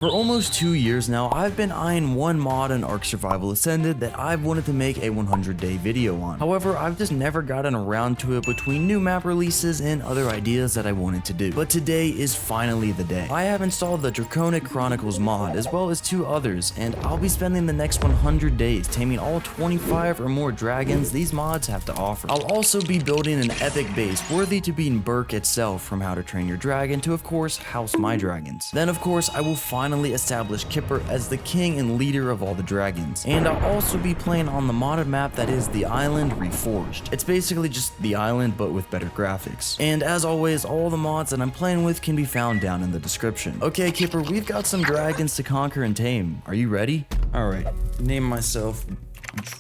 For almost 2 years now, I've been eyeing one mod on Ark Survival Ascended that I've wanted to make a 100-day video on. However, I've just never gotten around to it between new map releases and other ideas that I wanted to do. But today is finally the day. I have installed the Draconic Chronicles mod as well as 2 others, and I'll be spending the next 100 days taming all 25 or more dragons these mods have to offer. I'll also be building an epic base worthy to beat Burke itself, from how to train your dragon to, of course, house my dragons. Then, of course, I will finally establish Kipper as the king and leader of all the dragons. And I'll also be playing on the modded map that is the Island Reforged. It's basically just the island but with better graphics. And as always, all the mods that I'm playing with can be found down in the description. Okay, Kipper, we've got some dragons to conquer and tame. Are you ready? Alright, name myself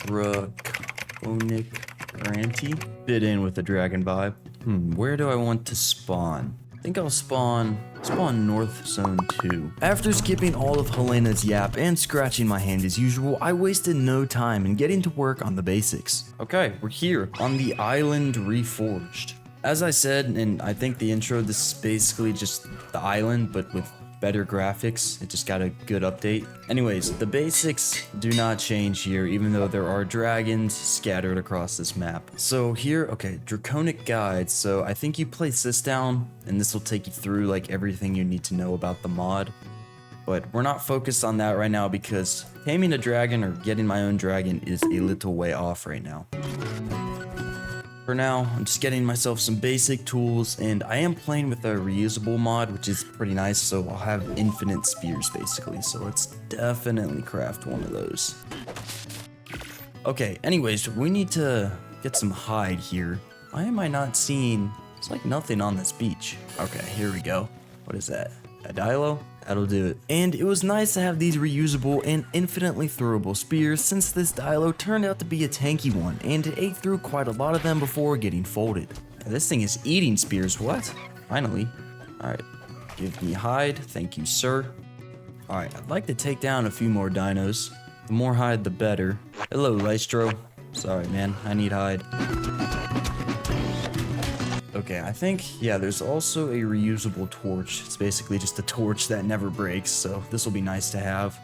Draconic Chronicles. Fit in with the dragon vibe. Where do I want to spawn? I think I'll spawn North Zone 2. After skipping all of Helena's yap and scratching my hand as usual, I wasted no time in getting to work on the basics. Okay, we're here on the Island Reforged. As I said, and I think the intro, this is basically just the island, but with better graphics. It just got a good update. Anyways, the basics do not change here, even though there are dragons scattered across this map. So here, okay, Draconic Guide. So I think you place this down, and this will take you through like everything you need to know about the mod. But we're not focused on that right now because taming a dragon or getting my own dragon is a little way off right now. For now, I'm just getting myself some basic tools, and I am playing with a reusable mod, which is pretty nice, so I'll have infinite spears basically, so let's definitely craft one of those. Okay, anyways, we need to get some hide here. Why am I not seeing, it's like nothing on this beach. Okay, here we go. What is that? A dilo? That'll do it. And it was nice to have these reusable and infinitely throwable spears, since this dilo turned out to be a tanky one, and it ate through quite a lot of them before getting folded. Now, this thing is eating spears, what? Finally. Alright, give me hide, thank you sir. Alright, I'd like to take down a few more dinos. The more hide the better. Hello Lystro. Sorry man, I need hide. Okay, I think, yeah, there's also a reusable torch. It's basically just a torch that never breaks, so this will be nice to have.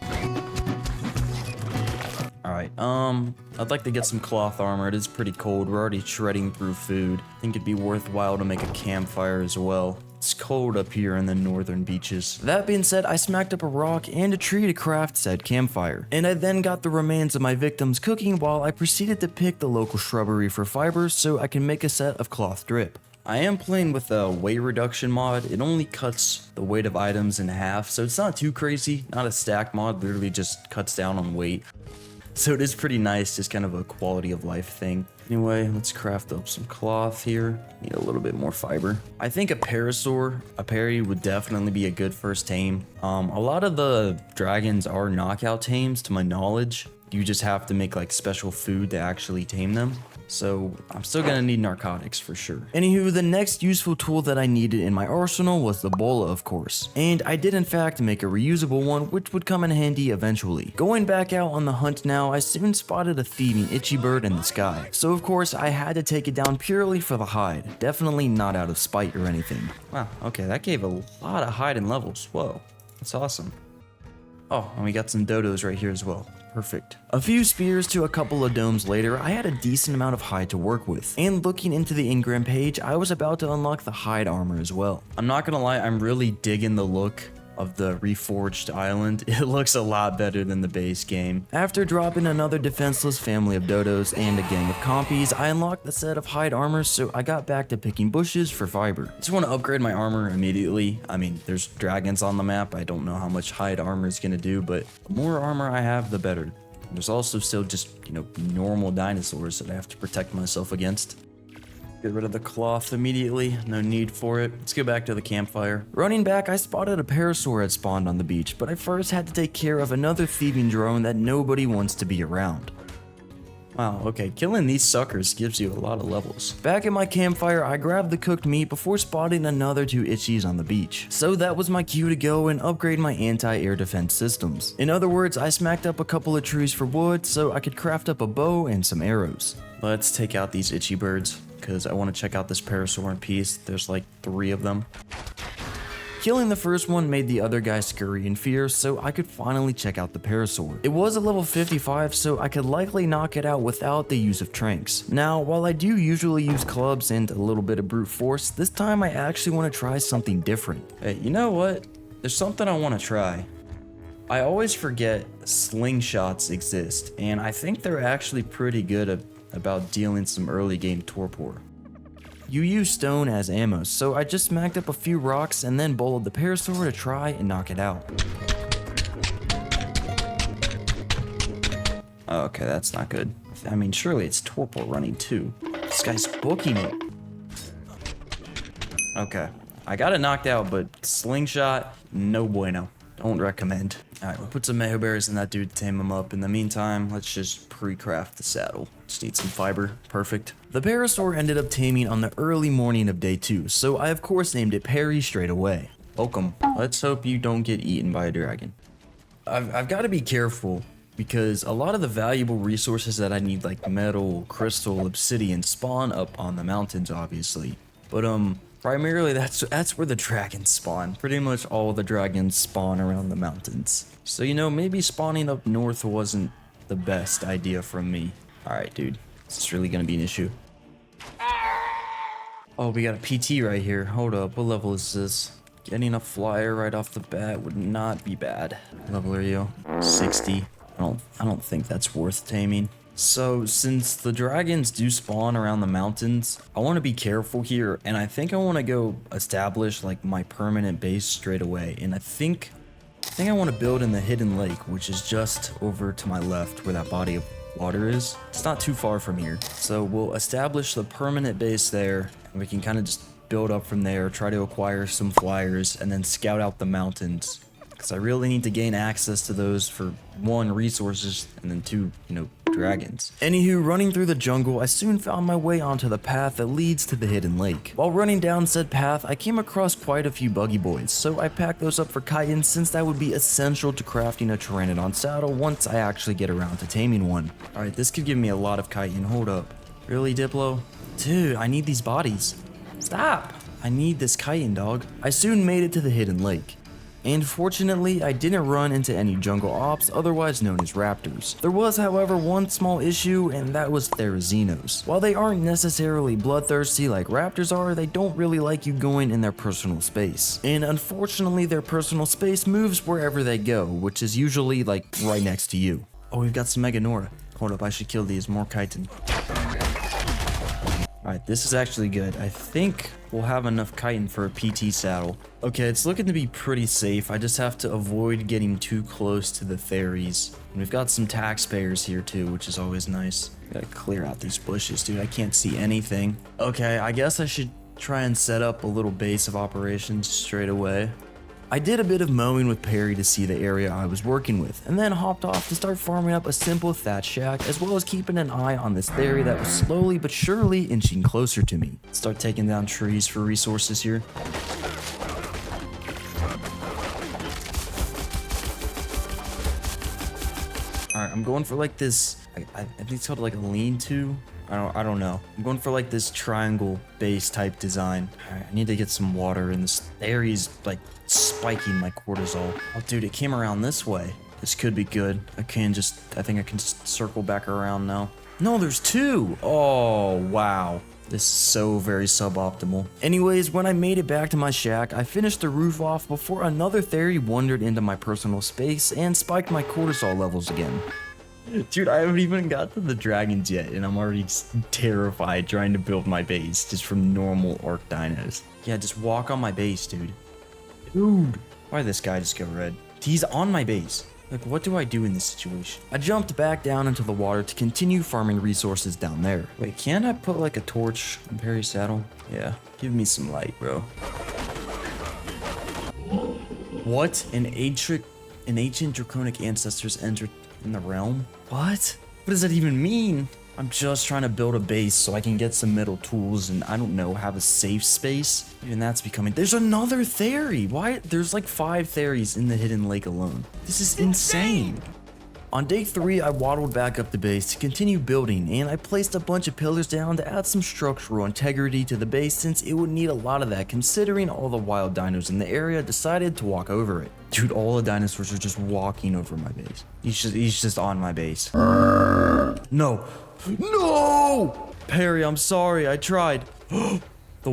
Alright, I'd like to get some cloth armor. It is pretty cold. We're already shredding through food. I think it'd be worthwhile to make a campfire as well. It's cold up here in the northern beaches. That being said, I smacked up a rock and a tree to craft said campfire. And I then got the remains of my victims cooking while I proceeded to pick the local shrubbery for fibers so I can make a set of cloth drip. I am playing with a weight reduction mod. It only cuts the weight of items in half, so it's not too crazy. Not a stack mod, literally just cuts down on weight. So it is pretty nice, just kind of a quality of life thing. Anyway, let's craft up some cloth here. Need a little bit more fiber. I think a parasaur, a parry would definitely be a good first tame. A lot of the dragons are knockout tames to my knowledge. You just have to make like special food to actually tame them. So I'm still gonna need narcotics for sure. Anywho, the next useful tool that I needed in my arsenal was the bola, of course. And I did in fact make a reusable one, which would come in handy eventually. Going back out on the hunt now, I soon spotted a thieving itchy bird in the sky. So of course I had to take it down purely for the hide. Definitely not out of spite or anything. Wow, okay, that gave a lot of hide and levels. Whoa, that's awesome. Oh, and we got some dodos right here as well. Perfect. A few spears to a couple of domes later, I had a decent amount of hide to work with. And looking into the engram page, I was about to unlock the hide armor as well. I'm not gonna lie, I'm really digging the look of the reforged island. It looks a lot better than the base game. After dropping another defenseless family of dodos and a gang of compies, I unlocked the set of hide armor, so I got back to picking bushes for fiber. Just want to upgrade my armor immediately. I mean, there's dragons on the map. I don't know how much hide armor is gonna do, but the more armor I have, the better. There's also still just, normal dinosaurs that I have to protect myself against. Get rid of the cloth immediately, no need for it. Let's go back to the campfire. Running back, I spotted a parasaur had spawned on the beach, but I first had to take care of another thieving drone that nobody wants to be around. Wow, okay, killing these suckers gives you a lot of levels. Back at my campfire, I grabbed the cooked meat before spotting another 2 itchies on the beach. So that was my cue to go and upgrade my anti-air defense systems. In other words, I smacked up a couple of trees for wood so I could craft up a bow and some arrows. Let's take out these itchy birds, because I want to check out this parasaur in peace. There's like 3 of them. Killing the first one made the other guy scurry in fear, so I could finally check out the Parasaur. It was a level 55, so I could likely knock it out without the use of tranks. Now, while I do usually use clubs and a little bit of brute force, this time I actually want to try something different. Hey, you know what? There's something I want to try. I always forget slingshots exist, and I think they're actually pretty good about dealing some early game torpor. You use stone as ammo, so I just smacked up a few rocks and then bowled the Parasaur to try and knock it out. Okay, that's not good. I mean, surely it's torpor running too. This guy's booking it. Okay, I got it knocked out, but slingshot, no bueno. Don't recommend. Alright, we'll put some Mayo berries in that dude to tame him up. In the meantime, let's just pre-craft the saddle. Just need some fiber. Perfect. The Parasaur ended up taming on the early morning of day 2, so I of course named it Perry straight away. Welcome. Let's hope you don't get eaten by a dragon. I've got to be careful, because a lot of the valuable resources that I need, like metal, crystal, obsidian, spawn up on the mountains, obviously. But primarily that's where the dragons spawn. Pretty much all the dragons spawn around the mountains. So, you know, maybe spawning up north wasn't the best idea from me. Alright, dude. Is this really gonna be an issue? Oh, we got a PT right here. Hold up, what level is this? Getting a flyer right off the bat would not be bad. What level are you? 60. I don't think that's worth taming. So, since the dragons do spawn around the mountains, I want to be careful here, and I think I want to go establish like my permanent base straight away. And I think I want to build in the hidden lake, which is just over to my left where that body of water is. It's not too far from here. So we'll establish the permanent base there, and we can kind of just build up from there, try to acquire some flyers, and then scout out the mountains. Because I really need to gain access to those for 1, resources, and then 2, you know, dragons. Anywho, running through the jungle, I soon found my way onto the path that leads to the hidden lake. While running down said path, I came across quite a few buggy boys, so I packed those up for chitin since that would be essential to crafting a Pteranodon saddle once I actually get around to taming one. Alright, this could give me a lot of chitin. Hold up. Really, Diplo? Dude, I need these bodies. Stop! I need this chitin, dog. I soon made it to the hidden lake. And fortunately, I didn't run into any jungle ops, otherwise known as raptors. There was, however, one small issue, and that was Therazinos. While they aren't necessarily bloodthirsty like raptors are, they don't really like you going in their personal space. And unfortunately, their personal space moves wherever they go, which is usually, like, right next to you. Oh, we've got some Meganora. Hold up, I should kill these. More chitin. Alright, this is actually good. I think we'll have enough chitin for a PT saddle. Okay, it's looking to be pretty safe. I just have to avoid getting too close to the fairies. And we've got some taxpayers here too, which is always nice. Gotta clear out these bushes, dude. I can't see anything. Okay, I guess I should try and set up a little base of operations straight away. I did a bit of mowing with Perry to see the area I was working with, and then hopped off to start farming up a simple thatch shack, as well as keeping an eye on this theory that was slowly but surely inching closer to me. Start taking down trees for resources here. Alright, I'm going for like this, I think it's called like a lean-to. I don't know. I'm going for like this triangle base type design. Alright, I need to get some water, and this area's like spiking my cortisol. Oh dude, it came around this way. This could be good. I think I can just circle back around now. No, there's 2. Oh, wow. This is so very suboptimal. Anyways, when I made it back to my shack, I finished the roof off before another theory wandered into my personal space and spiked my cortisol levels again. Dude, I haven't even got to the dragons yet, and I'm already just terrified trying to build my base just from normal Arc Dinos. Yeah, just walk on my base, dude. Dude, why did this guy just go red? He's on my base. Like, what do I do in this situation? I jumped back down into the water to continue farming resources down there. Wait, can't I put like a torch on Perry's saddle? Yeah, give me some light, bro. What? An ancient draconic ancestors entered in the realm? What? What does that even mean? I'm just trying to build a base so I can get some metal tools and, I don't know, have a safe space. Even that's becoming... There's another theory! Why? There's like 5 theories in the hidden lake alone. This is insane. On day 3, I waddled back up the base to continue building, and I placed a bunch of pillars down to add some structural integrity to the base since it would need a lot of that considering all the wild dinos in the area decided to walk over it. Dude, all the dinosaurs are just walking over my base. He's just on my base. No. No! Perry, I'm sorry, I tried. The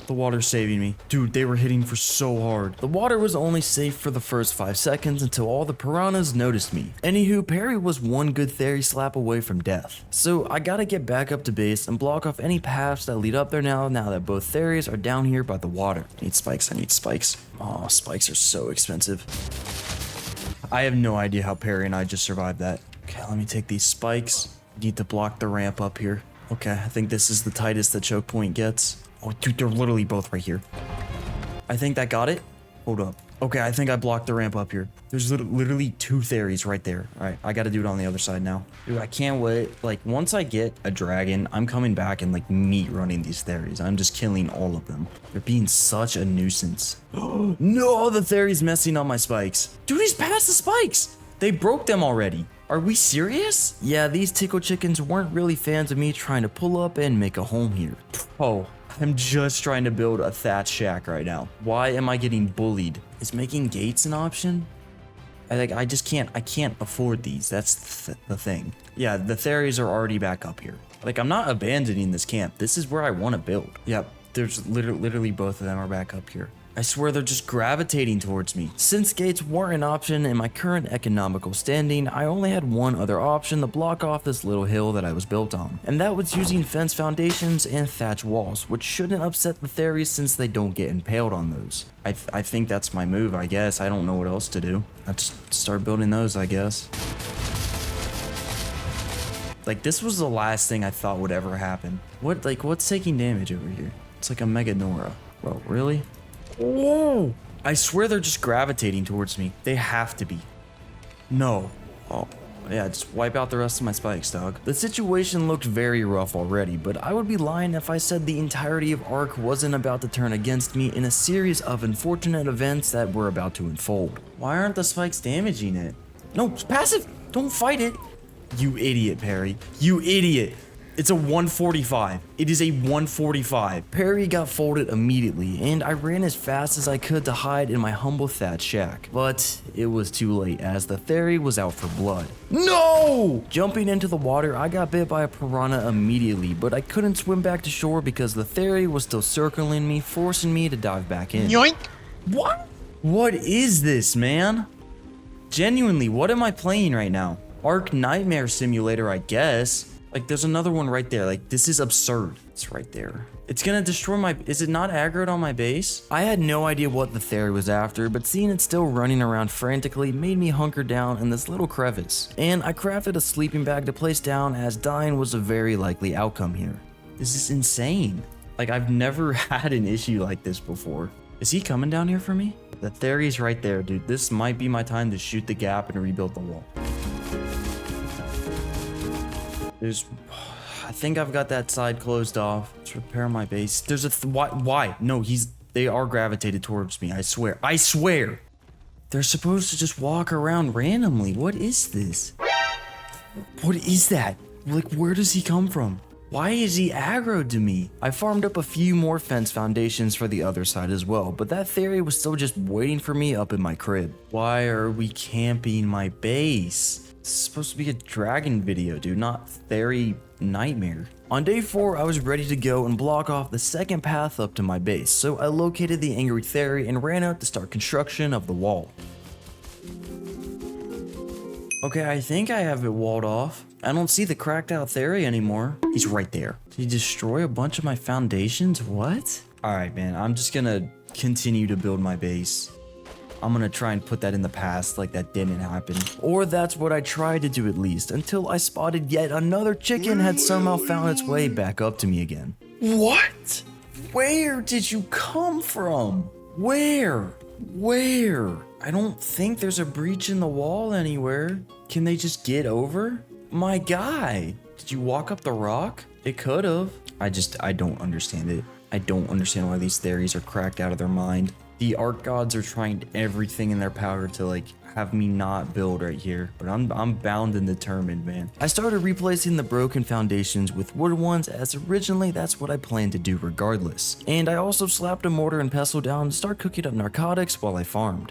water's saving me. Dude, they were hitting for so hard. The water was only safe for the first 5 seconds until all the piranhas noticed me. Anywho, Perry was one good theory slap away from death. So I gotta get back up to base and block off any paths that lead up there now that both theories are down here by the water. I need spikes. Oh, spikes are so expensive. I have no idea how Perry and I just survived that. Okay, let me take these spikes. Need to block the ramp up here. Okay, I think this is the tightest the choke point gets. Oh, dude, they're literally both right here. I think that got it. Hold up. Okay, I think I blocked the ramp up here. There's literally 2 theories right there. All right, I got to do it on the other side now. Dude, I can't wait. Like, once I get a dragon, I'm coming back and, like, meat running these theories. I'm just killing all of them. They're being such a nuisance. No, the theory's messing up my spikes. Dude, he's past the spikes. They broke them already. Are we serious? Yeah, these tickle chickens weren't really fans of me trying to pull up and make a home here. Oh, I'm just trying to build a thatch shack right now. Why am I getting bullied? Is making gates an option? I can't afford these. That's the thing. Yeah, the theories are already back up here. Like, I'm not abandoning this camp. This is where I want to build. Yep, there's literally both of them are back up here. I swear they're just gravitating towards me. Since gates weren't an option in my current economical standing, I only had one other option to block off this little hill that I was built on. And that was using fence foundations and thatch walls, which shouldn't upset the theories since they don't get impaled on those. I think that's my move, I guess. I don't know what else to do. I just start building those, I guess. Like, this was the last thing I thought would ever happen. What's taking damage over here? It's like a Mega Nora. Bro, really? Whoa! I swear they're just gravitating towards me. They have to be. No. Oh, yeah, just wipe out the rest of my spikes, dog. The situation looked very rough already, but I would be lying if I said the entirety of Ark wasn't about to turn against me in a series of unfortunate events that were about to unfold. Why aren't the spikes damaging it? No, passive! Don't fight it! You idiot, Perry. You idiot! It's a 145. It is a 145. Perry got folded immediately, and I ran as fast as I could to hide in my humble thatch shack. But it was too late, as the theory was out for blood. No! Jumping into the water, I got bit by a piranha immediately, but I couldn't swim back to shore because the theory was still circling me, forcing me to dive back in. Yoink! What? What is this, man? Genuinely, what am I playing right now? Ark Nightmare Simulator, I guess. Like, there's another one right there. Like, this is absurd. It's right there. It's gonna destroy my... Is it not aggroed on my base? I had no idea what the theory was after, but seeing it still running around frantically made me hunker down in this little crevice. And I crafted a sleeping bag to place down, as dying was a very likely outcome here. This is insane. Like, I've never had an issue like this before. Is he coming down here for me? The theory's right there, dude. This might be my time to shoot the gap and rebuild the wall. I think I've got that side closed off. Let's repair my base. There's a why? No, they are gravitated towards me. I swear. They're supposed to just walk around randomly. What is this? What is that? Like, where does he come from? Why is he aggroed to me? I farmed up a few more fence foundations for the other side as well, but that theory was still just waiting for me up in my crib. Why are we camping my base? This is supposed to be a dragon video, dude, not theory nightmare. On day 4, I was ready to go and block off the second path up to my base, so I located the angry theory and ran out to start construction of the wall. Okay, I think I have it walled off. I don't see the cracked out theory anymore. He's right there. Did he destroy a bunch of my foundations? What? All right, man, I'm just gonna continue to build my base. I'm gonna try and put that in the past like that didn't happen. Or that's what I tried to do at least, until I spotted yet another chicken had somehow found its way back up to me again. What? Where did you come from? Where? I don't think there's a breach in the wall anywhere. Can they just get over? My guy, did you walk up the rock? It could've. I don't understand it. I don't understand why these theories are cracked out of their mind. The art gods are trying everything in their power to like have me not build right here, but I'm bound and determined, man. I started replacing the broken foundations with wood ones, as originally that's what I planned to do regardless. And I also slapped a mortar and pestle down to start cooking up narcotics while I farmed.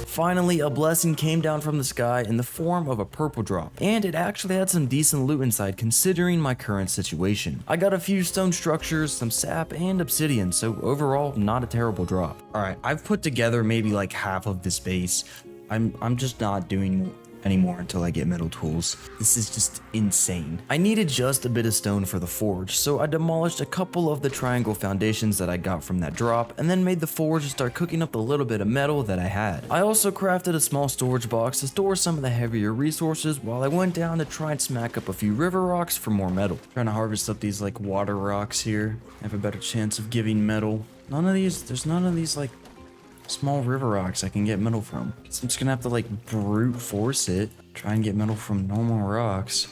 Finally, a blessing came down from the sky in the form of a purple drop, and it actually had some decent loot inside considering my current situation. I got a few stone structures, some sap, and obsidian, so overall, not a terrible drop. Alright, I've put together maybe like half of this base. I'm just not doing anymore until I get metal tools. This is just insane. I needed just a bit of stone for the forge, so I demolished a couple of the triangle foundations that I got from that drop, and then made the forge to start cooking up the little bit of metal that I had. I also crafted a small storage box to store some of the heavier resources while I went down to try and smack up a few river rocks for more metal. Trying to harvest up these like water rocks here. Have a better chance of giving metal. There's none of these like small river rocks I can get metal from. So I'm just gonna have to like brute force it, try and get metal from normal rocks.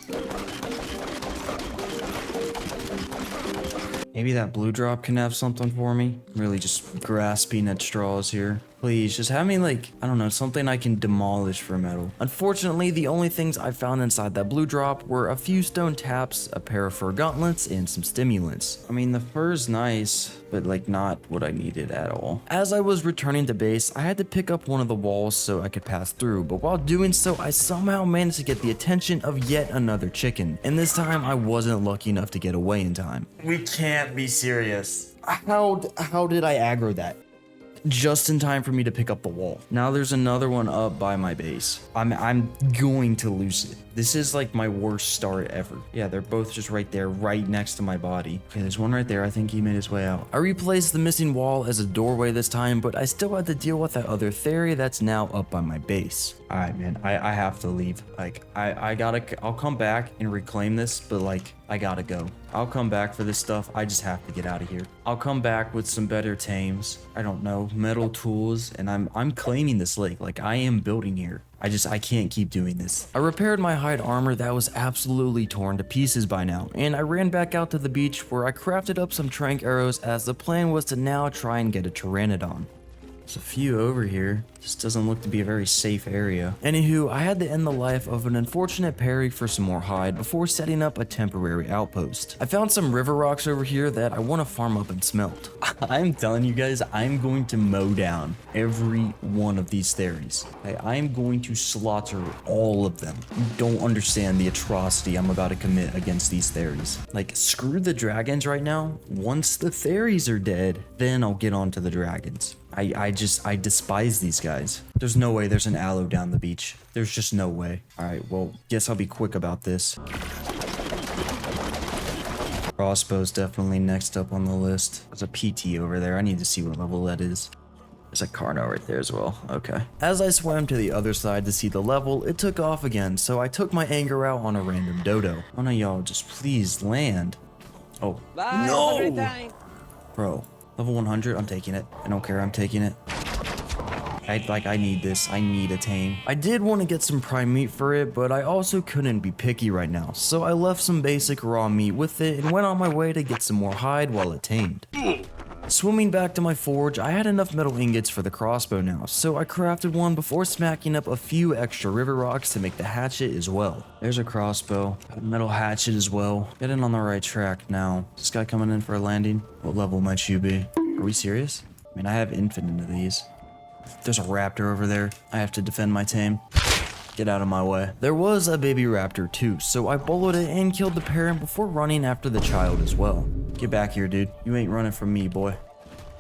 Maybe that blue drop can have something for me. I'm really just grasping at straws here. Please, just have me like, I don't know, something I can demolish for metal. Unfortunately, the only things I found inside that blue drop were a few stone taps, a pair of fur gauntlets, and some stimulants. I mean, the fur's nice, but like not what I needed at all. As I was returning to base, I had to pick up one of the walls so I could pass through, but while doing so, I somehow managed to get the attention of yet another chicken. And this time, I wasn't lucky enough to get away in time. We can't be serious. How did I aggro that? Just in time for me to pick up the wall. Now there's another one up by my base. I'm going to lose it. This is like my worst start ever. Yeah, they're both just right there, right next to my body. Okay, there's one right there. I think he made his way out. I replaced the missing wall as a doorway this time, but I still had to deal with that other theory that's now up by my base. All right, man, I have to leave. Like, I'll come back and reclaim this, but like, I gotta go. I'll come back for this stuff. I just have to get out of here. I'll come back with some better tames. I don't know, metal tools, and I'm claiming this lake. Like, I am building here. I can't keep doing this. I repaired my hide armor that was absolutely torn to pieces by now, and I ran back out to the beach where I crafted up some trank arrows, as the plan was to now try and get a pteranodon. There's a few over here. This doesn't look to be a very safe area. Anywho, I had to end the life of an unfortunate Perry for some more hide before setting up a temporary outpost. I found some river rocks over here that I want to farm up and smelt. I'm telling you guys, I'm going to mow down every one of these theories. Okay, I'm going to slaughter all of them. You don't understand the atrocity I'm about to commit against these theories. Like, screw the dragons right now. Once the theories are dead, then I'll get on to the dragons. I despise these guys. There's no way there's an aloe down the beach. There's just no way. All right, well, guess I'll be quick about this. Crossbow's definitely next up on the list. There's a PT over there. I need to see what level that is. There's a Carno right there as well. Okay. As I swam to the other side to see the level, it took off again, so I took my anger out on a random dodo. One of y'all just please land. Oh, Bye, no! Bro. Level 100, I'm taking it. I don't care, I'm taking it. I need this. I need a tame. I did want to get some prime meat for it, but I also couldn't be picky right now. So I left some basic raw meat with it and went on my way to get some more hide while it tamed. Swimming back to my forge, I had enough metal ingots for the crossbow now, so I crafted one before smacking up a few extra river rocks to make the hatchet as well. There's a crossbow, got a metal hatchet as well. Getting on the right track now. Is this guy coming in for a landing? What level might you be? Are we serious? I mean, I have infinite of these. There's a raptor over there. I have to defend my tame. Get out of my way. There was a baby raptor too, so I bullied it and killed the parent before running after the child as well. Get back here, dude. You ain't running from me, boy.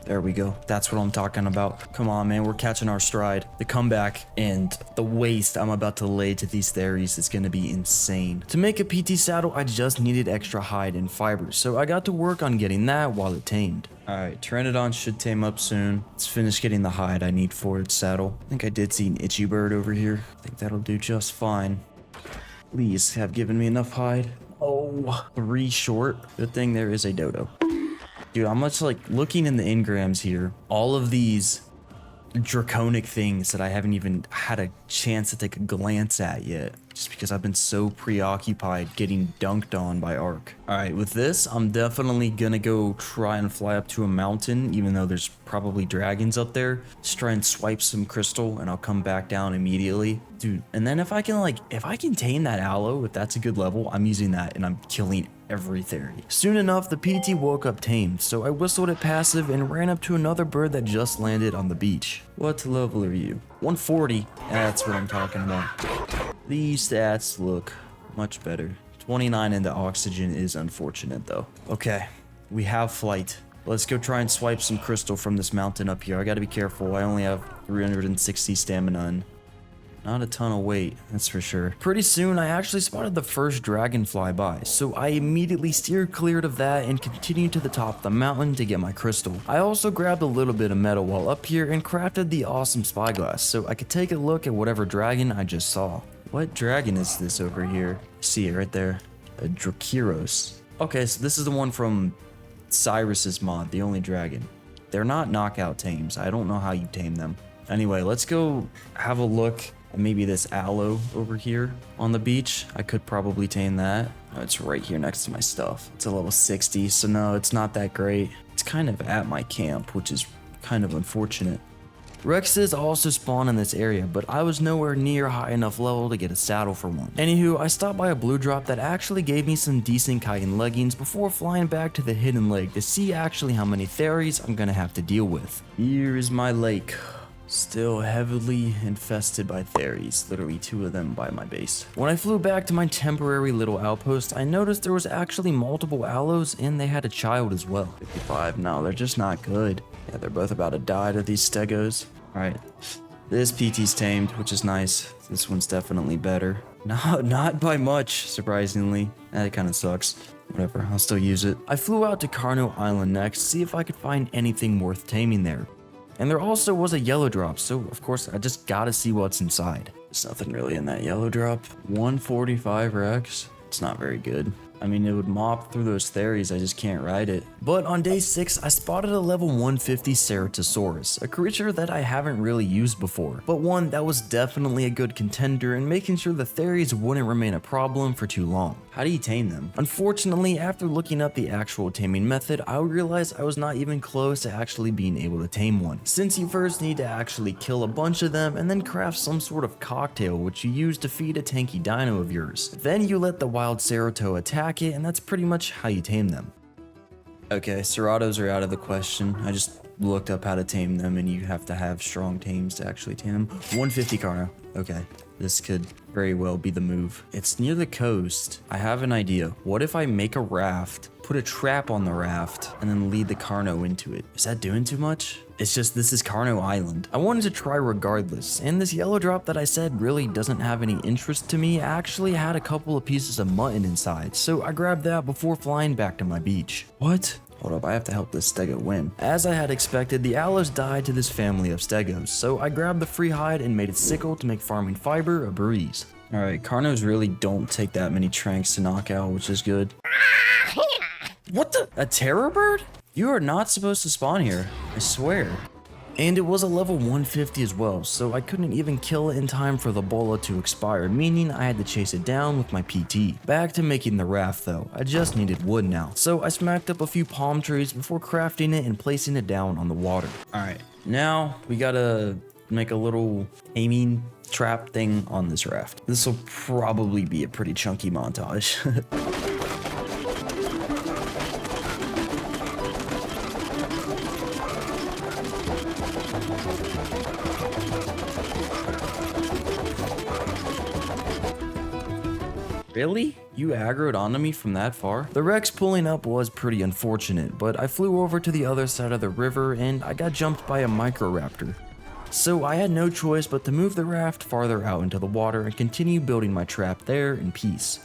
There we go. That's what I'm talking about. Come on, man. We're catching our stride. The comeback and the waste I'm about to lay to these theories is going to be insane. To make a PT saddle, I just needed extra hide and fiber, so I got to work on getting that while it tamed. Alright, Pteranodon should tame up soon. Let's finish getting the hide I need for its saddle. I think I did see an itchy bird over here. I think that'll do just fine. Please have given me enough hide. Oh, 3 short. Good thing there is a dodo. Dude, I'm just like looking in the engrams here. All of these draconic things that I haven't even had a chance to take a glance at yet, just because I've been so preoccupied getting dunked on by Ark. Alright, with this, I'm definitely gonna go try and fly up to a mountain, even though there's probably dragons up there. Just try and swipe some crystal, and I'll come back down immediately. Dude, and then if I can tame that aloe, if that's a good level, I'm using that, and I'm killing every theory. Soon enough, the PT woke up tamed, so I whistled it passive and ran up to another bird that just landed on the beach. What level are you? 140. That's what I'm talking about. These stats look much better. 29 into oxygen is unfortunate though. Okay, we have flight. Let's go try and swipe some crystal from this mountain up here. I gotta be careful. I only have 360 stamina and not a ton of weight, that's for sure. Pretty soon, I actually spotted the first dragonfly by, so I immediately steered clear of that and continued to the top of the mountain to get my crystal. I also grabbed a little bit of metal while up here and crafted the awesome spyglass, so I could take a look at whatever dragon I just saw. What dragon is this over here? See it right there. A Drakyros. Okay, so this is the one from Cyrus's mod, the only dragon. They're not knockout tames. I don't know how you tame them. Anyway, let's go have a look at maybe this aloe over here on the beach. I could probably tame that. Oh, it's right here next to my stuff. It's a level 60, so no, it's not that great. It's kind of at my camp, which is kind of unfortunate. Rexes also spawn in this area, but I was nowhere near high enough level to get a saddle for one. Anywho, I stopped by a blue drop that actually gave me some decent chitin leggings before flying back to the hidden lake to see actually how many fairies I'm gonna have to deal with. Here is my lake. Still heavily infested by fairies, literally 2 of them by my base. When I flew back to my temporary little outpost, I noticed there was actually multiple aloes and they had a child as well. 55, no, they're just not good. Yeah, they're both about to die to these stegos. Alright, this PT's tamed, which is nice. This one's definitely better. No, not by much, surprisingly. That kind of sucks. Whatever, I'll still use it. I flew out to Carno Island next to see if I could find anything worth taming there. And there also was a yellow drop, so of course I just gotta see what's inside. There's nothing really in that yellow drop. 145 Rex. It's not very good. I mean, it would mop through those theories, I just can't ride it. But on day 6, I spotted a level 150 Ceratosaurus, a creature that I haven't really used before, but one that was definitely a good contender in making sure the theories wouldn't remain a problem for too long. How do you tame them? Unfortunately, after looking up the actual taming method, I realized I was not even close to actually being able to tame one, since you first need to actually kill a bunch of them and then craft some sort of cocktail which you use to feed a tanky dino of yours. Then you let the wild Cerato attack it, and that's pretty much how you tame them. Okay, Ceratos are out of the question. I just looked up how to tame them, and you have to have strong tames to actually tame them. 150 Carno. Okay, this could very well be the move. It's near the coast. I have an idea. What if I make a raft, put a trap on the raft, and then lead the Carno into it? Is that doing too much? It's just, this is Carno Island. I wanted to try regardless, and this yellow drop that I said really doesn't have any interest to me actually had a couple of pieces of mutton inside, so I grabbed that before flying back to my beach. What? Hold up, I have to help this stego win. As I had expected, the aloes died to this family of stegos, so I grabbed the free hide and made it sickle to make farming fiber a breeze. Alright, Carnos really don't take that many tranks to knock out, which is good. What the? A terror bird? You are not supposed to spawn here, I swear. And it was a level 150 as well, so I couldn't even kill it in time for the bola to expire, meaning I had to chase it down with my PT. Back to making the raft though, I just needed wood now, so I smacked up a few palm trees before crafting it and placing it down on the water. Alright, now we gotta make a little aiming trap thing on this raft. This will probably be a pretty chunky montage. Really? You aggroed onto me from that far? The Rex pulling up was pretty unfortunate, but I flew over to the other side of the river and I got jumped by a Microraptor. So I had no choice but to move the raft farther out into the water and continue building my trap there in peace.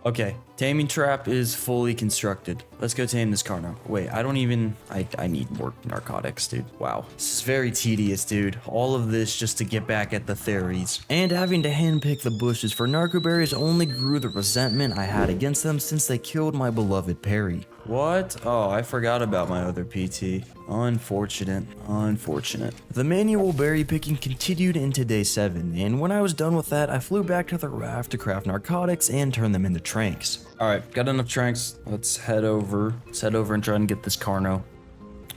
Okay, Taming trap is fully constructed. Let's go tame this Carno. Wait, I need more narcotics, dude. Wow. This is very tedious, dude. All of this just to get back at the theories. And having to handpick the bushes for narco berries only grew the resentment I had against them since they killed my beloved Perry. What? Oh, I forgot about my other PT. Unfortunate. The manual berry picking continued into day 7, and when I was done with that, I flew back to the raft to craft narcotics and turn them into tranks. Alright, got enough tranks. Let's head over and try and get this Carno.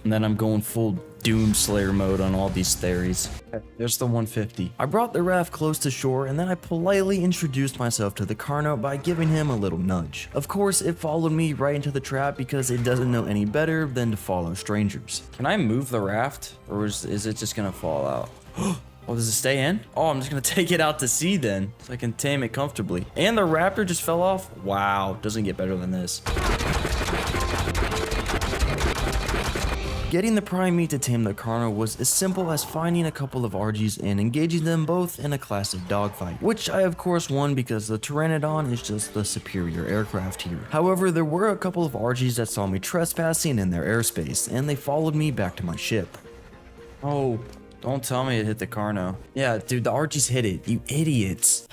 And then I'm going full Doomslayer mode on all these theories. Okay, there's the 150. I brought the raft close to shore and then I politely introduced myself to the Carno by giving him a little nudge. Of course, it followed me right into the trap because it doesn't know any better than to follow strangers. Can I move the raft or is it just gonna fall out? Oh, does it stay in? Oh, I'm just gonna take it out to sea then, so I can tame it comfortably. And the raptor just fell off? Wow, doesn't get better than this. Getting the prime meat to tame the Carno was as simple as finding a couple of RGs and engaging them both in a classic dogfight, which I of course won because the Pteranodon is just the superior aircraft here. However, there were a couple of RGs that saw me trespassing in their airspace, and they followed me back to my ship. Oh, don't tell me it hit the Carno. Yeah, dude, the RGs hit it, you idiots.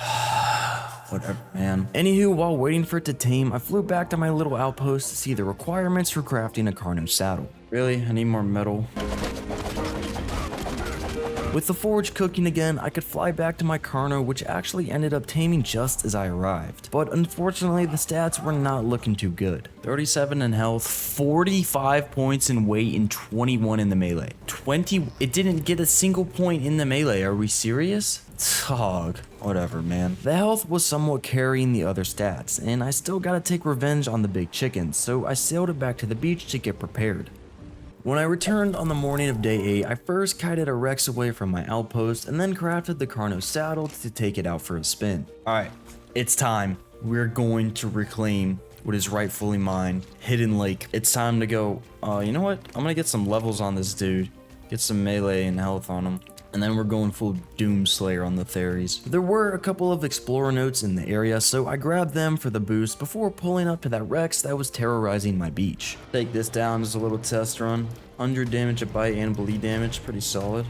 Whatever, man. Anywho, while waiting for it to tame, I flew back to my little outpost to see the requirements for crafting a Carno saddle. Really? I need more metal. With the forge cooking again, I could fly back to my Carno, which actually ended up taming just as I arrived. But unfortunately, the stats were not looking too good. 37 in health, 45 points in weight, and 21 in the melee. It didn't get a single point in the melee, are we serious? Dog. Whatever, man. The health was somewhat carrying the other stats, and I still gotta take revenge on the big chicken, so I sailed it back to the beach to get prepared. When I returned on the morning of day 8, I first kited a Rex away from my outpost and then crafted the Carno saddle to take it out for a spin. Alright, it's time. We're going to reclaim what is rightfully mine, Hidden Lake. It's time to go, you know what? I'm gonna get some levels on this dude. Get some melee and health on him. And then we're going full Doomslayer on the theories. There were a couple of explorer notes in the area, so I grabbed them for the boost before pulling up to that Rex that was terrorizing my beach. Take this down as a little test run. 100 damage a bite and bleed damage, pretty solid.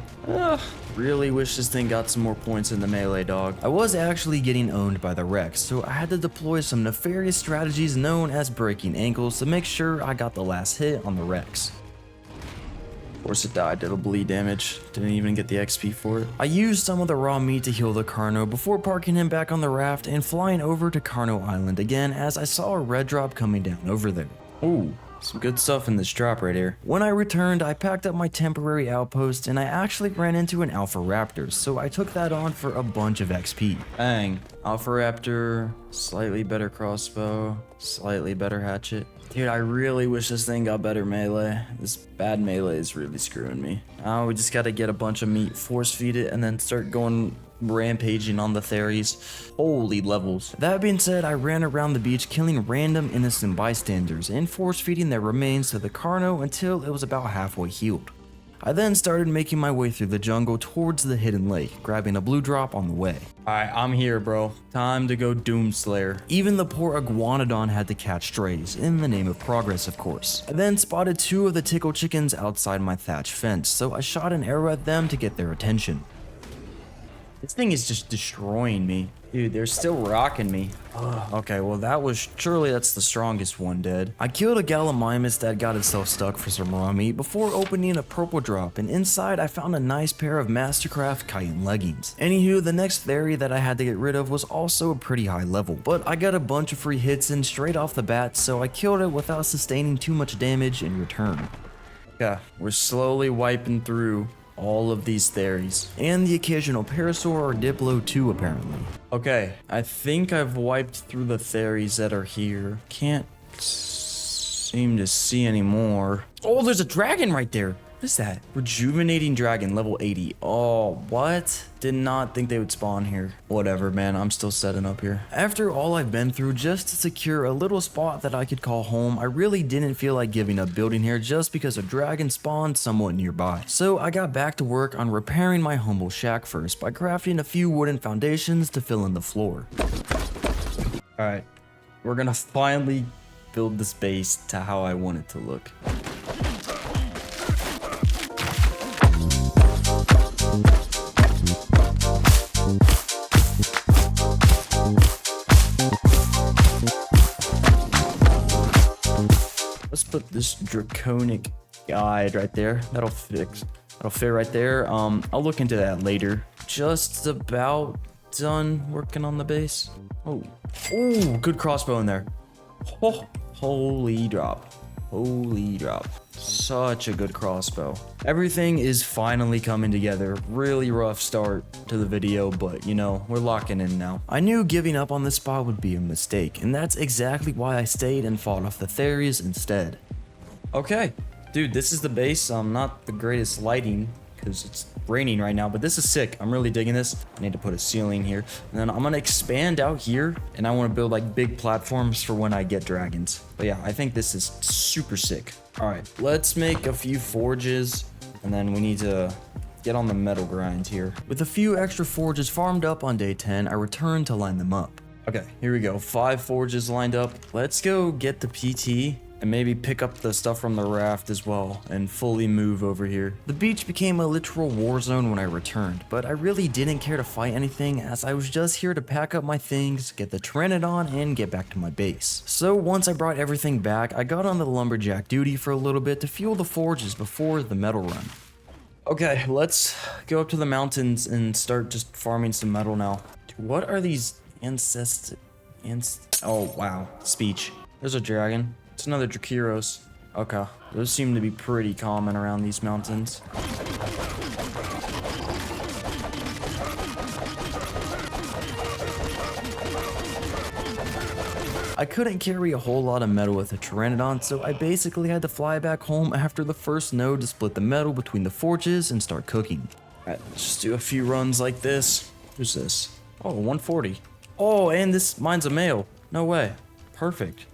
Really wish this thing got some more points in the melee, dog. I was actually getting owned by the Rex, so I had to deploy some nefarious strategies known as breaking ankles to make sure I got the last hit on the Rex. Of course it died, it'll bleed damage. Didn't even get the XP for it. I used some of the raw meat to heal the Carno before parking him back on the raft and flying over to Carno Island again as I saw a red drop coming down over there. Ooh, some good stuff in this drop right here. When I returned, I packed up my temporary outpost and I actually ran into an Alpha Raptor, so I took that on for a bunch of XP. Bang. Alpha Raptor, slightly better crossbow, slightly better hatchet. Dude, I really wish this thing got better melee. This bad melee is really screwing me. Now we just gotta get a bunch of meat, force feed it, and then start going rampaging on the theories. Holy levels. That being said, I ran around the beach killing random innocent bystanders and force feeding their remains to the Carno until it was about halfway healed. I then started making my way through the jungle towards the hidden lake, grabbing a blue drop on the way. Alright, I'm here, bro. Time to go Doomslayer. Even the poor Iguanodon had to catch strays, in the name of progress, of course. I then spotted 2 of the tickle chickens outside my thatch fence, so I shot an arrow at them to get their attention. This thing is just destroying me. Dude, they're still rocking me. Okay, well surely that's the strongest one dead. I killed a Gallimimus that got itself stuck for some raw meat before opening a purple drop, and inside I found a nice pair of Mastercraft chitin leggings. Anywho, the next theory that I had to get rid of was also a pretty high level, but I got a bunch of free hits in straight off the bat, so I killed it without sustaining too much damage in return. Yeah, we're slowly wiping through all of these theories. And the occasional Parasaur or Diplo too, apparently. Okay, I think I've wiped through the theories that are here. Can't seem to see any more. Oh, there's a dragon right there. What is that? Rejuvenating dragon, level 80. Oh, what? Did not think they would spawn here. Whatever, man, I'm still setting up here. After all I've been through just to secure a little spot that I could call home, I really didn't feel like giving up building here just because a dragon spawned somewhat nearby. So I got back to work on repairing my humble shack first by crafting a few wooden foundations to fill in the floor. Alright, we're gonna finally build this base to how I want it to look. Let's put this draconic guide right there. That'll fit right there. I'll look into that later. Just about done working on the base. Oh, good crossbow in there. Oh, holy drop. Holy drop. Such a good crossbow. Everything is finally coming together. Really rough start to the video, but you know, we're locking in now. I knew giving up on this spot would be a mistake, and that's exactly why I stayed and fought off the Theries instead. Okay, dude, this is the base. Not the greatest lighting because it's raining right now, but this is sick. I'm really digging this. I need to put a ceiling here, and then I'm gonna expand out here, and I want to build like big platforms for when I get dragons. But yeah, I think this is super sick. All right, let's make a few forges, and then we need to get on the metal grind here. With a few extra forges farmed up on day 10, I returned to line them up. Okay, here we go. 5 forges lined up. Let's go get the PT and maybe pick up the stuff from the raft as well and fully move over here. The beach became a literal war zone when I returned, but I really didn't care to fight anything as I was just here to pack up my things, get the Pteranodon, and get back to my base. So once I brought everything back, I got on the lumberjack duty for a little bit to fuel the forges before the metal run. Okay, let's go up to the mountains and start just farming some metal now. What are these oh wow, speech. There's a dragon. It's another Drakyros. Okay, those seem to be pretty common around these mountains. I couldn't carry a whole lot of metal with a Pteranodon, so I basically had to fly back home after the first node to split the metal between the forges and start cooking. Alright, let's just do a few runs like this. Who's this? Oh, 140. Oh, and this mine's a male. No way. Perfect.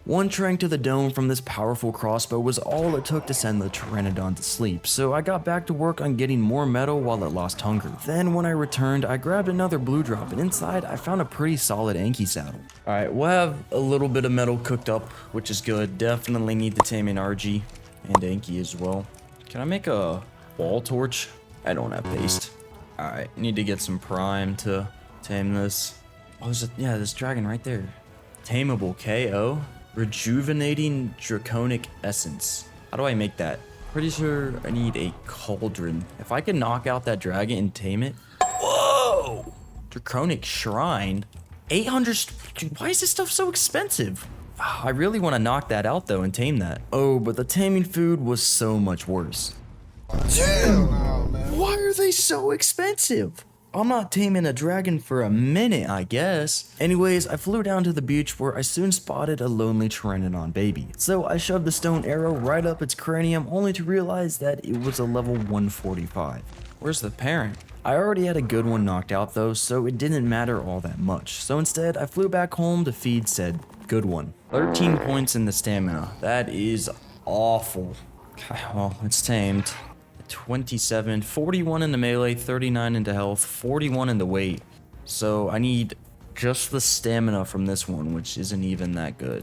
One trank to the dome from this powerful crossbow was all it took to send the Pteranodon to sleep, so I got back to work on getting more metal while it lost hunger. Then when I returned, I grabbed another blue drop, and inside I found a pretty solid Anki saddle. Alright, we'll have a little bit of metal cooked up, which is good. Definitely need the tame in RG and Anki as well. Can I make a wall torch? I don't have paste. Alright, need to get some prime to tame this. Oh, this dragon right there. Tameable KO. Rejuvenating Draconic Essence. How do I make that? Pretty sure I need a cauldron. If I can knock out that dragon and tame it. Whoa! Draconic Shrine. 800. Dude, why is this stuff so expensive? I really want to knock that out though and tame that. Oh, but the taming food was so much worse. Dude, why are they so expensive? I'm not taming a dragon for a minute, I guess. Anyways, I flew down to the beach where I soon spotted a lonely Pteranodon baby. So I shoved the stone arrow right up its cranium only to realize that it was a level 145. Where's the parent? I already had a good one knocked out though, so it didn't matter all that much. So instead, I flew back home to feed said good one. 13 points in the stamina. That is awful. Okay, well, it's tamed. 27, 41 in the melee, 39 into health, 41 in the weight. So I need just the stamina from this one, which isn't even that good.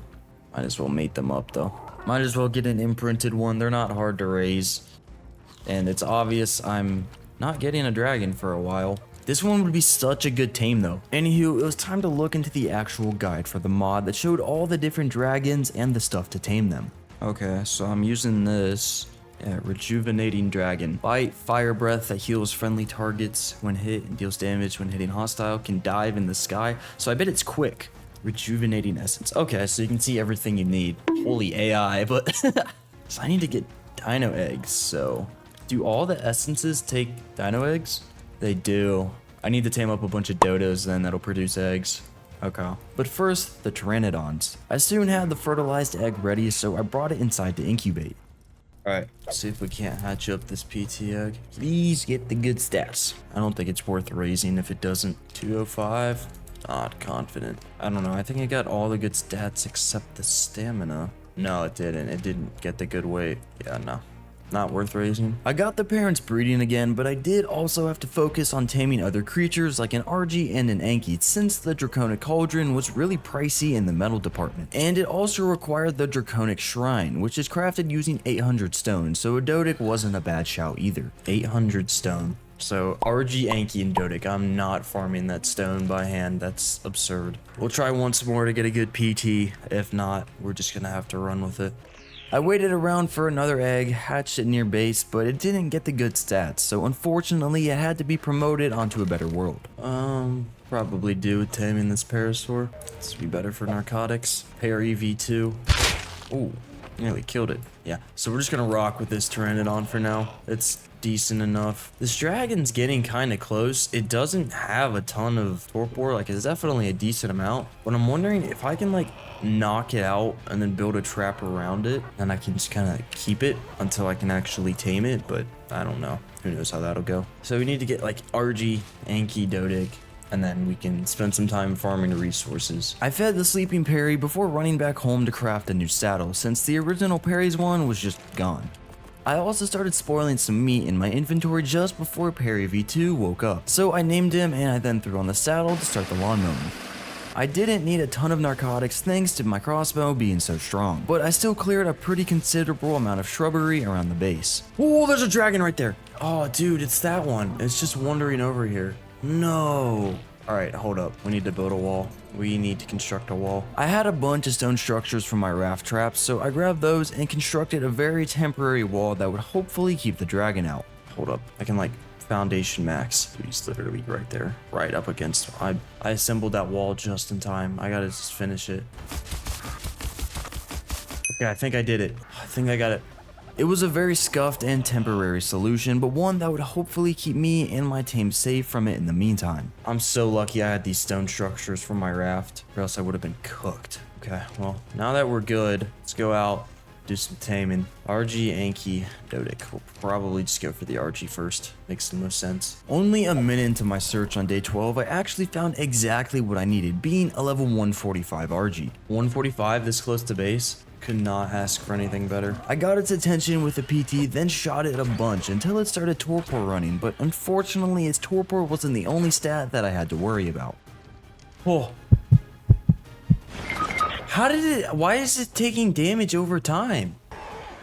Might as well mate them up though. Might as well get an imprinted one. They're not hard to raise. And it's obvious I'm not getting a dragon for a while. This one would be such a good tame though. Anywho, it was time to look into the actual guide for the mod that showed all the different dragons and the stuff to tame them. Okay, so I'm using this. Yeah, Rejuvenating Dragon. Bite, Fire Breath that heals friendly targets when hit and deals damage when hitting hostile. Can dive in the sky. So I bet it's quick. Rejuvenating Essence. Okay, so you can see everything you need. Holy AI, but... So I need to get Dino Eggs, so... Do all the essences take Dino Eggs? They do. I need to tame up a bunch of dodos then that'll produce eggs. Okay. But first, the Pteranodons. I soon had the fertilized egg ready, so I brought it inside to incubate. Alright, see if we can't hatch up this PT egg. Please get the good stats. I don't think it's worth raising if it doesn't. 205. Not confident. I don't know. I think it got all the good stats except the stamina. No, it didn't. It didn't get the good weight. Yeah, no. not worth raising. I got the parents breeding again, but I did also have to focus on taming other creatures like an RG and an Anki, since the Draconic Cauldron was really pricey in the metal department. And it also required the Draconic Shrine, which is crafted using 800 stone, so a Dodic wasn't a bad shout either. 800 stone. So RG, Anki, and Dodic, I'm not farming that stone by hand. That's absurd. We'll try once more to get a good PT. If not, we're just gonna have to run with it. I waited around for another egg, hatched it near base, but it didn't get the good stats, so unfortunately it had to be promoted onto a better world. Probably do with taming this parasaur. This would be better for narcotics. Parry V2. Ooh, nearly killed it. Yeah, so we're just gonna rock with this Pteranodon for now. It's decent enough. This dragon's getting kind of close. It doesn't have a ton of torpor, like it's definitely a decent amount, but I'm wondering if I can like knock it out and then build a trap around it, and I can just kind of keep it until I can actually tame it, but I don't know. Who knows how that'll go. So we need to get like RG, Anki, Dodic, and then we can spend some time farming the resources. I fed the sleeping Perry before running back home to craft a new saddle, since the original Perry's one was just gone. I also started spoiling some meat in my inventory just before Perry V2 woke up, so I named him and I then threw on the saddle to start the lawn mowing. I didn't need a ton of narcotics thanks to my crossbow being so strong, but I still cleared a pretty considerable amount of shrubbery around the base. Oh, there's a dragon right there. Oh, dude, it's that one. It's just wandering over here. No. All right, hold up. We need to build a wall. We need to construct a wall. I had a bunch of stone structures from my raft traps, so I grabbed those and constructed a very temporary wall that would hopefully keep the dragon out. Hold up. I can like foundation max. Dude, he's literally right there, right up against him. I assembled that wall just in time. I gotta just finish it. Okay, I think I did it. I think I got it. It was a very scuffed and temporary solution, but one that would hopefully keep me and my team safe from it in the meantime. I'm so lucky I had these stone structures from my raft, or else I would have been cooked. Okay, well, now that we're good, let's go out, do some taming. RG, Anki, Dodic. We'll probably just go for the RG first. Makes the most sense. Only a minute into my search on day 12, I actually found exactly what I needed, being a level 145 RG. 145 this close to base? Could not ask for anything better. I got its attention with a PT, then shot it a bunch until it started torpor running, but unfortunately its torpor wasn't the only stat that I had to worry about. Oh. Why is it taking damage over time?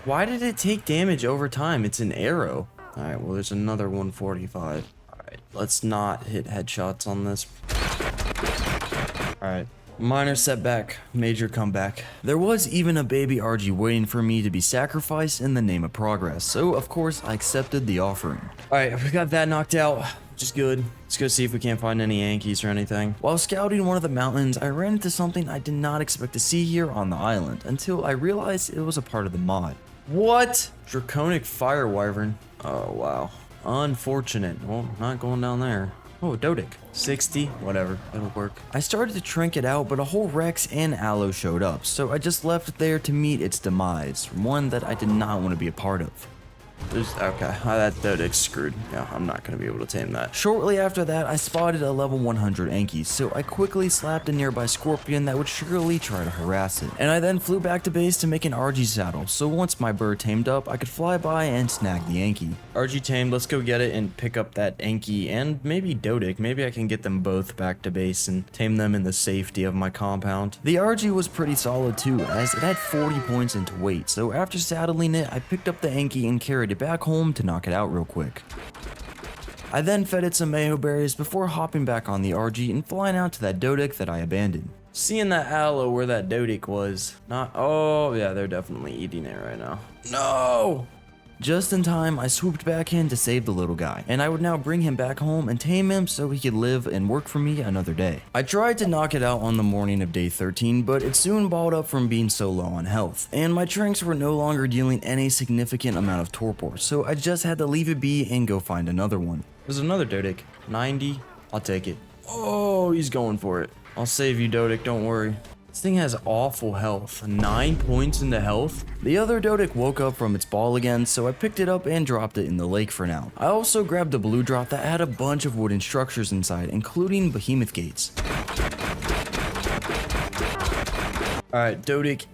Why did it take damage over time? It's an arrow. Alright, well there's another 145. Alright, let's not hit headshots on this. Alright. Minor setback, major comeback. There was even a baby RG waiting for me to be sacrificed in the name of progress, so of course I accepted the offering. Alright, we got that knocked out, which is good. Let's go see if we can't find any Yankees or anything. While scouting one of the mountains, I ran into something I did not expect to see here on the island, until I realized it was a part of the mod. What? Draconic Fire Wyvern. Oh wow. Unfortunate. Well, not going down there. Oh, Dodic. 60, whatever, it'll work. I started to trinket out, but a whole Rex and Aloe showed up, so I just left it there to meet its demise, one that I did not want to be a part of. Okay, that Dodic's screwed. Yeah, I'm not going to be able to tame that. Shortly after that, I spotted a level 100 Anki, so I quickly slapped a nearby scorpion that would surely try to harass it. And I then flew back to base to make an RG saddle, so once my bird tamed up, I could fly by and snag the Anki. RG tamed, let's go get it and pick up that Anki and maybe Dodic. Maybe I can get them both back to base and tame them in the safety of my compound. The RG was pretty solid too, as it had 40 points into weight, so after saddling it, I picked up the Anki and carried it back home to knock it out real quick. I then fed it some mayo berries before hopping back on the RG and flying out to that Dodic that I abandoned. Seeing that Aloe where that Dodic was, oh yeah, they're definitely eating it right now. No! Just in time, I swooped back in to save the little guy, and I would now bring him back home and tame him so he could live and work for me another day. I tried to knock it out on the morning of day 13, but it soon balled up from being so low on health, and my trinks were no longer dealing any significant amount of torpor, so I just had to leave it be and go find another one. There's another Dodic. 90, I'll take it. Oh, he's going for it. I'll save you, Dodic, don't worry. This thing has awful health. 9 points into health. The other Dodic woke up from its ball again, so I picked it up and dropped it in the lake for now. I also grabbed a blue drop that had a bunch of wooden structures inside, including behemoth gates. Alright, Dodic,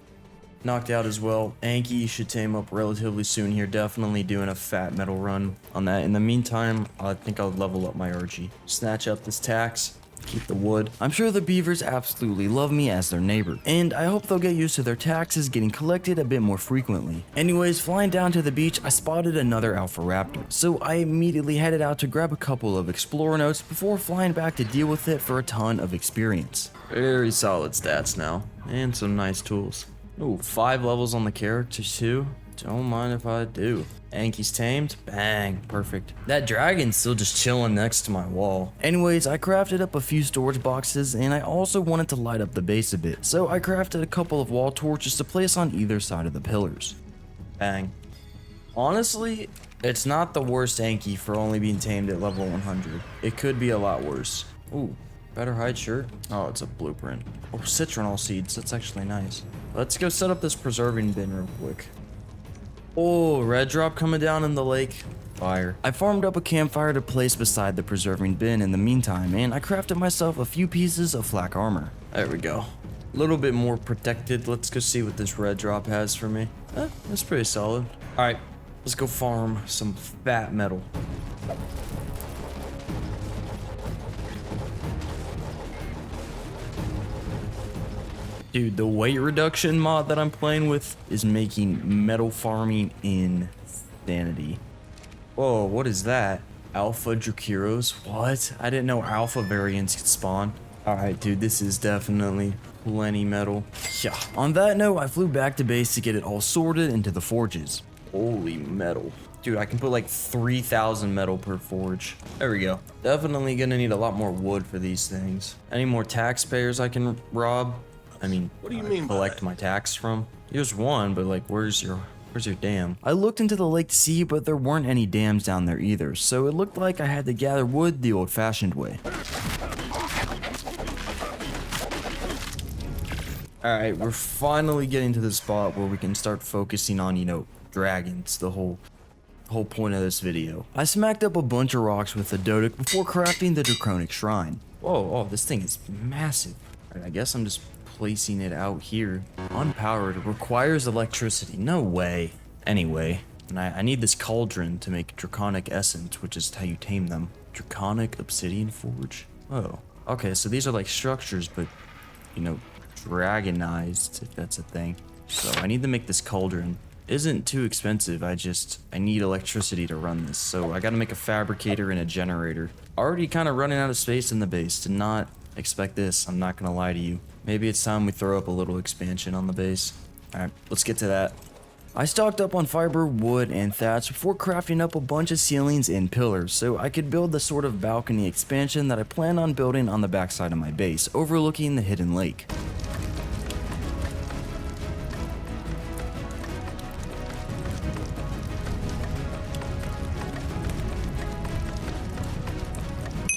knocked out as well. Anki should tame up relatively soon here. Definitely doing a fat metal run on that. In the meantime, I think I'll level up my RG. Snatch up this tax. Keep the wood. I'm sure the beavers absolutely love me as their neighbor, and I hope they'll get used to their taxes getting collected a bit more frequently. Anyways, flying down to the beach, I spotted another alpha raptor, so I immediately headed out to grab a couple of explorer notes before flying back to deal with it for a ton of experience. Very solid stats now, and some nice tools. Ooh, 5 levels on the character too. Don't mind if I do. Anki's tamed. Bang. Perfect. That dragon's still just chilling next to my wall. Anyways, I crafted up a few storage boxes, and I also wanted to light up the base a bit, so I crafted a couple of wall torches to place on either side of the pillars. Bang. Honestly, it's not the worst Anki for only being tamed at level 100. It could be a lot worse. Ooh, better hide shirt. Oh, it's a blueprint. Oh, citronal seeds. That's actually nice. Let's go set up this preserving bin real quick. Oh, red drop coming down in the lake. Fire. I farmed up a campfire to place beside the preserving bin in the meantime, and I crafted myself a few pieces of flak armor. There we go. A little bit more protected. Let's go see what this red drop has for me. That's pretty solid. Alright, let's go farm some fat metal. Dude, the weight reduction mod that I'm playing with is making metal farming insanity. Whoa, what is that? Alpha Drakyros? What? I didn't know alpha variants could spawn. Alright, dude, this is definitely plenty metal. Yeah. On that note, I flew back to base to get it all sorted into the forges. Holy metal. Dude, I can put like 3,000 metal per forge. There we go. Definitely gonna need a lot more wood for these things. Any more taxpayers I can rob? I mean, what do you mean collect my tax from? There's one, but like, where's your dam? I looked into the lake to see, but there weren't any dams down there either, so it looked like I had to gather wood the old-fashioned way. Alright, we're finally getting to the spot where we can start focusing on, you know, dragons, the whole point of this video. I smacked up a bunch of rocks with the Dodic before crafting the Draconic Shrine. Whoa, oh, this thing is massive. Alright, I guess I'm just placing it out here. Unpowered, requires electricity. No way. Anyway, and I need this cauldron to make draconic essence, which is how you tame them. Draconic obsidian forge? Oh. Okay, so these are like structures, but, you know, dragonized, if that's a thing. So I need to make this cauldron. Isn't too expensive, I need electricity to run this, so I gotta make a fabricator and a generator. Already kind of running out of space in the base. Did not expect this, I'm not gonna lie to you. Maybe it's time we throw up a little expansion on the base. Alright, let's get to that. I stocked up on fiber, wood, and thatch before crafting up a bunch of ceilings and pillars so I could build the sort of balcony expansion that I plan on building on the backside of my base, overlooking the hidden lake.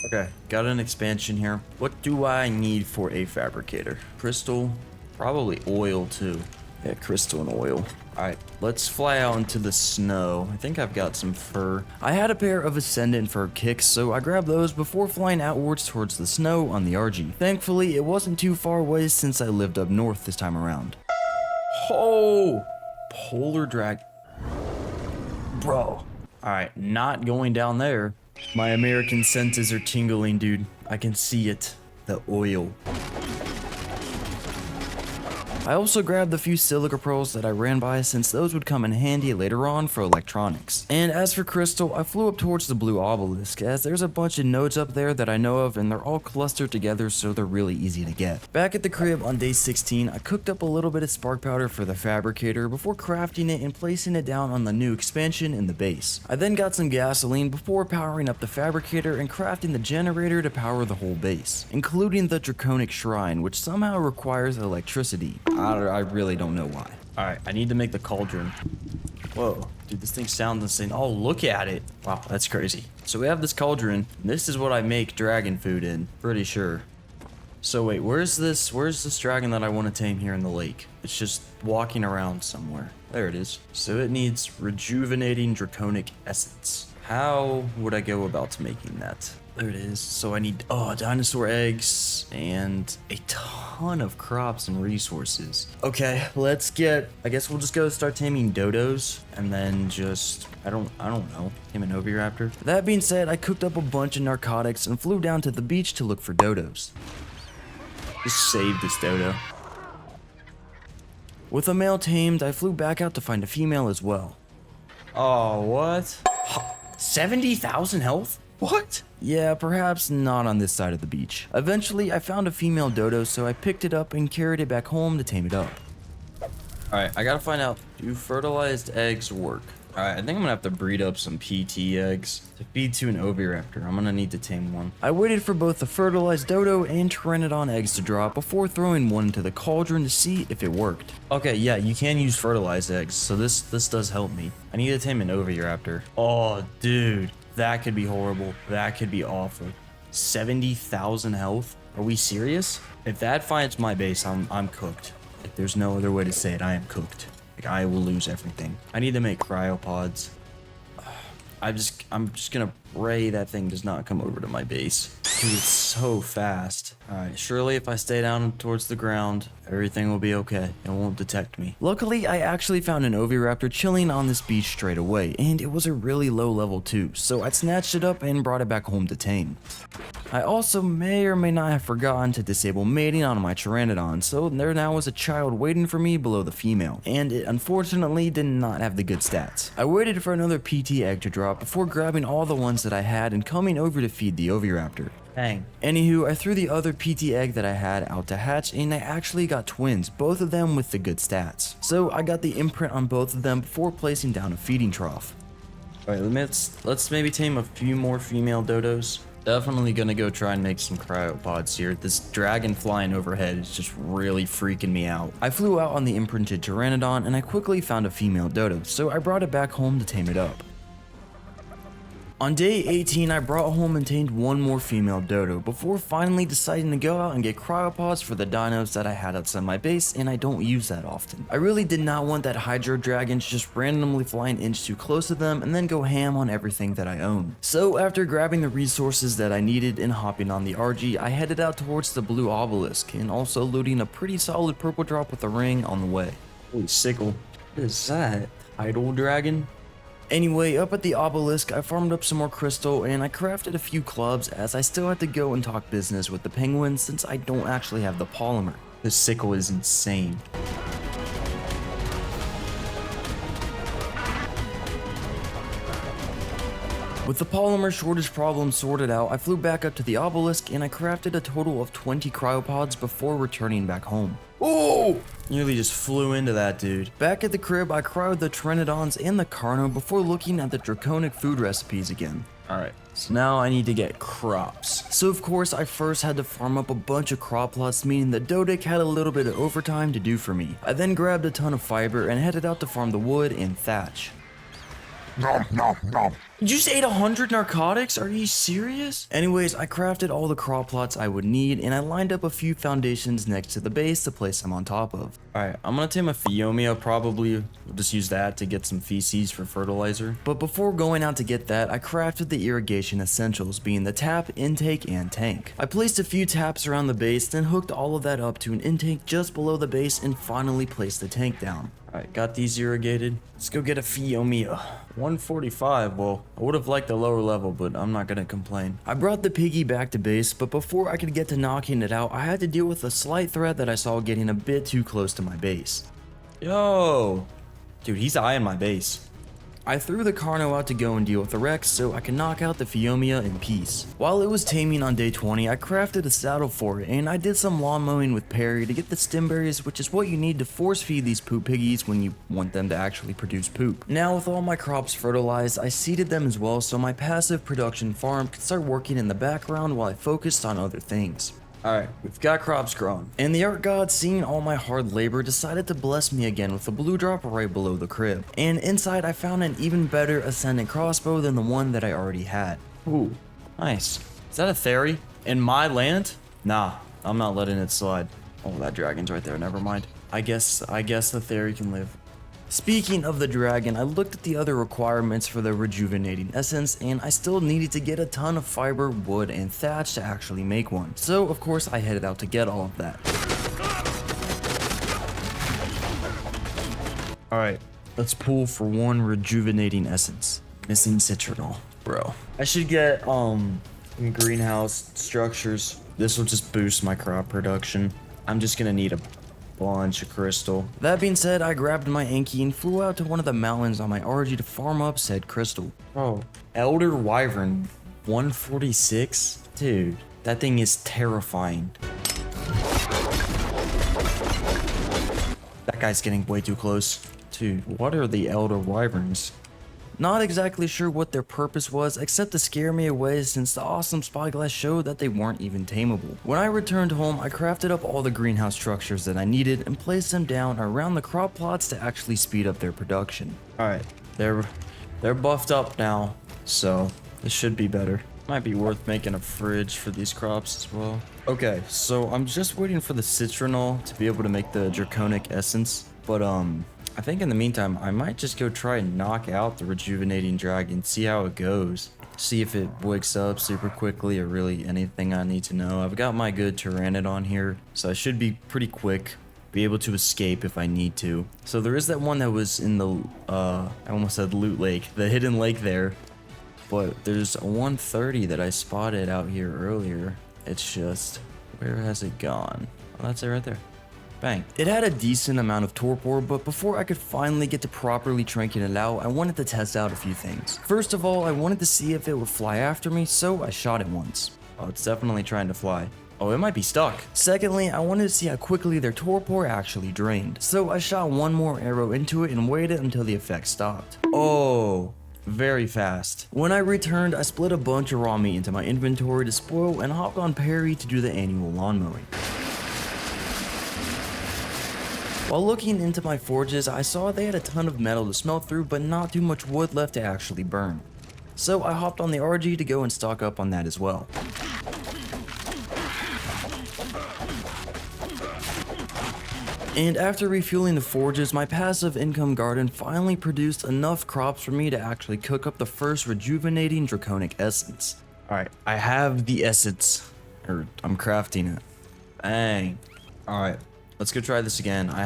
Okay, got an expansion here. What do I need for a fabricator? Crystal, probably oil too. Yeah, crystal and oil. Alright, let's fly out into the snow. I think I've got some fur. I had a pair of Ascendant fur kicks, so I grabbed those before flying outwards towards the snow on the RG. Thankfully, it wasn't too far away since I lived up north this time around. Oh! Polar drag. Bro. Alright, not going down there. My American senses are tingling, dude. I can see it. The oil. I also grabbed a few silica pearls that I ran by since those would come in handy later on for electronics. And as for crystal, I flew up towards the blue obelisk as there's a bunch of nodes up there that I know of and they're all clustered together so they're really easy to get. Back at the crib on day 16, I cooked up a little bit of spark powder for the fabricator before crafting it and placing it down on the new expansion in the base. I then got some gasoline before powering up the fabricator and crafting the generator to power the whole base, including the Draconic Shrine, which somehow requires electricity. I really don't know why. Alright, I need to make the cauldron. Whoa, dude, this thing sounds insane. Oh, look at it. Wow, that's crazy. So we have this cauldron. This is what I make dragon food in. Pretty sure. So wait, where's this dragon that I want to tame here in the lake? It's just walking around somewhere. There it is. So it needs rejuvenating draconic essence. How would I go about making that? There it is. So I need, dinosaur eggs and a ton of crops and resources. Okay, I guess we'll just go start taming dodos and then just, I don't know, tame an oviraptor. That being said, I cooked up a bunch of narcotics and flew down to the beach to look for dodos. Just save this dodo. With a male tamed, I flew back out to find a female as well. Oh, what? 70,000 health? What? Yeah, perhaps not on this side of the beach. Eventually, I found a female dodo, so I picked it up and carried it back home to tame it up. Alright, I gotta find out, do fertilized eggs work? Alright, I think I'm gonna have to breed up some PT eggs to feed to an oviraptor. I'm gonna need to tame one. I waited for both the fertilized dodo and pteranodon eggs to drop before throwing one into the cauldron to see if it worked. Okay, yeah, you can use fertilized eggs, so this does help me. I need to tame an oviraptor. Oh, dude. That could be horrible. That could be awful. 70,000 health? Are we serious? If that finds my base, I'm cooked. Like, there's no other way to say it. I am cooked. Like, I will lose everything. I need to make cryopods. I'm just gonna pray that thing does not come over to my base. Dude, it's so fast. Alright, surely if I stay down towards the ground, everything will be okay. It won't detect me. Luckily, I actually found an oviraptor chilling on this beach straight away, and it was a really low level too, so I snatched it up and brought it back home to tame. I also may or may not have forgotten to disable mating on my pteranodon, so there now was a child waiting for me below the female, and it unfortunately did not have the good stats. I waited for another PT egg to drop before grabbing all the ones that I had and coming over to feed the oviraptor. Dang. Anywho, I threw the other PT egg that I had out to hatch, and I actually got twins, both of them with the good stats. So I got the imprint on both of them before placing down a feeding trough. Alright, let's maybe tame a few more female dodos. Definitely gonna go try and make some cryopods here. This dragon flying overhead is just really freaking me out. I flew out on the imprinted pteranodon, and I quickly found a female dodo, so I brought it back home to tame it up. On day 18, I brought home and tamed one more female dodo before finally deciding to go out and get cryopods for the dinos that I had outside my base, and I don't use that often. I really did not want that hydro dragon to just randomly fly an inch too close to them and then go ham on everything that I own. So after grabbing the resources that I needed and hopping on the RG, I headed out towards the blue obelisk and also looting a pretty solid purple drop with a ring on the way. Holy sickle. What is that? Idol dragon? Anyway, up at the obelisk, I farmed up some more crystal and I crafted a few clubs as I still had to go and talk business with the penguins since I don't actually have the polymer. This sickle is insane. With the polymer shortage problem sorted out, I flew back up to the obelisk and I crafted a total of 20 cryopods before returning back home. Oh! Nearly just flew into that dude. Back at the crib, I cryoed the pteranodons and the carno before looking at the draconic food recipes again. Alright, so now I need to get crops. So of course, I first had to farm up a bunch of crop plots, meaning the Dodic had a little bit of overtime to do for me. I then grabbed a ton of fiber and headed out to farm the wood and thatch. Nom nom nom. You just ate 100 narcotics? Are you serious? Anyways, I crafted all the crop plots I would need, and I lined up a few foundations next to the base to place them on top of. Alright, I'm gonna tame a Phiomia, probably. We'll just use that to get some feces for fertilizer. But before going out to get that, I crafted the irrigation essentials, being the tap, intake, and tank. I placed a few taps around the base, then hooked all of that up to an intake just below the base, and finally placed the tank down. Alright, got these irrigated. Let's go get a Phiomia. 145, well, I would have liked a lower level, but I'm not gonna complain. I brought the piggy back to base, but before I could get to knocking it out, I had to deal with a slight threat that I saw getting a bit too close to my base. Yo! Dude, he's eyeing my base. I threw the Carno out to go and deal with the Rex so I could knock out the Phiomia in peace. While it was taming on day 20, I crafted a saddle for it, and I did some lawn mowing with Perry to get the stem berries, which is what you need to force feed these poop piggies when you want them to actually produce poop. Now with all my crops fertilized, I seeded them as well so my passive production farm could start working in the background while I focused on other things. Alright, we've got crops growing. And the art god, seeing all my hard labor, decided to bless me again with a blue drop right below the crib. And inside I found an even better ascendant crossbow than the one that I already had. Ooh, nice. Is that a Theory? In my land? Nah, I'm not letting it slide. Oh, that dragon's right there, never mind. I guess the Theory can live. Speaking of the dragon, I looked at the other requirements for the rejuvenating essence, and I still needed to get a ton of fiber, wood, and thatch to actually make one. So of course I headed out to get all of that. Alright, let's pull for one rejuvenating essence. Missing citronal, bro. I should get some greenhouse structures. This will just boost my crop production. I'm just gonna need a bunch of crystal. That being said, I grabbed my Anki and flew out to one of the mountains on my RG to farm up said crystal. Bro, Elder Wyvern 146? Dude, that thing is terrifying. That guy's getting way too close. Dude, what are the Elder Wyverns? Not exactly sure what their purpose was, except to scare me away since the awesome Spyglass showed that they weren't even tameable. When I returned home, I crafted up all the greenhouse structures that I needed and placed them down around the crop plots to actually speed up their production. Alright, they're buffed up now, so this should be better. Might be worth making a fridge for these crops as well. Okay, so I'm just waiting for the citronal to be able to make the draconic essence, but I think in the meantime, I might just go try and knock out the rejuvenating dragon, see how it goes. See if it wakes up super quickly or really anything I need to know. I've got my good Tyrannodon here, so I should be pretty quick, be able to escape if I need to. So there is that one that was in the, I almost said loot lake, the hidden lake there. But there's a 130 that I spotted out here earlier. It's just, where has it gone? Oh, that's it right there. Bang. It had a decent amount of torpor, but before I could finally get to properly tranking it out, I wanted to test out a few things. First of all, I wanted to see if it would fly after me, so I shot it once. Oh, it's definitely trying to fly. Oh, it might be stuck. Secondly, I wanted to see how quickly their torpor actually drained, so I shot one more arrow into it and waited until the effect stopped. Oh, very fast. When I returned, I split a bunch of raw meat into my inventory to spoil and hopped on Perry to do the annual lawn mowing. While looking into my forges, I saw they had a ton of metal to smelt through, but not too much wood left to actually burn. So I hopped on the RG to go and stock up on that as well. And after refueling the forges, my passive income garden finally produced enough crops for me to actually cook up the first rejuvenating draconic essence. Alright, I have the essence, or I'm crafting it. Bang. Alright. Let's go try this again. I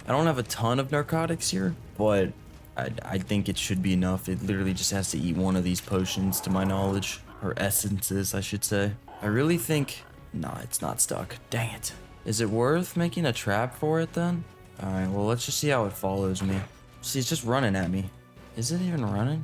don't have a ton of narcotics here, but I think it should be enough. It literally just has to eat one of these potions to my knowledge, or essences, I should say. I really think, nah, it's not stuck. Dang it. Is it worth making a trap for it then? All right, well, let's just see how it follows me. See, it's just running at me. Is it even running?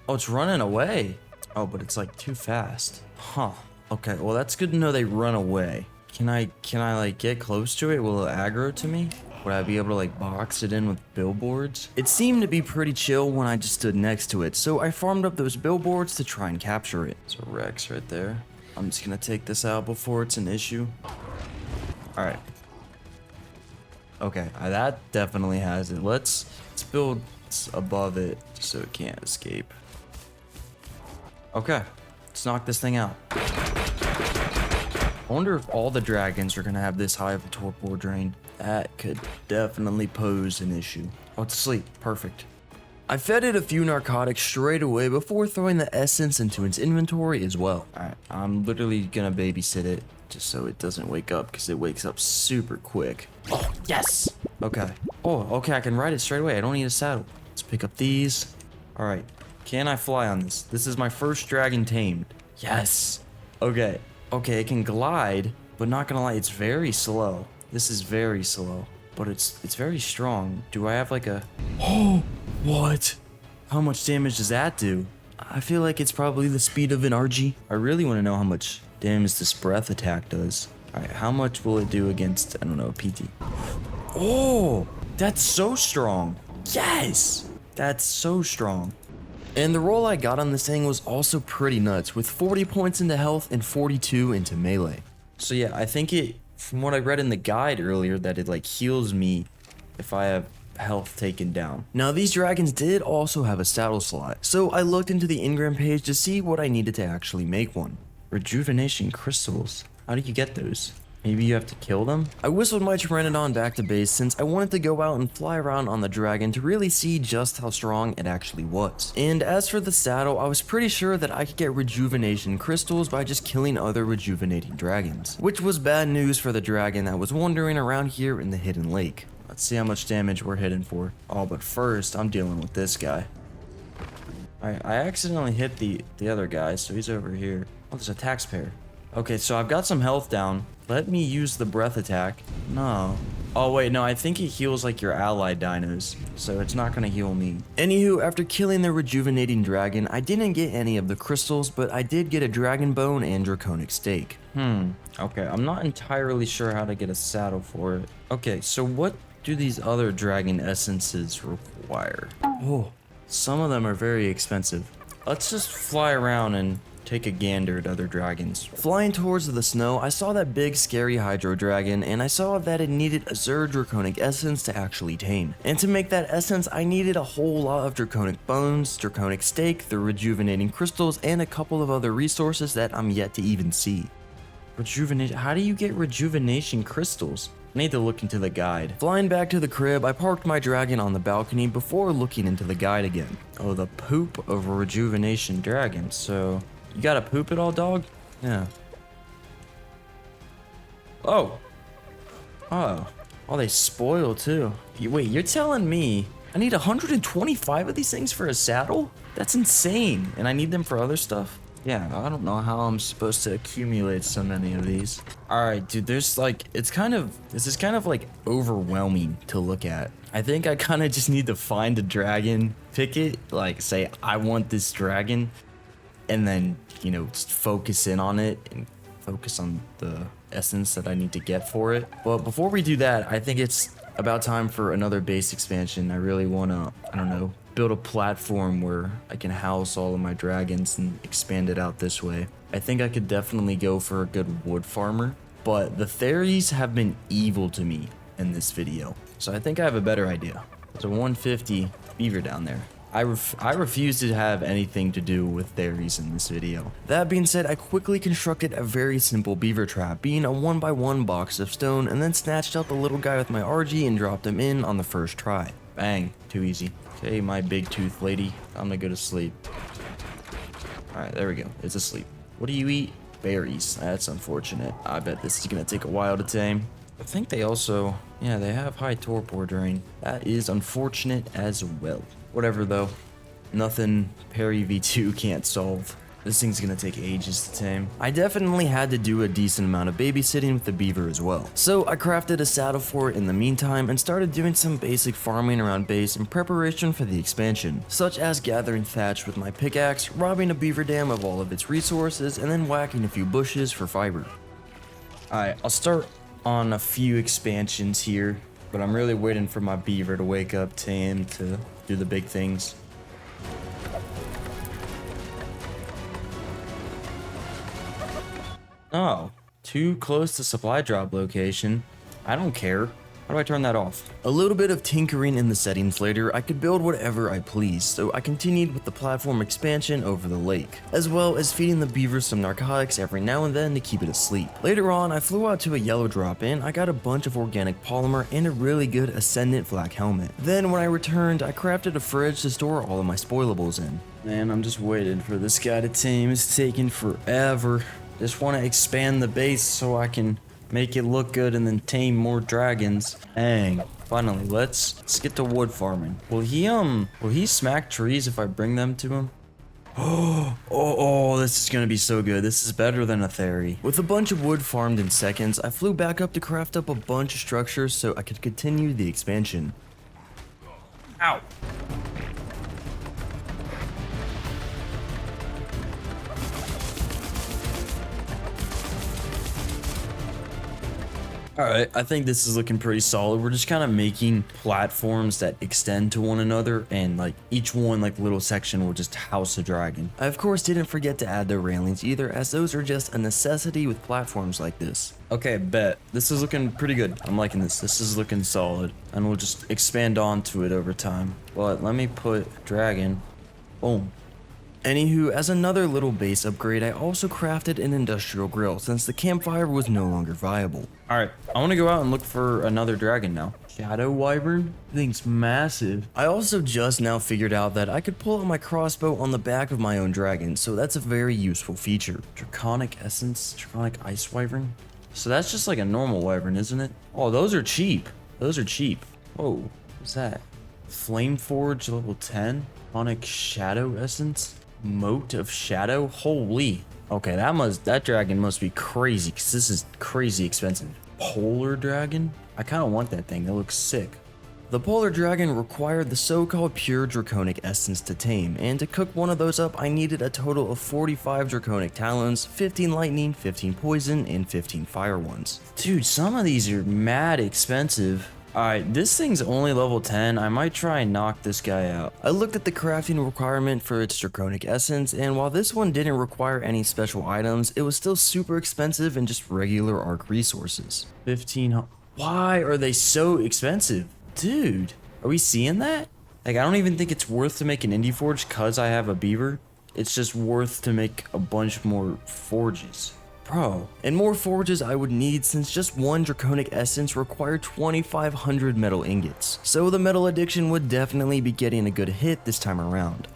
Oh, it's running away. Oh, but it's like too fast. Huh. Okay, well, that's good to know they run away. Can I like get close to it? Will it aggro to me? Would I be able to like box it in with billboards? It seemed to be pretty chill when I just stood next to it, so I farmed up those billboards to try and capture it. It's a Rex right there. I'm just gonna take this out before it's an issue. Alright. Okay, that definitely has it. Let's build above it so it can't escape. Okay, let's knock this thing out. I wonder if all the dragons are gonna have this high of a torpor drain. That could definitely pose an issue. Oh, it's asleep. Perfect. I fed it a few narcotics straight away before throwing the essence into its inventory as well. Alright, I'm literally gonna babysit it just so it doesn't wake up because it wakes up super quick. Oh, yes! Okay. Oh, okay, I can ride it straight away. I don't need a saddle. Let's pick up these. Alright, can I fly on this? This is my first dragon tamed. Yes! Okay. Okay, it can glide, but not gonna lie, it's very slow. This is very slow, but it's very strong. Do I have like a... Oh, what? How much damage does that do? I feel like it's probably the speed of an RG. I really want to know how much damage this breath attack does. All right, how much will it do against, I don't know, PT? Oh, that's so strong. Yes, that's so strong. And the roll I got on this thing was also pretty nuts, with 40 points into health and 42 into melee. So yeah, I think it, from what I read in the guide earlier, that it like heals me if I have health taken down. Now these dragons did also have a saddle slot, so I looked into the engram page to see what I needed to actually make one. Rejuvenation crystals. How do you get those? Maybe you have to kill them? I whistled my Pteranodon back to base since I wanted to go out and fly around on the dragon to really see just how strong it actually was. And as for the saddle, I was pretty sure that I could get rejuvenation crystals by just killing other rejuvenating dragons, which was bad news for the dragon that was wandering around here in the hidden lake. Let's see how much damage we're hitting for. Oh, but first, I'm dealing with this guy. I accidentally hit the other guy, so he's over here. Oh, there's a taxpayer. Okay, so I've got some health down. Let me use the breath attack. No. Oh wait, no, I think it heals like your allied dinos, so it's not gonna heal me. Anywho, after killing the rejuvenating dragon, I didn't get any of the crystals, but I did get a dragon bone and draconic steak. Okay, I'm not entirely sure how to get a saddle for it. Okay, so what do these other dragon essences require? Oh, some of them are very expensive. Let's just fly around and take a gander at other dragons. Flying towards the snow, I saw that big scary hydro dragon, and I saw that it needed a Zerd draconic essence to actually tame. And to make that essence, I needed a whole lot of draconic bones, draconic steak, the rejuvenating crystals, and a couple of other resources that I'm yet to even see. Rejuvenation? How do you get rejuvenation crystals? I need to look into the guide. Flying back to the crib, I parked my dragon on the balcony before looking into the guide again. Oh, the poop of a rejuvenation dragon, so... You gotta poop it all, dog? Yeah. Oh. Oh. Oh, they spoil too. Wait, you're telling me I need 125 of these things for a saddle? That's insane. And I need them for other stuff? Yeah, I don't know how I'm supposed to accumulate so many of these. Alright, dude, there's like, this is kind of like overwhelming to look at. I think I kind of just need to find a dragon, pick it, like say, I want this dragon, and then, you know, just focus in on it and focus on the essence that I need to get for it. But before we do that, I think it's about time for another base expansion. I really want to, I don't know, build a platform where I can house all of my dragons and expand it out this way. I think I could definitely go for a good wood farmer, but the fairies have been evil to me in this video. So I think I have a better idea. There's a 150 beaver down there. I refuse to have anything to do with fairies in this video. That being said, I quickly constructed a very simple beaver trap, being a 1x1 box of stone, and then snatched out the little guy with my RG and dropped him in on the first try. Bang, too easy. Okay, my big tooth lady, I'm gonna go to sleep. Alright, there we go, it's asleep. What do you eat? Berries, that's unfortunate. I bet this is gonna take a while to tame. I think they also, yeah, they have high torpor drain. That is unfortunate as well. Whatever though, nothing Perry V2 can't solve. This thing's gonna take ages to tame. I definitely had to do a decent amount of babysitting with the beaver as well. So I crafted a saddle for it in the meantime and started doing some basic farming around base in preparation for the expansion, such as gathering thatch with my pickaxe, robbing a beaver dam of all of its resources, and then whacking a few bushes for fiber. Alright, I'll start on a few expansions here, but I'm really waiting for my beaver to wake up tame to do the big things. Oh, too close to supply drop location. I don't care. How do I turn that off? A little bit of tinkering in the settings later, I could build whatever I pleased, so I continued with the platform expansion over the lake, as well as feeding the beaver some narcotics every now and then to keep it asleep. Later on, I flew out to a yellow drop and I got a bunch of organic polymer and a really good Ascendant flak helmet. Then when I returned, I crafted a fridge to store all of my spoilables in. Man, I'm just waiting for this guy to tame. It's taking forever. Just want to expand the base so I can make it look good and then tame more dragons. Dang. Finally, let's get to wood farming. Will he smack trees if I bring them to him? Oh, this is gonna be so good. This is better than a theory. With a bunch of wood farmed in seconds, I flew back up to craft up a bunch of structures so I could continue the expansion. Ow. Alright, I think this is looking pretty solid. We're just kind of making platforms that extend to one another, and like each one, like little section, will just house a dragon. I of course didn't forget to add the railings either, as those are just a necessity with platforms like this. Okay, bet. This is looking pretty good. I'm liking this. This is looking solid. And we'll just expand onto it over time. But let me put dragon. Boom. Anywho, as another little base upgrade, I also crafted an industrial grill since the campfire was no longer viable. Alright, I want to go out and look for another dragon now. Shadow Wyvern? Thing's massive. I also just now figured out that I could pull out my crossbow on the back of my own dragon, so that's a very useful feature. Draconic Essence, Draconic Ice Wyvern. So that's just like a normal wyvern, isn't it? Oh, those are cheap. Those are cheap. Whoa, what's that? Flame Forge level 10? Draconic Shadow Essence? Moat of Shadow? Holy. Okay, that dragon must be crazy, because this is crazy expensive. Polar Dragon? I kind of want that thing, that looks sick. The Polar Dragon required the so-called pure Draconic Essence to tame, and to cook one of those up I needed a total of 45 Draconic Talons, 15 Lightning, 15 Poison, and 15 Fire ones. Dude, some of these are mad expensive. Alright, this thing's only level 10, I might try and knock this guy out. I looked at the crafting requirement for its Draconic Essence, and while this one didn't require any special items, it was still super expensive and just regular Arc resources. 1500. Why are they so expensive? Dude, are we seeing that? Like, I don't even think it's worth to make an indie forge cause I have a beaver. It's just worth to make a bunch more forges. Bro, and more forges I would need since just one Draconic Essence required 2,500 metal ingots. So the metal addiction would definitely be getting a good hit this time around.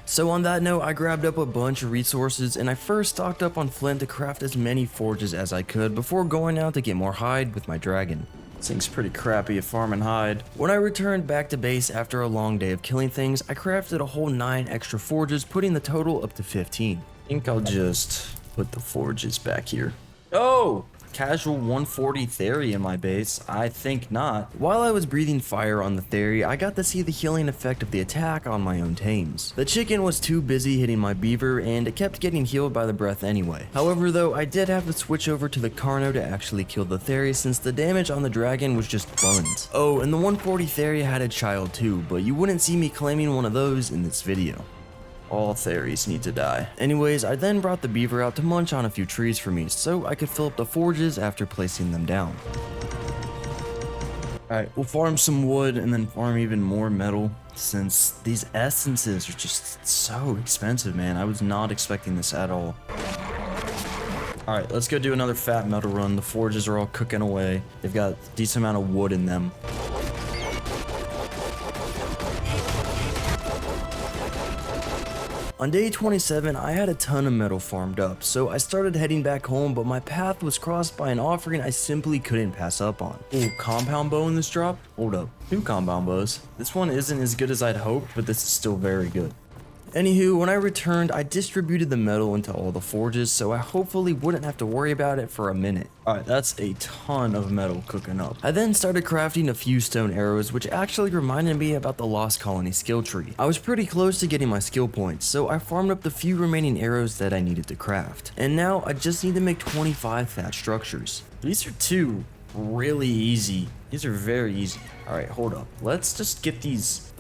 So on that note, I grabbed up a bunch of resources and I first stocked up on flint to craft as many forges as I could before going out to get more hide with my dragon. This thing's pretty crappy at farming hide. When I returned back to base after a long day of killing things, I crafted a whole 9 extra forges, putting the total up to 15. I think I'll just put the forges back here. Oh! Casual 140 Theory in my base? I think not. While I was breathing fire on the Theory, I got to see the healing effect of the attack on my own tames. The chicken was too busy hitting my beaver and it kept getting healed by the breath anyway. However though, I did have to switch over to the Carno to actually kill the Theory since the damage on the dragon was just buns. Oh, and the 140 Theory had a child too, but you wouldn't see me claiming one of those in this video. All Theories need to die. Anyways, I then brought the beaver out to munch on a few trees for me, so I could fill up the forges after placing them down. Alright, we'll farm some wood and then farm even more metal, since these essences are just so expensive, man. I was not expecting this at all. Alright, let's go do another fat metal run. The forges are all cooking away. They've got a decent amount of wood in them. On day 27, I had a ton of metal farmed up, so I started heading back home, but my path was crossed by an offering I simply couldn't pass up on. Ooh, compound bow in this drop? Hold up, 2 compound bows. This one isn't as good as I'd hoped, but this is still very good. Anywho, when I returned, I distributed the metal into all the forges, so I hopefully wouldn't have to worry about it for a minute. Alright, that's a ton of metal cooking up. I then started crafting a few stone arrows, which actually reminded me about the Lost Colony skill tree. I was pretty close to getting my skill points, so I farmed up the few remaining arrows that I needed to craft. And now I just need to make 25 fat structures. These are 2 really easy. These are very easy. Alright, hold up. Let's just get these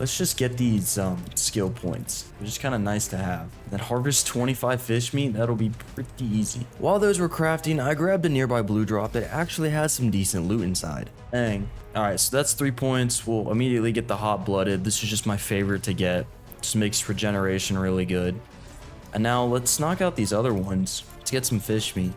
skill points. They're just kind of nice to have. Then harvest 25 fish meat, that'll be pretty easy. While those were crafting, I grabbed a nearby blue drop that actually has some decent loot inside. Dang. Alright, so that's 3 points. We'll immediately get the hot blooded. This is just my favorite to get. Just makes regeneration really good. And now let's knock out these other ones. Let's get some fish meat.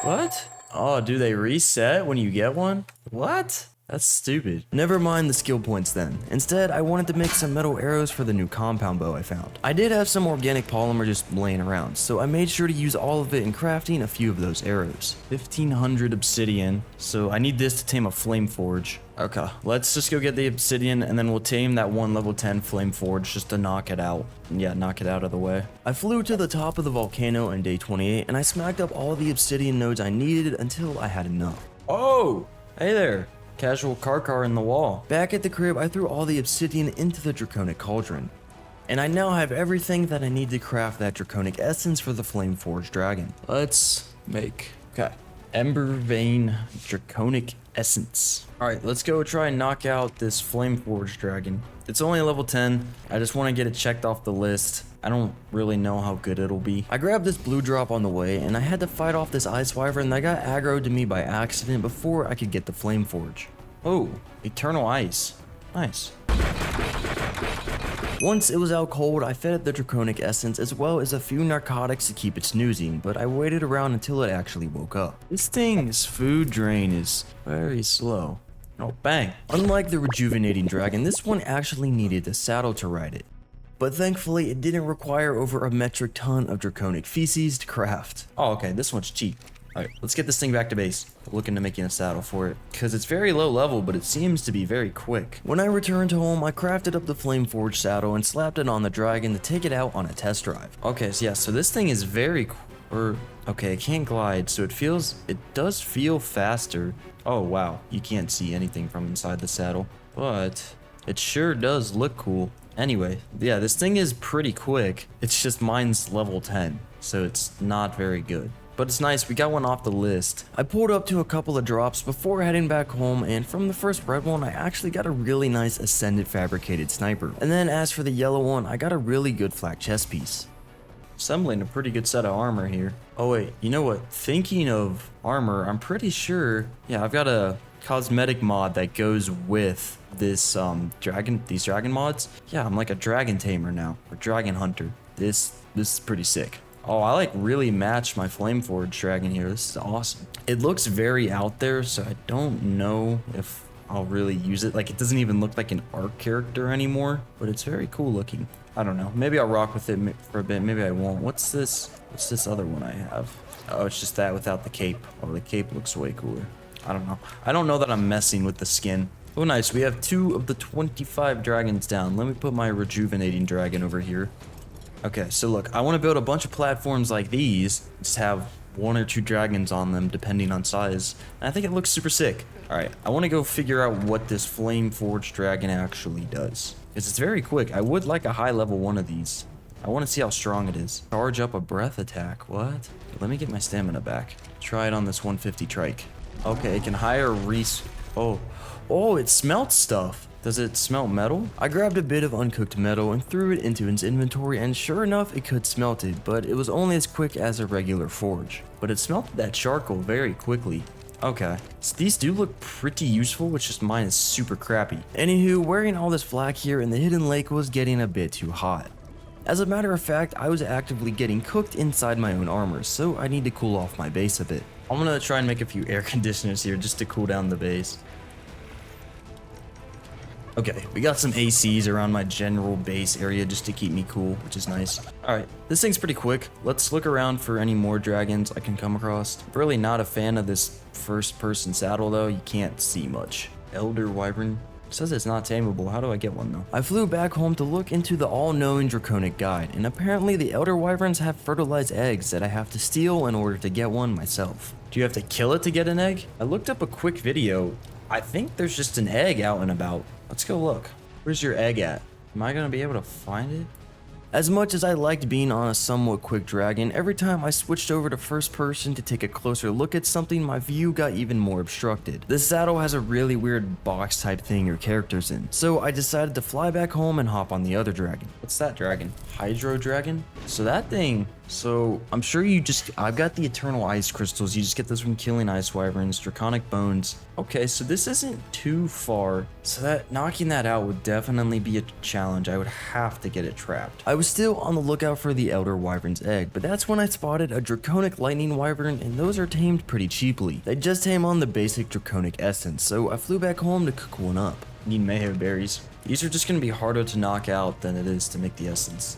What? Oh, do they reset when you get one? What? That's stupid. Never mind the skill points then. Instead, I wanted to make some metal arrows for the new compound bow I found. I did have some organic polymer just laying around, so I made sure to use all of it in crafting a few of those arrows. 1500 obsidian, so I need this to tame a flame forge. Okay, let's just go get the obsidian and then we'll tame that one level 10 flame forge just to knock it out. Yeah, knock it out of the way. I flew to the top of the volcano on day 28 and I smacked up all the obsidian nodes I needed until I had enough. Oh, hey there. Casual car in the wall. Back at the crib, I threw all the obsidian into the Draconic Cauldron. And I now have everything that I need to craft that Draconic Essence for the Flame Forged Dragon. Let's make, okay, Ember Vein Draconic Essence. Alright, let's go try and knock out this Flame Forged Dragon. It's only level 10. I just want to get it checked off the list. I don't really know how good it'll be. I grabbed this blue drop on the way and I had to fight off this ice wyvern that got aggroed to me by accident before I could get the flame forge. Oh, eternal ice. Nice. Once it was out cold, I fed it the Draconic essence as well as a few narcotics to keep it snoozing, but I waited around until it actually woke up. This thing's food drain is very slow. Oh, bang. Unlike the rejuvenating dragon, this one actually needed a saddle to ride it. But thankfully, it didn't require over a metric ton of draconic feces to craft. Oh, okay, this one's cheap. All right, let's get this thing back to base. Looking to making a saddle for it, because it's very low level, but it seems to be very quick. When I returned home, I crafted up the flame forged saddle and slapped it on the dragon to take it out on a test drive. Okay, so yeah, so this thing is very, okay, it can't glide, so it does feel faster. Oh wow, you can't see anything from inside the saddle, but it sure does look cool. Anyway, yeah, this thing is pretty quick. It's just mine's level 10, so it's not very good. But it's nice, we got one off the list. I pulled up to a couple of drops before heading back home, and from the first red one, I actually got a really nice Ascendant fabricated sniper. And then as for the yellow one, I got a really good flak chest piece. Assembling a pretty good set of armor here. Oh wait, you know what? Thinking of armor, I'm pretty sure, yeah, I've got a cosmetic mod that goes with this these dragon mods. Yeah, I'm like a dragon tamer now, or dragon hunter. This is pretty sick. Oh, I like really matched my Flameforged dragon here. This is awesome. It looks very out there, so I don't know if I'll really use it. Like, it doesn't even look like an ARC character anymore, but it's very cool looking. I don't know. Maybe I'll rock with it for a bit. Maybe I won't. What's this other one I have? Oh, it's just that without the cape. Oh, the cape looks way cooler. I don't know. I don't know that I'm messing with the skin. Oh, nice. We have 2 of the 25 dragons down. Let me put my rejuvenating dragon over here. Okay, so look, I want to build a bunch of platforms like these, just have 1 or 2 dragons on them depending on size, and I think it looks super sick. Alright, I want to go figure out what this flame forged dragon actually does, because it's very quick. I would like a high level one of these. I want to see how strong it is. Charge up a breath attack, what? Let me get my stamina back. Try it on this 150 trike. Okay, it can hire oh, it smelts stuff. Does it smelt metal? I grabbed a bit of uncooked metal and threw it into its inventory, and sure enough, it could smelt it, but it was only as quick as a regular forge. But it smelted that charcoal very quickly. Okay, so these do look pretty useful, it's just mine is super crappy. Anywho, wearing all this flak here in the hidden lake was getting a bit too hot. As a matter of fact, I was actively getting cooked inside my own armor, so I need to cool off my base a bit. I'm gonna try and make a few air conditioners here just to cool down the base. Okay, we got some ACs around my general base area just to keep me cool, which is nice. Alright, this thing's pretty quick. Let's look around for any more dragons I can come across. Really not a fan of this first-person saddle though, you can't see much. Elder Wyvern. It says it's not tameable. How do I get one though? I flew back home to look into the all-knowing Draconic Guide, and apparently the Elder Wyverns have fertilized eggs that I have to steal in order to get one myself. Do you have to kill it to get an egg? I looked up a quick video. I think there's just an egg out and about. Let's go look. Where's your egg at? Am I gonna be able to find it? As much as I liked being on a somewhat quick dragon, every time I switched over to first person to take a closer look at something, my view got even more obstructed. This saddle has a really weird box type thing your character's in, so I decided to fly back home and hop on the other dragon. What's that dragon? Hydro dragon? So that thing, I'm sure I've got the eternal ice crystals, you just get those from killing ice wyverns, draconic bones. Okay, so this isn't too far, so that knocking that out would definitely be a challenge. I would have to get it trapped. I was still on the lookout for the Elder Wyvern's egg, but that's when I spotted a Draconic Lightning Wyvern, and those are tamed pretty cheaply. They just tame on the basic Draconic essence, so I flew back home to cook one up. Need mayhem berries. These are just going to be harder to knock out than it is to make the essence.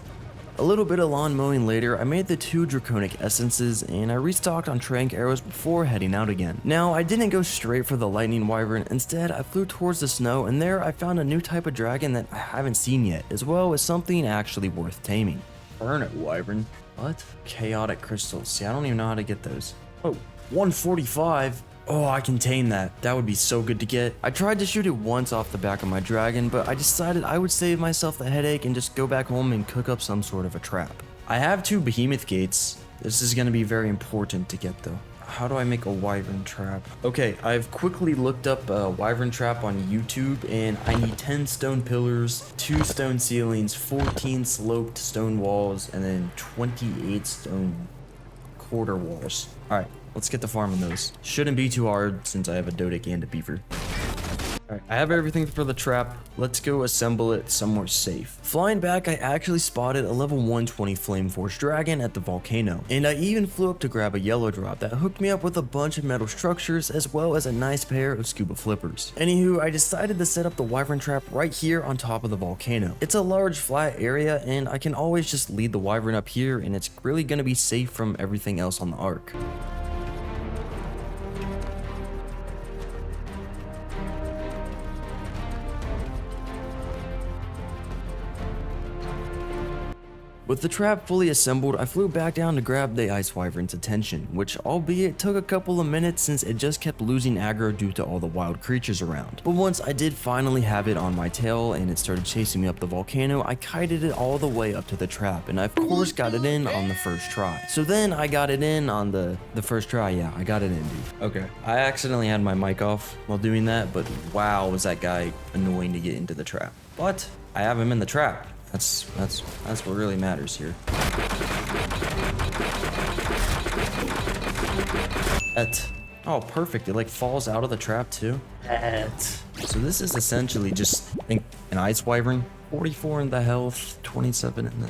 A little bit of lawn mowing later, I made the 2 Draconic essences, and I restocked on Trank arrows before heading out again. Now, I didn't go straight for the Lightning Wyvern, instead I flew towards the snow, and there I found a new type of dragon that I haven't seen yet, as well as something actually worth taming. Burn it, Wyvern. What? Chaotic crystals. See, I don't even know how to get those. Oh, 145? Oh, I can tame that. That would be so good to get. I tried to shoot it once off the back of my dragon, but I decided I would save myself the headache and just go back home and cook up some sort of a trap. I have 2 behemoth gates. This is going to be very important to get though. How do I make a wyvern trap? Okay, I've quickly looked up a wyvern trap on YouTube, and I need 10 stone pillars, 2 stone ceilings, 14 sloped stone walls, and then 28 stone quarter walls. Alright. Let's get to farming those. Shouldn't be too hard since I have a Dodic and a beaver. Alright, I have everything for the trap. Let's go assemble it somewhere safe. Flying back, I actually spotted a level 120 Flameforged dragon at the volcano. And I even flew up to grab a yellow drop that hooked me up with a bunch of metal structures as well as a nice pair of scuba flippers. Anywho, I decided to set up the wyvern trap right here on top of the volcano. It's a large flat area and I can always just lead the wyvern up here and it's really going to be safe from everything else on the arc. With the trap fully assembled, I flew back down to grab the ice wyvern's attention, which albeit took a couple of minutes since it just kept losing aggro due to all the wild creatures around. But once I did finally have it on my tail and it started chasing me up the volcano, I kited it all the way up to the trap and I of course got it in on the first try. So then I got it in on the first try, yeah, I got it in, dude. Okay, I accidentally had my mic off while doing that, but wow, was that guy annoying to get into the trap. But I have him in the trap. That's what really matters here. Oh, perfect. It like falls out of the trap too. So this is essentially just, I think, an ice wyvern. 44 in the health, 27 in the...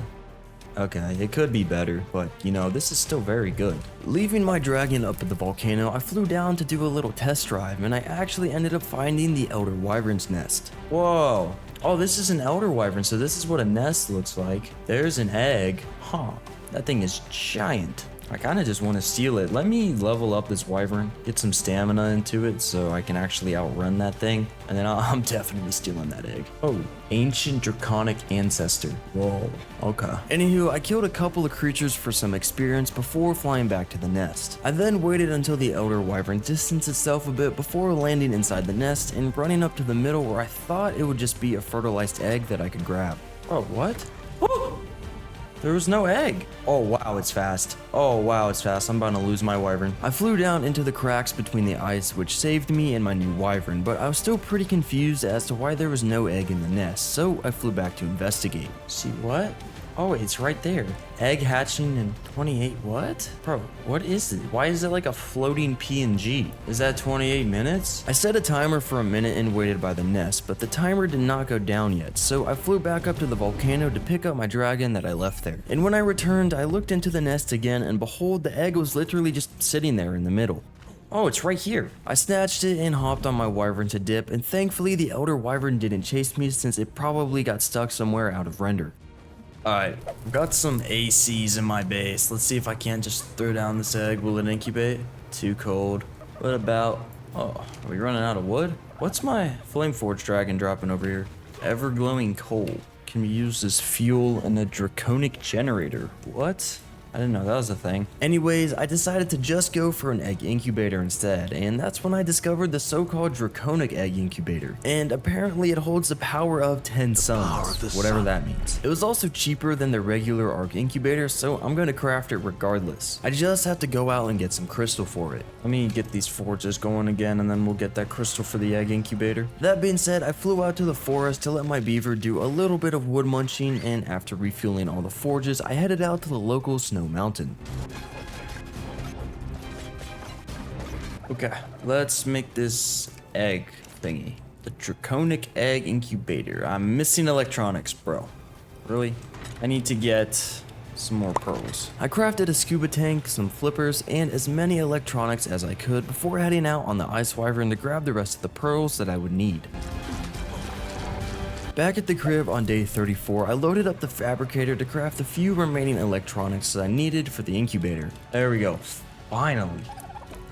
Okay, it could be better, but you know, this is still very good. Leaving my dragon up at the volcano, I flew down to do a little test drive, and I actually ended up finding the elder wyvern's nest. Whoa. Oh, this is an elder wyvern, so this is what a nest looks like. There's an egg. Huh. That thing is giant. I kind of just want to steal it. Let me level up this wyvern, get some stamina into it so I can actually outrun that thing. And then I'm definitely stealing that egg. Oh, ancient draconic ancestor. Whoa, okay. Anywho, I killed a couple of creatures for some experience before flying back to the nest. I then waited until the elder wyvern distanced itself a bit before landing inside the nest and running up to the middle where I thought it would just be a fertilized egg that I could grab. Oh, what? Oh! There was no egg. Oh wow, it's fast. Oh wow, it's fast. I'm about to lose my wyvern. I flew down into the cracks between the ice, which saved me and my new wyvern, but I was still pretty confused as to why there was no egg in the nest, so I flew back to investigate. See what? Oh, it's right there. Egg hatching in 28, what? Bro, what is it? Why is it like a floating PNG? Is that 28 minutes? I set a timer for a minute and waited by the nest, but the timer did not go down yet, so I flew back up to the volcano to pick up my dragon that I left there. And when I returned, I looked into the nest again, and behold, the egg was literally just sitting there in the middle. Oh, it's right here. I snatched it and hopped on my wyvern to dip, and thankfully the elder wyvern didn't chase me since it probably got stuck somewhere out of render. Alright, I've got some ACs in my base. Let's see if I can't just throw down this egg. Will it incubate? Too cold. What about... Oh, are we running out of wood? What's my Flameforged dragon dropping over here? Ever-glowing coal. Can be used as fuel in a draconic generator. What? I didn't know that was a thing. Anyways, I decided to just go for an egg incubator instead, and that's when I discovered the so-called Draconic egg incubator. And apparently it holds the power of 10 suns, whatever that means. It was also cheaper than the regular arc incubator, so I'm going to craft it regardless. I just have to go out and get some crystal for it. Let me get these forges going again, and then we'll get that crystal for the egg incubator. That being said, I flew out to the forest to let my beaver do a little bit of wood munching, and after refueling all the forges, I headed out to the local snow mountain. Okay, let's make this egg thingy. The Draconic egg incubator. I'm missing electronics, bro. Really? I need to get some more pearls. I crafted a scuba tank, some flippers, and as many electronics as I could before heading out on the ice wyvern to grab the rest of the pearls that I would need. Back at the crib on day 34, I loaded up the fabricator to craft the few remaining electronics that I needed for the incubator. There we go. Finally.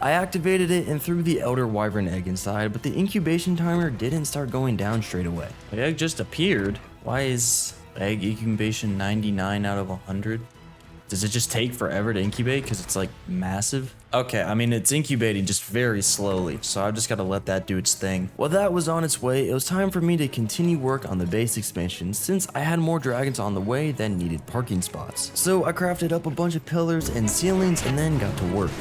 I activated it and threw the elder wyvern egg inside, but the incubation timer didn't start going down straight away. The egg just appeared. Why is egg incubation 99 out of 100? Does it just take forever to incubate because it's like massive? Okay, I mean, it's incubating just very slowly, so I've just got to let that do its thing. While that was on its way, it was time for me to continue work on the base expansion since I had more dragons on the way than needed parking spots. So I crafted up a bunch of pillars and ceilings and then got to work.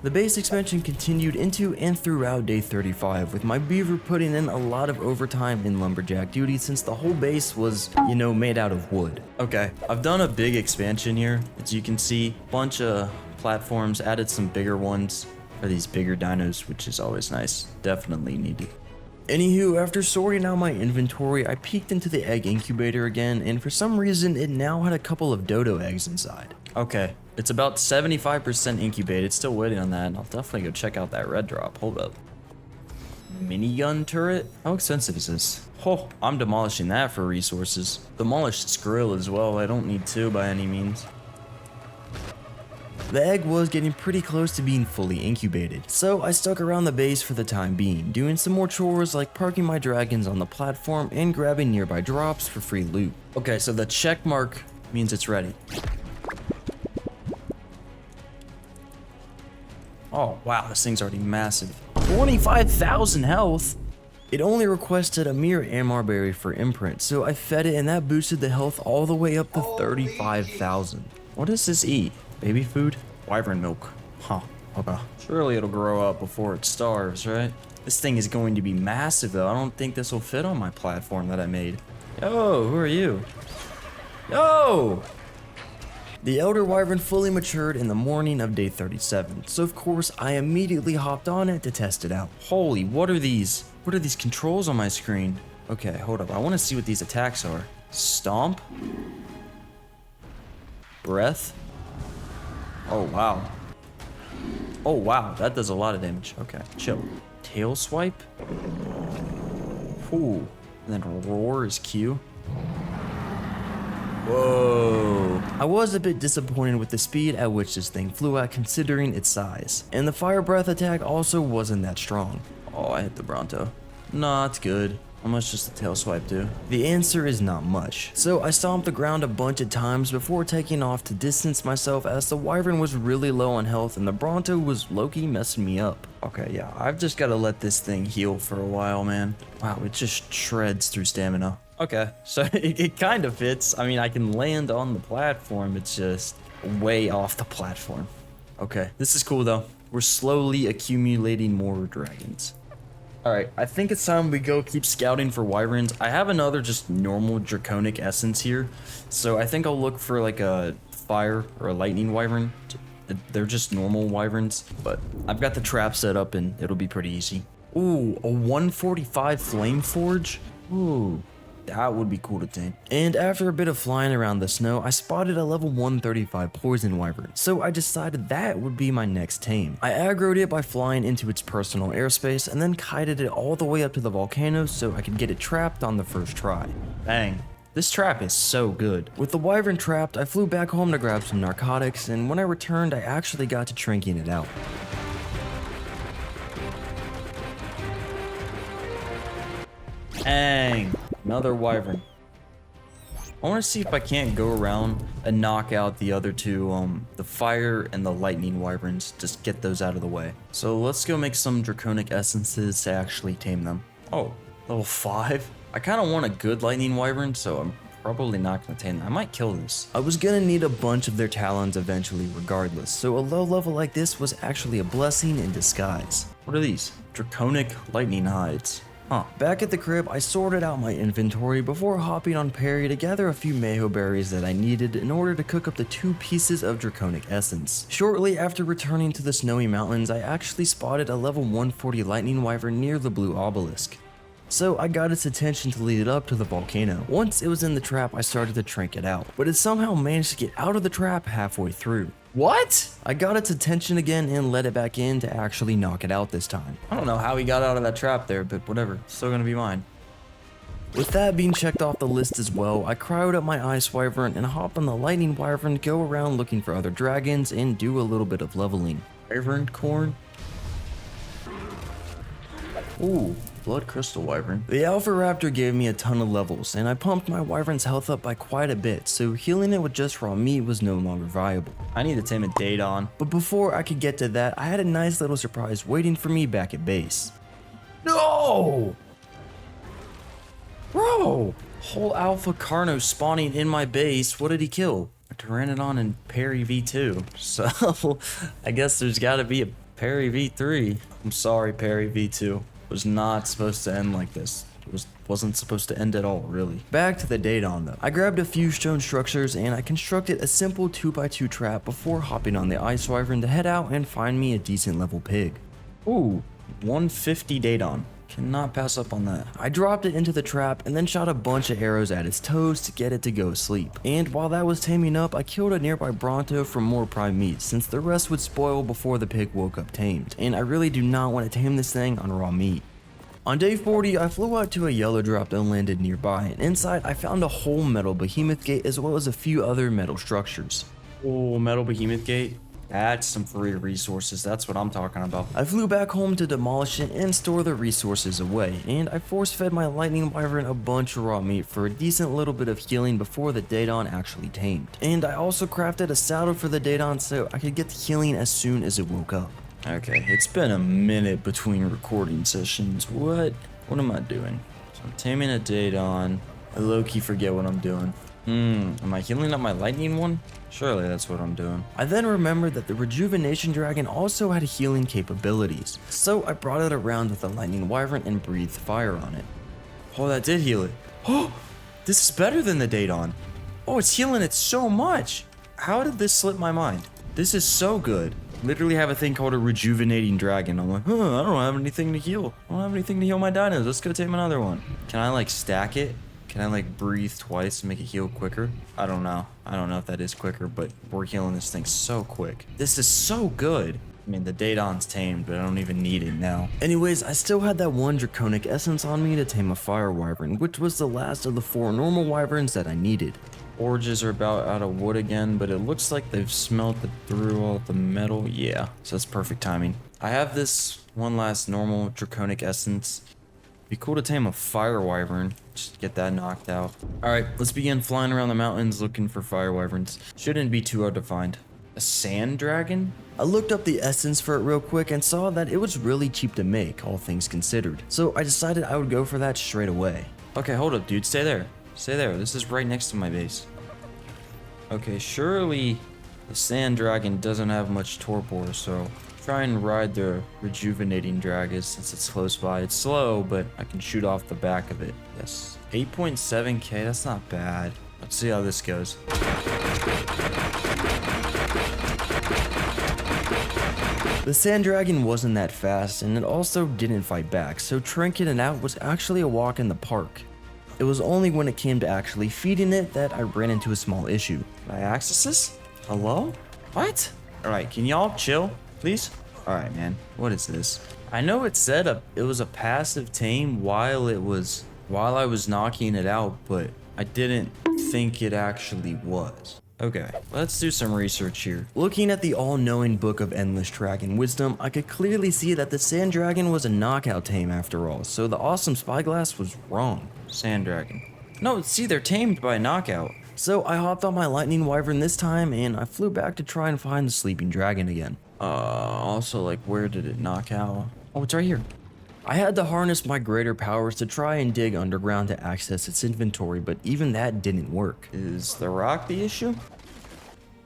The base expansion continued into and throughout day 35, with my beaver putting in a lot of overtime in lumberjack duty since the whole base was, made out of wood. Okay, I've done a big expansion here. As you can see, bunch of platforms, added some bigger ones for these bigger dinos, which is always nice. Definitely needed. Anywho, after sorting out my inventory, I peeked into the egg incubator again, and for some reason, it now had a couple of dodo eggs inside. Okay, it's about 75% incubated, still waiting on that, and I'll definitely go check out that red drop. Hold up. Minigun turret? How expensive is this? Oh, I'm demolishing that for resources. Demolish this grill as well, I don't need to by any means. The egg was getting pretty close to being fully incubated, so I stuck around the base for the time being, doing some more chores like parking my dragons on the platform and grabbing nearby drops for free loot. Okay, so the check mark means it's ready. Oh wow, this thing's already massive. 25,000 health! It only requested a mere Amar berry for imprint, so I fed it and that boosted the health all the way up to 35,000. What does this eat? Baby food? Wyvern milk. Huh, okay. Surely it'll grow up before it starves, right? This thing is going to be massive though. I don't think this will fit on my platform that I made. Yo, who are you? Yo! The elder wyvern fully matured in the morning of day 37, so of course I immediately hopped on it to test it out. Holy, what are these? What are these controls on my screen? Okay, hold up. I want to see what these attacks are. Stomp? Breath? Oh wow. Oh wow, that does a lot of damage. Okay, chill. Tail swipe? Ooh. And then roar is Q. Whoa. I was a bit disappointed with the speed at which this thing flew at considering its size. And the fire breath attack also wasn't that strong. Oh, I hit the Bronto. Not good. How much does the tail swipe do? The answer is not much. So I stomped the ground a bunch of times before taking off to distance myself as the wyvern was really low on health and the Bronto was low-key messing me up. Okay, yeah, I've just gotta let this thing heal for a while, man. Wow, it just shreds through stamina. Okay, so it kind of fits. I mean, I can land on the platform, it's just way off the platform. Okay, this is cool though. We're slowly accumulating more dragons. Alright, I think it's time we go keep scouting for wyverns. I have another just normal draconic essence here, so I think I'll look for like a fire or a lightning wyvern. They're just normal wyverns, but I've got the trap set up and it'll be pretty easy. Ooh, a 145 flame forge? Ooh, that would be cool to tame. And after a bit of flying around the snow, I spotted a level 135 poison wyvern, so I decided that would be my next tame. I aggroed it by flying into its personal airspace and then kited it all the way up to the volcano so I could get it trapped on the first try. Bang. This trap is so good. With the wyvern trapped, I flew back home to grab some narcotics, and when I returned, I actually got to trinking it out. Bang. Another wyvern. I want to see if I can't go around and knock out the other two, the fire and the lightning wyverns. Just get those out of the way. So let's go make some draconic essences to actually tame them. Oh, level 5? I kind of want a good lightning wyvern, so I'm probably not going to tame them. I might kill this. I was going to need a bunch of their talons eventually regardless, so a low level like this was actually a blessing in disguise. What are these? Draconic lightning hides. Huh. Back at the crib, I sorted out my inventory before hopping on Perry to gather a few Mayho berries that I needed in order to cook up the 2 pieces of Draconic Essence. Shortly after returning to the snowy mountains, I actually spotted a level 140 lightning wyvern near the blue obelisk. So I got its attention to lead it up to the volcano. Once it was in the trap, I started to trank it out, but it somehow managed to get out of the trap halfway through. What? I got its attention again and let it back in to actually knock it out this time. I don't know how he got out of that trap there, but whatever, still gonna be mine. With that being checked off the list as well, I cryoed up my ice wyvern and hopped on the lightning wyvern to go around looking for other dragons and do a little bit of leveling. Wyvern corn? Ooh. Blood Crystal Wyvern. The Alpha Raptor gave me a ton of levels, and I pumped my wyvern's health up by quite a bit, so healing it with just raw meat was no longer viable. I need to tame a Daedon. But before I could get to that, I had a nice little surprise waiting for me back at base. No! Bro! Whole Alpha Carno spawning in my base. What did he kill? A Pteranodon and Perry V2. So, I guess there's gotta be a Perry V3. I'm sorry, Perry V2. Was not supposed to end like this. Wasn't supposed to end at all, really. Back to the Daedon though. I grabbed a few stone structures and I constructed a simple 2x2 trap before hopping on the Ice Wyvern to head out and find me a decent level pig. Ooh, 150 Daedon. Cannot pass up on that. I dropped it into the trap and then shot a bunch of arrows at its toes to get it to go asleep. And while that was taming up, I killed a nearby Bronto for more prime meat since the rest would spoil before the pig woke up tamed. And I really do not want to tame this thing on raw meat. On day 40, I flew out to a yellow drop that landed nearby, and inside I found a whole metal behemoth gate as well as a few other metal structures. Oh, metal behemoth gate? That's some free resources, that's what I'm talking about. I flew back home to demolish it and store the resources away, and I force-fed my lightning wyvern a bunch of raw meat for a decent little bit of healing before the Daedon actually tamed. And I also crafted a saddle for the Daedon so I could get the healing as soon as it woke up. Okay, it's been a minute between recording sessions. What am I doing? So I'm taming a Daedon. I low-key forget what I'm doing. Am I healing up my lightning one? Surely that's what I'm doing. I then remembered that the rejuvenation dragon also had healing capabilities. So I brought it around with the lightning wyvern and breathed fire on it. Oh, that did heal it. Oh, this is better than the Daedon. Oh, it's healing it so much. How did this slip my mind? This is so good. Literally have a thing called a rejuvenating dragon. I'm like, I don't have anything to heal. I don't have anything to heal my dinos. Let's go tame another one. Can I like stack it? Can I like breathe twice and make it heal quicker? I don't know. I don't know if that is quicker, but we're healing this thing so quick. This is so good. I mean, the Daedon's tamed, but I don't even need it now. Anyways, I still had that one Draconic essence on me to tame a fire wyvern, which was the last of the 4 normal wyverns that I needed. Forges are about out of wood again, but it looks like they've smelted through all the metal. Yeah, so that's perfect timing. I have this one last normal Draconic essence. Be cool to tame a fire wyvern, just get that knocked out. Alright, let's begin flying around the mountains looking for fire wyverns. Shouldn't be too hard to find. A sand dragon? I looked up the essence for it real quick and saw that it was really cheap to make, all things considered. So I decided I would go for that straight away. Okay, hold up, dude, stay there. Stay there, this is right next to my base. Okay, surely the sand dragon doesn't have much torpor, so try and ride the rejuvenating dragon since it's close by. It's slow, but I can shoot off the back of it. Yes, 8.7k, that's not bad. Let's see how this goes. The sand dragon wasn't that fast, and it also didn't fight back, so trinking it out was actually a walk in the park. It was only when it came to actually feeding it that I ran into a small issue. My accesses? Hello? What? Alright, can y'all chill, please? Alright, man. What is this? I know it said it was a passive tame while I was knocking it out, but I didn't think it actually was. Okay, let's do some research here. Looking at the all-knowing book of endless dragon wisdom, I could clearly see that the sand dragon was a knockout tame after all, so the awesome Spyglass was wrong. Sand dragon. No, see, they're tamed by knockout. So I hopped on my lightning wyvern this time and I flew back to try and find the sleeping dragon again. Also, like, where did it knock out? Oh, it's right here. I had to harness my greater powers to try and dig underground to access its inventory, but even that didn't work. Is the rock the issue?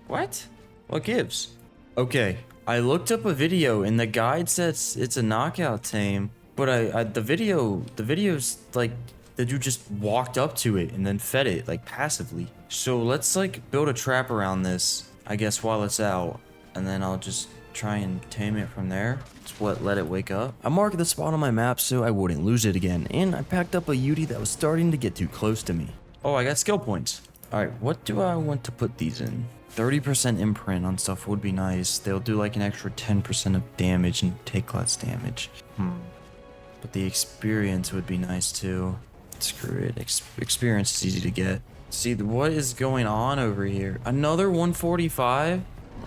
What? What gives? Okay, I looked up a video and the guide says it's a knockout tame, but the video's like the dude just walked up to it and then fed it like passively. So let's like build a trap around this, I guess, while it's out, and then I'll just try and tame it from there. Let it wake up. I marked the spot on my map so I wouldn't lose it again, and I packed up a Yudi that was starting to get too close to me. Oh, I got skill points. Alright, what do I want to put these in? 30% imprint on stuff would be nice. They'll do like an extra 10% of damage and take less damage. But the experience would be nice too. Screw it. Experience is easy to get. See, what is going on over here? Another 145?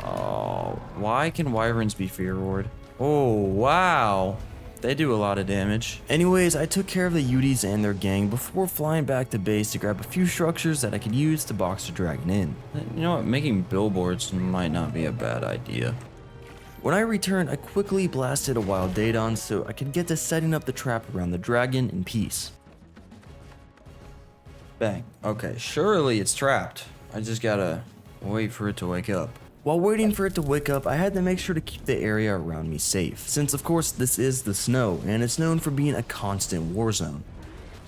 Oh, why can wyverns be fear ward? Oh, wow. They do a lot of damage. Anyways, I took care of the Udis and their gang before flying back to base to grab a few structures that I could use to box the dragon in. You know what, making billboards might not be a bad idea. When I returned, I quickly blasted a wild Daedon so I could get to setting up the trap around the dragon in peace. Bang. Okay, surely it's trapped. I just gotta wait for it to wake up. While waiting for it to wake up, I had to make sure to keep the area around me safe, since of course this is the snow, and it's known for being a constant war zone.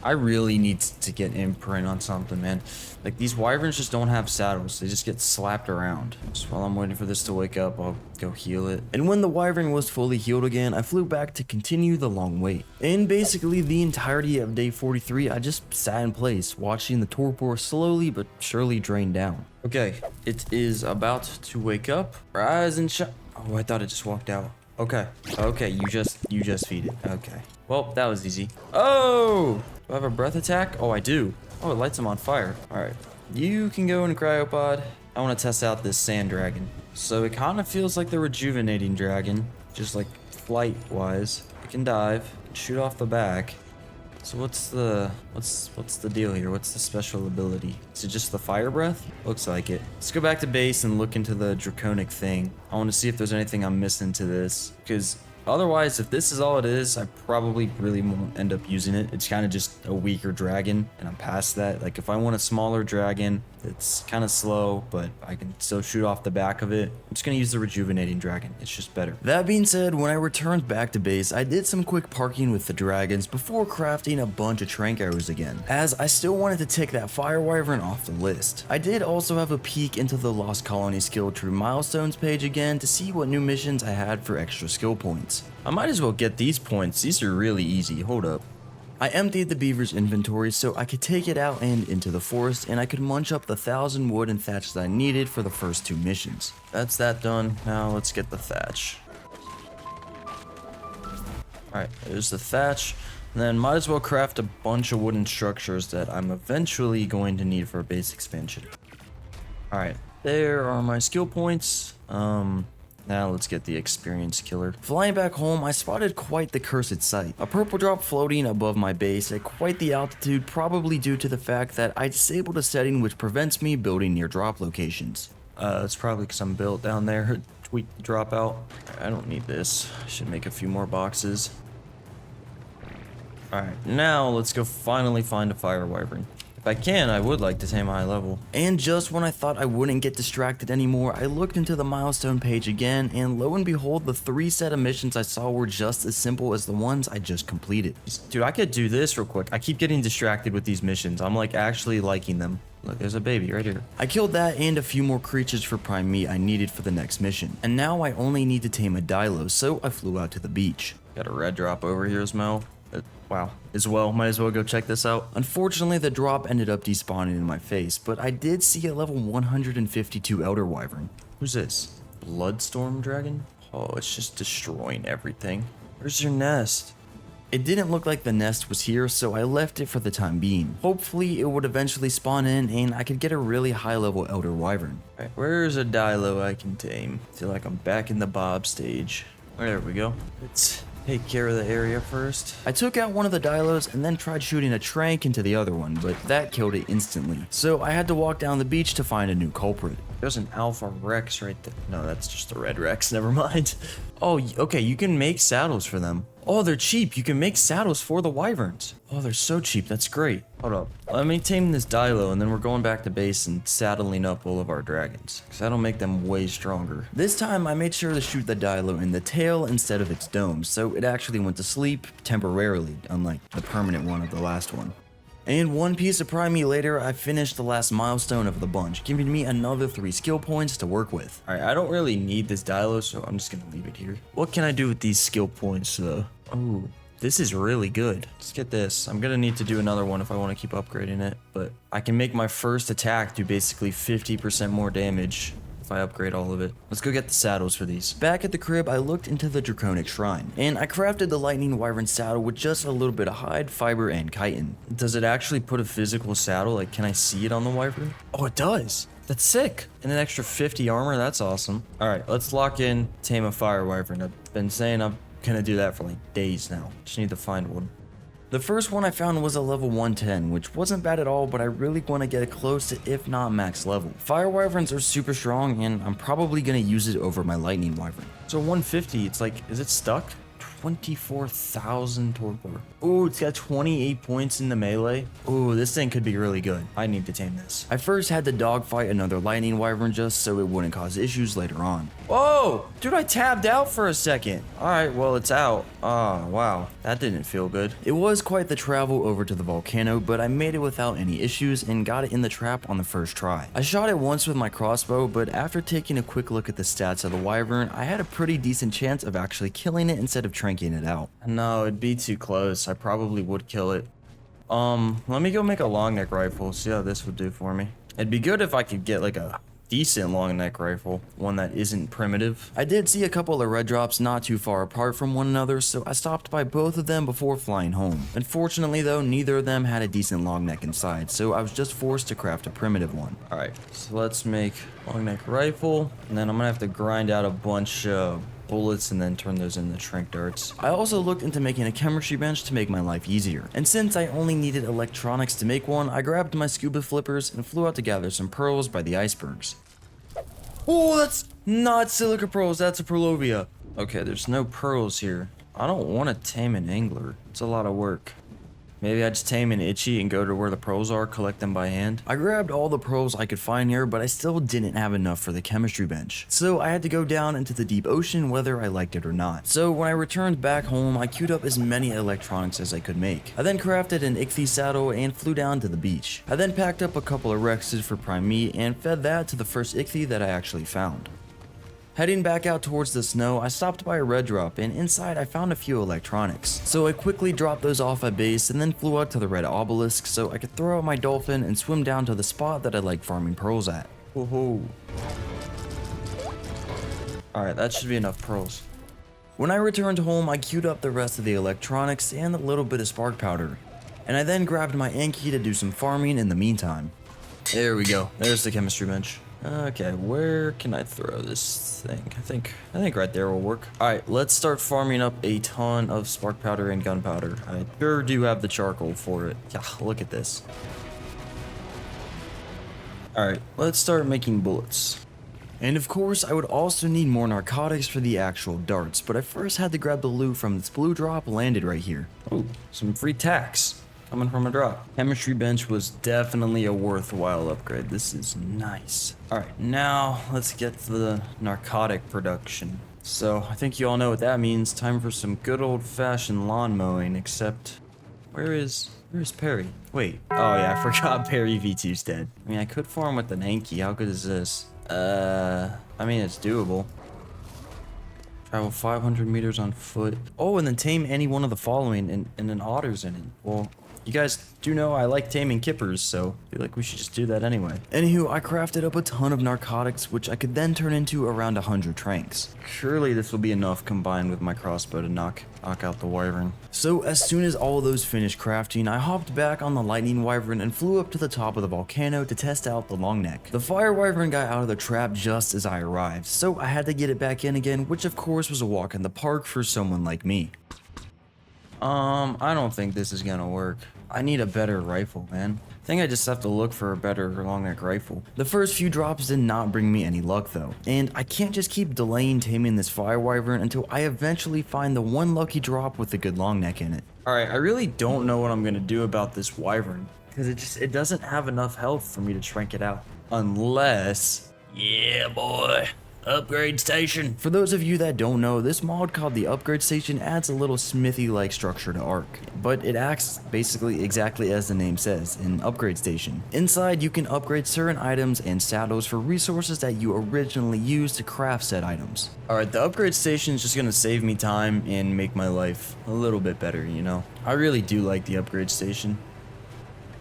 I really need to get imprint on something, man. Like, these wyverns just don't have saddles. They just get slapped around. So while I'm waiting for this to wake up, I'll go heal it. And when the wyvern was fully healed again, I flew back to continue the long wait. And basically the entirety of day 43, I just sat in place, watching the torpor slowly but surely drain down. Okay, it is about to wake up. Rise and shine. Oh, I thought it just walked out. Okay, you just feed it. Okay. Well, that was easy. Oh! Do I have a breath attack? Oh, I do. Oh, it lights him on fire. Alright. You can go in cryopod. I want to test out this sand dragon. So it kind of feels like the rejuvenating dragon. Just like flight-wise. It can dive. Shoot off the back. So what's the deal here? What's the special ability? Is it just the fire breath? Looks like it. Let's go back to base and look into the draconic thing. I want to see if there's anything I'm missing to this. Because otherwise, if this is all it is, I probably really won't end up using it. It's kind of just a weaker dragon, and I'm past that. Like, if I want a smaller dragon that's kind of slow, but I can still shoot off the back of it, I'm just going to use the rejuvenating dragon. It's just better. That being said, when I returned back to base, I did some quick parking with the dragons before crafting a bunch of trank arrows again, as I still wanted to tick that fire wyvern off the list. I did also have a peek into the Lost Colony skill tree milestones page again to see what new missions I had for extra skill points. I might as well get these points. These are really easy. Hold up. I emptied the beaver's inventory so I could take it out and into the forest, and I could munch up the 1,000 wood and thatch that I needed for the first 2 missions. That's that done. Now let's get the thatch. Alright, there's the thatch. And then might as well craft a bunch of wooden structures that I'm eventually going to need for a base expansion. Alright, there are my skill points. Now let's get the experience killer. Flying back home, I spotted quite the cursed sight. A purple drop floating above my base at quite the altitude, probably due to the fact that I disabled a setting which prevents me building near drop locations. It's probably because I'm built down there. Tweak the drop out. I don't need this. I should make a few more boxes. Alright, now let's go finally find a fire wyvern. If I can, I would like to tame a high level. And just when I thought I wouldn't get distracted anymore, I looked into the milestone page again, and lo and behold, the 3 set of missions I saw were just as simple as the ones I just completed. Dude, I could do this real quick. I keep getting distracted with these missions. I'm like actually liking them. Look, there's a baby right here. I killed that and a few more creatures for prime meat I needed for the next mission. And now I only need to tame a Dilo, so I flew out to the beach. Got a red drop over here as well. Wow. Might as well go check this out. Unfortunately, the drop ended up despawning in my face, but I did see a level 152 Elder Wyvern. Who's this? Bloodstorm Dragon? Oh, it's just destroying everything. Where's your nest? It didn't look like the nest was here, so I left it for the time being. Hopefully, it would eventually spawn in and I could get a really high level Elder Wyvern. Alright, where's a Dilo I can tame? Feel like I'm back in the Bob stage. There we go. Let's take care of the area first. I took out one of the Dilos and then tried shooting a trank into the other one, but that killed it instantly. So I had to walk down the beach to find a new culprit. There's an Alpha Rex right there. No, that's just a Red Rex, never mind. Oh, okay, you can make saddles for them. Oh, they're cheap. You can make saddles for the wyverns. Oh, they're so cheap. That's great. Hold up. Let me tame this Dilo, and then we're going back to base and saddling up all of our dragons, because that'll make them way stronger. This time, I made sure to shoot the Dilo in the tail instead of its dome, so it actually went to sleep temporarily, unlike the permanent one of the last one. And one piece of prime meat later, I finished the last milestone of the bunch, giving me another 3 skill points to work with. Alright, I don't really need this Dilo, so I'm just gonna leave it here. What can I do with these skill points, though? Oh, this is really good. Let's get this. I'm gonna need to do another one if I want to keep upgrading it, but I can make my first attack do basically 50% more damage if I upgrade all of it. Let's go get the saddles for these. Back at the crib, I looked into the Draconic Shrine, and I crafted the Lightning Wyvern saddle with just a little bit of hide, fiber, and chitin. Does it actually put a physical saddle? Like, can I see it on the Wyvern? Oh, it does! That's sick! And an extra 50 armor, that's awesome. Alright, let's lock in Tame a Fire Wyvern. I've been saying I'm gonna do that for like days now. Just need to find one. The first one I found was a level 110, which wasn't bad at all, but I really want to get it close to if not max level. Fire Wyverns are super strong, and I'm probably going to use it over my Lightning Wyvern. So 150, it's like, is it stuck? 24,000 torpor. Ooh, it's got 28 points in the melee. Ooh, this thing could be really good. I need to tame this. I first had to dogfight another lightning wyvern just so it wouldn't cause issues later on. Whoa! Dude, I tabbed out for a second. Alright, well, it's out. Oh, wow. That didn't feel good. It was quite the travel over to the volcano, but I made it without any issues and got it in the trap on the first try. I shot it once with my crossbow, but after taking a quick look at the stats of the wyvern, I had a pretty decent chance of actually killing it instead of tranking it out. No, it'd be too close. I probably would kill it. Let me go make a long neck rifle, see how this would do for me. It'd be good if I could get like a decent long neck rifle, one that isn't primitive. I did see a couple of red drops not too far apart from one another, so I stopped by both of them before flying home. Unfortunately though, neither of them had a decent long neck inside, so I was just forced to craft a primitive one. Alright, so let's make long neck rifle, and then I'm gonna have to grind out a bunch of bullets and then turn those into shrink darts. I also looked into making a chemistry bench to make my life easier. And since I only needed electronics to make one, I grabbed my scuba flippers and flew out to gather some pearls by the icebergs. Oh, that's not silica pearls, that's a perlovia. Okay, there's no pearls here. I don't want to tame an angler. It's a lot of work. Maybe I just tame an itchy and go to where the pearls are, collect them by hand. I grabbed all the pearls I could find here, but I still didn't have enough for the chemistry bench. So I had to go down into the deep ocean whether I liked it or not. So when I returned back home, I queued up as many electronics as I could make. I then crafted an ichthy saddle and flew down to the beach. I then packed up a couple of rexes for prime meat and fed that to the first ichthy that I actually found. Heading back out towards the snow, I stopped by a red drop, and inside I found a few electronics. So I quickly dropped those off at base and then flew out to the red obelisk so I could throw out my dolphin and swim down to the spot that I like farming pearls at. Woohoo. Alright, that should be enough pearls. When I returned home, I queued up the rest of the electronics and a little bit of spark powder. And I then grabbed my Anki to do some farming in the meantime. There we go, there's the chemistry bench. Okay, where can I throw this thing? I think right there will work. Alright, let's start farming up a ton of spark powder and gunpowder. I sure do have the charcoal for it. Yeah, look at this. Alright, let's start making bullets. And of course, I would also need more narcotics for the actual darts, but I first had to grab the loot from this blue drop landed right here. Oh, some free tax coming from a drop. Chemistry bench was definitely a worthwhile upgrade. This is nice. Alright, now let's get to the narcotic production. So I think you all know what that means. Time for some good old-fashioned lawn mowing, except where's Perry? Wait. Oh yeah, I forgot Perry V2's dead. I mean, I could farm with an Anki. How good is this? I mean, it's doable. Travel 500 meters on foot. Oh, and then tame any one of the following and an otter's in it. Well, you guys do know I like taming Kippers, so I feel like we should just do that anyway. Anywho, I crafted up a ton of narcotics, which I could then turn into around 100 tranks. Surely this will be enough combined with my crossbow to knock out the wyvern. So as soon as all of those finished crafting, I hopped back on the lightning wyvern and flew up to the top of the volcano to test out the long neck. The fire wyvern got out of the trap just as I arrived, so I had to get it back in again, which of course was a walk in the park for someone like me. I don't think this is gonna work. I need a better rifle, man. I think I just have to look for a better long neck rifle. The first few drops did not bring me any luck though, and I can't just keep delaying taming this fire wyvern until I eventually find the one lucky drop with a good long neck in it. Alright, I really don't know what I'm gonna do about this wyvern, because it doesn't have enough health for me to shrink it out. Unless... yeah, boy. Upgrade station. For those of you that don't know, this mod called the upgrade station adds a little smithy-like structure to Ark, but it acts basically exactly as the name says, an upgrade station. Inside, you can upgrade certain items and saddles for resources that you originally used to craft said items. Alright, the upgrade station is just gonna save me time and make my life a little bit better, you know? I really do like the upgrade station.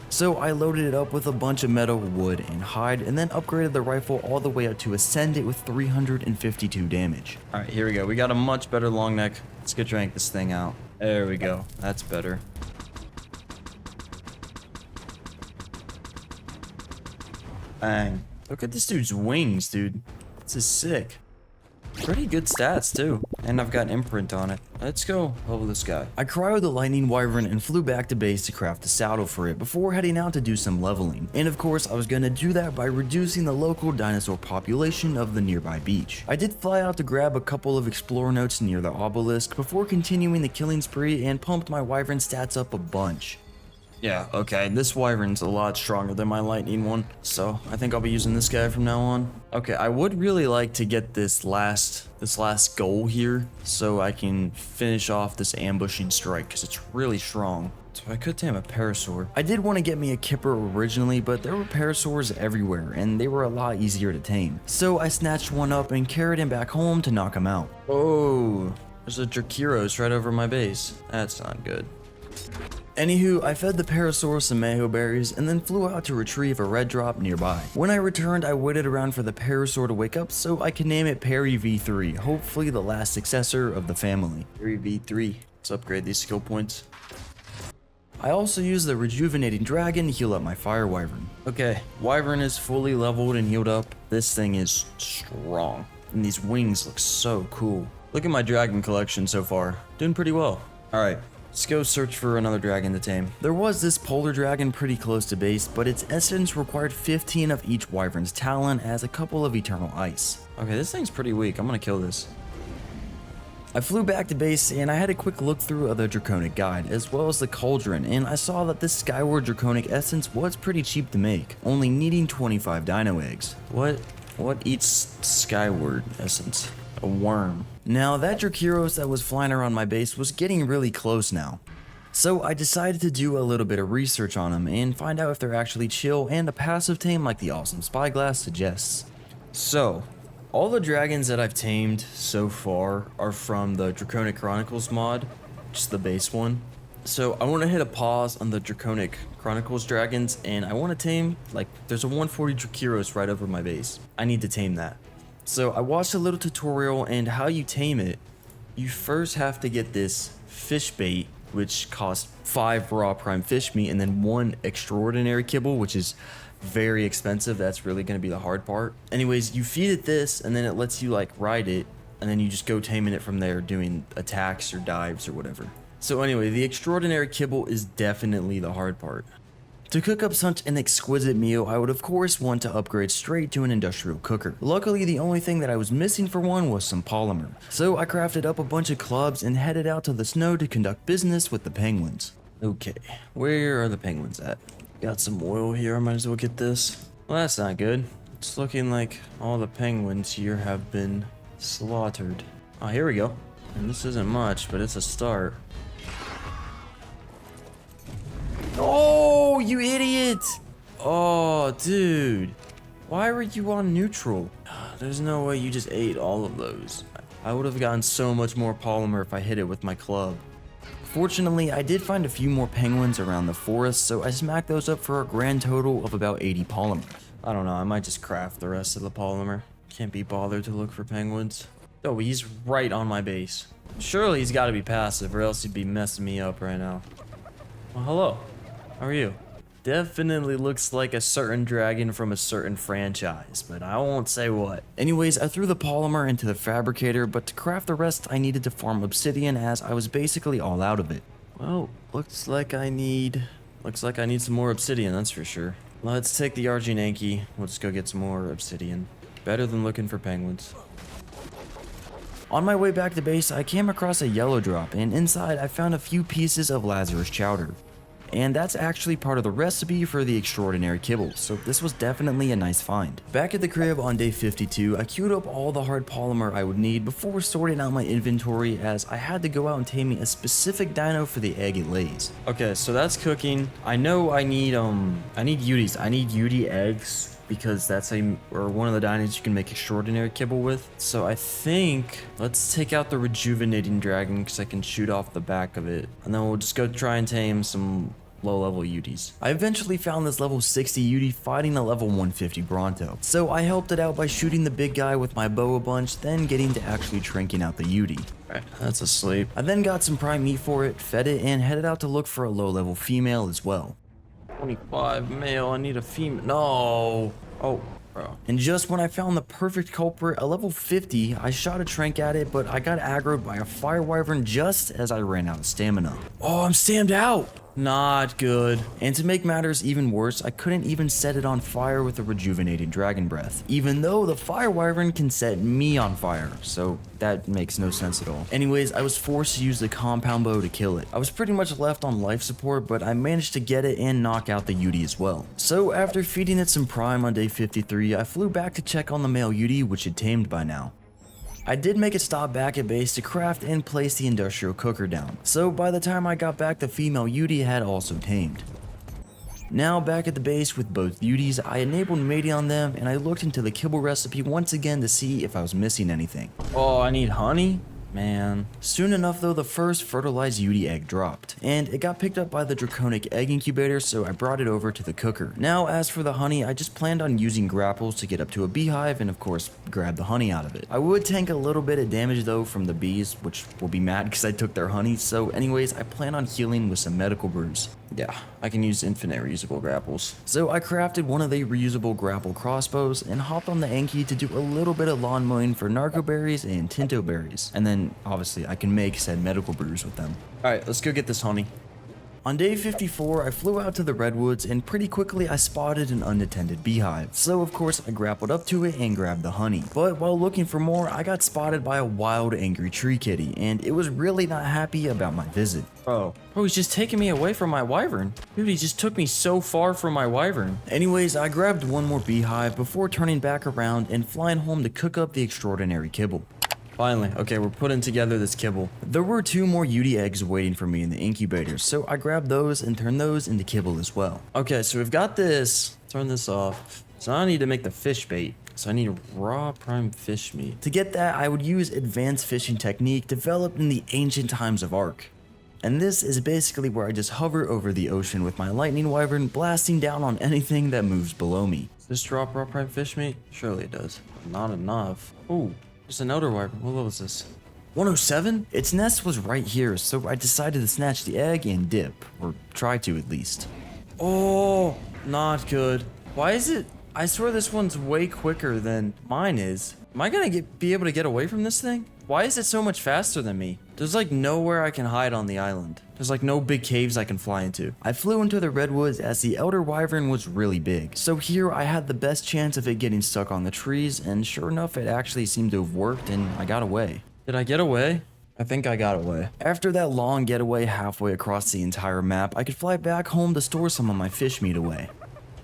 So I loaded it up with a bunch of metal, wood, and hide, and then upgraded the rifle all the way up to ascend it with 352 damage. Alright, here we go. We got a much better long neck. Let's go drank this thing out. There we go. That's better. Bang. Look at this dude's wings, dude. This is sick. Pretty good stats, too. And I've got imprint on it. Let's go level this guy. I cryoed the lightning wyvern and flew back to base to craft a saddle for it before heading out to do some leveling. And of course, I was gonna do that by reducing the local dinosaur population of the nearby beach. I did fly out to grab a couple of explorer notes near the obelisk before continuing the killing spree and pumped my wyvern stats up a bunch. Yeah, okay, this wyvern's a lot stronger than my lightning one, so I think I'll be using this guy from now on. Okay, I would really like to get this last goal here, so I can finish off this ambushing strike, because it's really strong. So I could tame a parasaur. I did want to get me a Kipper originally, but there were parasaurs everywhere, and they were a lot easier to tame. So I snatched one up and carried him back home to knock him out. Oh, there's a Drakyros right over my base. That's not good. Anywho, I fed the parasaur some maho berries and then flew out to retrieve a red drop nearby. When I returned, I waited around for the parasaur to wake up so I could name it Perry V3, hopefully the last successor of the family. Perry V3. Let's upgrade these skill points. I also used the rejuvenating dragon to heal up my fire wyvern. Okay, wyvern is fully leveled and healed up. This thing is strong, and these wings look so cool. Look at my dragon collection so far. Doing pretty well. Alright. Let's go search for another dragon to tame. There was this polar dragon pretty close to base, but its essence required 15 of each wyvern's talon as a couple of eternal ice. Okay, this thing's pretty weak. I'm gonna kill this. I flew back to base and I had a quick look through of the Draconic guide as well as the cauldron, and I saw that this skyward draconic essence was pretty cheap to make, only needing 25 dino eggs. What eats skyward essence? A worm. Now that Drakyros that was flying around my base was getting really close now. So I decided to do a little bit of research on them and find out if they're actually chill and a passive tame like the awesome Spyglass suggests. So, all the dragons that I've tamed so far are from the Draconic Chronicles mod, just the base one. So I want to hit a pause on the Draconic Chronicles dragons and I want to tame, like, there's a 140 Drakyros right over my base. I need to tame that. So I watched a little tutorial, and how you tame it, you first have to get this fish bait, which costs 5 raw prime fish meat, and then 1 extraordinary kibble, which is very expensive. That's really going to be the hard part. Anyways, you feed it this, and then it lets you like ride it, and then you just go taming it from there, doing attacks or dives or whatever. So anyway, the extraordinary kibble is definitely the hard part. To cook up such an exquisite meal, I would of course want to upgrade straight to an industrial cooker. Luckily, the only thing that I was missing for one was some polymer. So I crafted up a bunch of clubs and headed out to the snow to conduct business with the penguins. Okay, where are the penguins at? Got some oil here, I might as well get this. Well, that's not good. It's looking like all the penguins here have been slaughtered. Oh, here we go. And this isn't much, but it's a start. Oh, you idiot! Oh, dude. Why were you on neutral? There's no way you just ate all of those. I would have gotten so much more polymer if I hit it with my club. Fortunately, I did find a few more penguins around the forest, so I smacked those up for a grand total of about 80 polymer. I don't know, I might just craft the rest of the polymer. Can't be bothered to look for penguins. Oh, he's right on my base. Surely he's got to be passive, or else he'd be messing me up right now. Well, hello. How are you? Definitely looks like a certain dragon from a certain franchise, but I won't say what. Anyways, I threw the polymer into the fabricator, but to craft the rest I needed to farm obsidian as I was basically all out of it. Well, looks like I need some more obsidian, that's for sure. Let's take the Arginanki. Let's go get some more obsidian. Better than looking for penguins. On my way back to base, I came across a yellow drop, and inside I found a few pieces of Lazarus chowder. And that's actually part of the recipe for the extraordinary kibble, so this was definitely a nice find. Back at the crib on day 52, I queued up all the hard polymer I would need before sorting out my inventory, as I had to go out and tame a specific dino for the egg it lays. Okay, so that's cooking. I know I need Udies. I need Udi eggs, because that's one of the dinos you can make extraordinary kibble with. So I think let's take out the rejuvenating dragon, because I can shoot off the back of it, and then we'll just go try and tame some low-level Udies. I eventually found this level 60 Udi fighting a level 150 Bronto, so I helped it out by shooting the big guy with my bow a bunch, then getting to actually tranking out the Udi. Alright, that's asleep. I then got some prime meat for it, fed it, and headed out to look for a low-level female as well. 25 male, I need a female. No! Oh, Bro. And just when I found the perfect culprit, a level 50, I shot a trank at it, but I got aggroed by a fire wyvern just as I ran out of stamina. Oh, I'm stammed out. Not good. And to make matters even worse, I couldn't even set it on fire with a rejuvenated dragon breath, even though the fire wyvern can set me on fire, so that makes no sense at all. Anyways, I was forced to use the compound bow to kill it. I was pretty much left on life support, but I managed to get it and knock out the Yudi as well. So after feeding it some prime on day 53, I flew back to check on the male Yudi, which had tamed by now. I did make a stop back at base to craft and place the industrial cooker down, so by the time I got back the female Yudi had also tamed. Now back at the base with both Yudis, I enabled mating on them and I looked into the kibble recipe once again to see if I was missing anything. Oh, I need honey? Man. Soon enough though, the first fertilized Yudi egg dropped, and it got picked up by the Draconic egg incubator, so I brought it over to the cooker. Now as for the honey, I just planned on using grapples to get up to a beehive and of course grab the honey out of it. I would tank a little bit of damage though from the bees, which will be mad because I took their honey, so anyways, I plan on healing with some medical brews. Yeah, I can use infinite reusable grapples. So I crafted one of the reusable grapple crossbows and hopped on the Anki to do a little bit of lawn mowing for narco berries and tinto berries. And then obviously I can make said medical brews with them. Alright, let's go get this honey. On day 54, I flew out to the redwoods and pretty quickly I spotted an unattended beehive. So of course I grappled up to it and grabbed the honey. But while looking for more, I got spotted by a wild angry tree kitty and it was really not happy about my visit. Bro, he's just taking me away from my wyvern. Dude, he just took me so far from my wyvern. Anyways, I grabbed one more beehive before turning back around and flying home to cook up the extraordinary kibble. Finally, okay, we're putting together this kibble. There were 2 more Yudi eggs waiting for me in the incubator, so I grabbed those and turned those into kibble as well. Okay, so we've got this. Turn this off. So I need to make the fish bait. So I need raw prime fish meat. To get that, I would use advanced fishing technique developed in the ancient times of Ark. And this is basically where I just hover over the ocean with my lightning wyvern blasting down on anything that moves below me. Does this drop raw prime fish meat? Surely it does. Not enough. Ooh. There's an elder wyvern. What level is this? 107? Its nest was right here, so I decided to snatch the egg and dip. Or try to, at least. Oh, not good. Why is it? I swear this one's way quicker than mine is. Am I gonna be able to get away from this thing? Why is it so much faster than me? There's like nowhere I can hide on the island. There's like no big caves I can fly into. I flew into the redwoods as the elder wyvern was really big. So here I had the best chance of it getting stuck on the trees, and sure enough it actually seemed to have worked and I got away. Did I get away? I think I got away. After that long getaway halfway across the entire map, I could fly back home to store some of my fish meat away.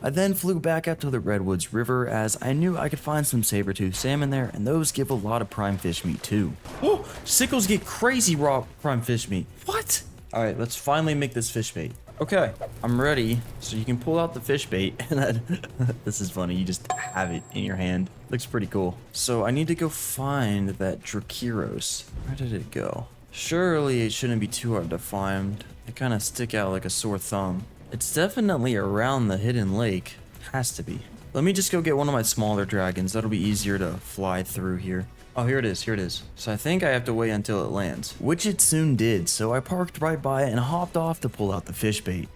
I then flew back up to the Redwoods River as I knew I could find some saber-tooth salmon there, and those give a lot of prime fish meat too. Oh, sickles get crazy raw prime fish meat. What? All right, let's finally make this fish bait. Okay, I'm ready. So you can pull out the fish bait and then, this is funny, you just have it in your hand. Looks pretty cool. So I need to go find that Drakyros. Where did it go? Surely it shouldn't be too hard to find. They kind of stick out like a sore thumb. It's definitely around the hidden lake. Has to be. Let me just go get one of my smaller dragons. That'll be easier to fly through here. Oh, here it is. Here it is. So I think I have to wait until it lands, which it soon did. So I parked right by it and hopped off to pull out the fish bait.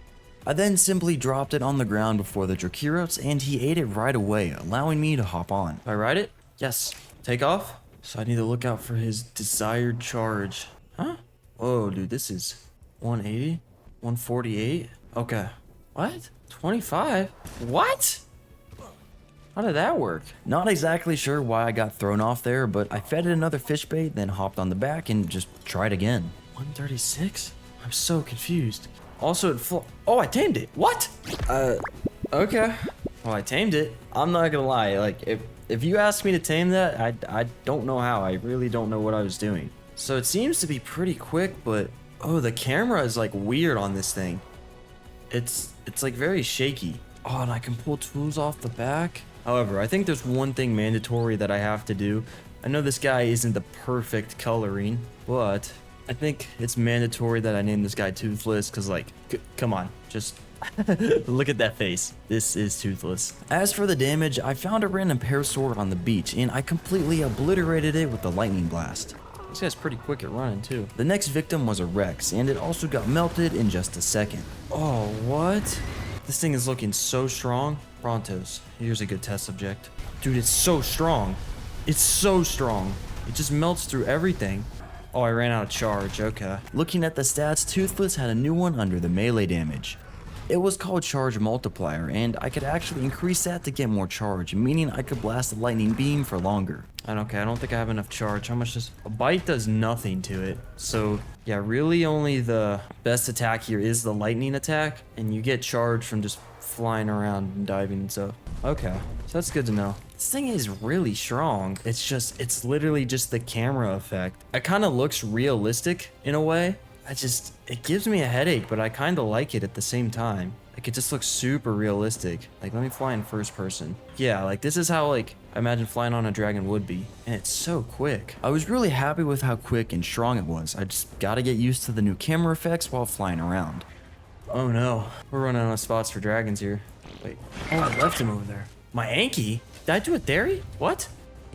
I then simply dropped it on the ground before the Drakyros and he ate it right away, allowing me to hop on. Do I ride it? Yes. Take off. So I need to look out for his desired charge. Huh? Whoa, dude, this is 180, 148. Okay. What? 25? What? How did that work? Not exactly sure why I got thrown off there, but I fed it another fish bait, then hopped on the back and just tried again. 136? I'm so confused. Also, oh, I tamed it. What? Okay. Well, I tamed it. I'm not gonna lie. Like, if you asked me to tame that, I don't know how. I really don't know what I was doing. So it seems to be pretty quick, but oh, the camera is like weird on this thing. It's like very shaky. Oh, and I can pull tools off the back. However, I think there's one thing mandatory that I have to do. I know this guy isn't the perfect coloring, but I think it's mandatory that I name this guy Toothless, because like, come on, just look at that face. This is Toothless. As for the damage, I found a random parasaur on the beach, and I completely obliterated it with the lightning blast. This guy's pretty quick at running too. The next victim was a Rex, and it also got melted in just a second. Oh, what? This thing is looking so strong. Brontos. Here's a good test subject. Dude, it's so strong. It's so strong. It just melts through everything. Oh, I ran out of charge. Okay. Looking at the stats, Toothless had a new one under the melee damage. It was called Charge Multiplier, and I could actually increase that to get more charge, meaning I could blast a lightning beam for longer. Okay, I don't think I have enough charge. How much does... A bite does nothing to it. So, yeah, really only the best attack here is the lightning attack, and you get charge from just flying around and diving and stuff. Okay, so that's good to know. This thing is really strong. It's literally just the camera effect. It kind of looks realistic in a way. It gives me a headache, but I kind of like it at the same time. Like, it just looks super realistic. Like, let me fly in first person. Yeah, like, this is how, like, I imagine flying on a dragon would be. And it's so quick. I was really happy with how quick and strong it was. I just gotta get used to the new camera effects while flying around. Oh no, we're running out of spots for dragons here. Wait, oh, I left him over there. My Anki? Did I do a theory? What?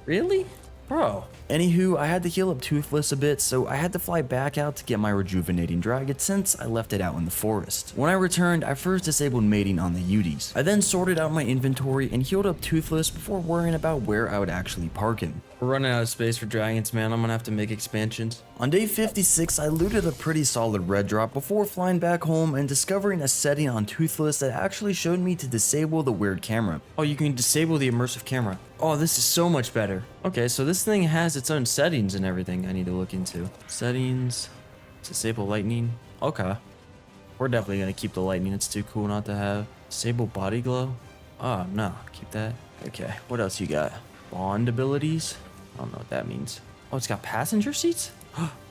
Really? Bro. Anywho, I had to heal up Toothless a bit, so I had to fly back out to get my rejuvenating dragon since I left it out in the forest. When I returned, I first disabled mating on the Uties. I then sorted out my inventory and healed up Toothless before worrying about where I would actually park him. We're running out of space for dragons, man. I'm gonna have to make expansions. On day 56, I looted a pretty solid red drop before flying back home and discovering a setting on Toothless that actually showed me to disable the weird camera. Oh, you can disable the immersive camera. Oh, this is so much better. Okay, so this thing has its own settings and everything I need to look into. Settings, disable lightning. Okay. We're definitely gonna keep the lightning. It's too cool not to have. Disable body glow. Oh, no, keep that. Okay, what else you got? Bond abilities? I don't know what that means. Oh, it's got passenger seats?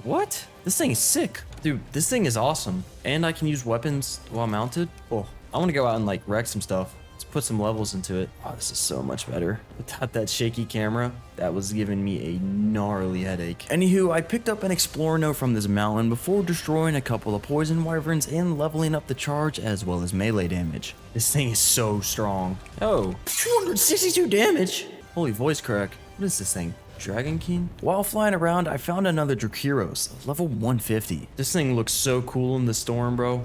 What? This thing is sick. Dude, this thing is awesome. And I can use weapons while mounted. Oh, I want to go out and like wreck some stuff. Let's put some levels into it. Oh, this is so much better. Without that shaky camera, that was giving me a gnarly headache. Anywho, I picked up an explorer note from this mountain before destroying a couple of poison wyverns and leveling up the charge as well as melee damage. This thing is so strong. Oh, 262 damage. Holy voice crack. What is this thing? Dragon King? While flying around, I found another Drakyros, level 150. This thing looks so cool in the storm, bro.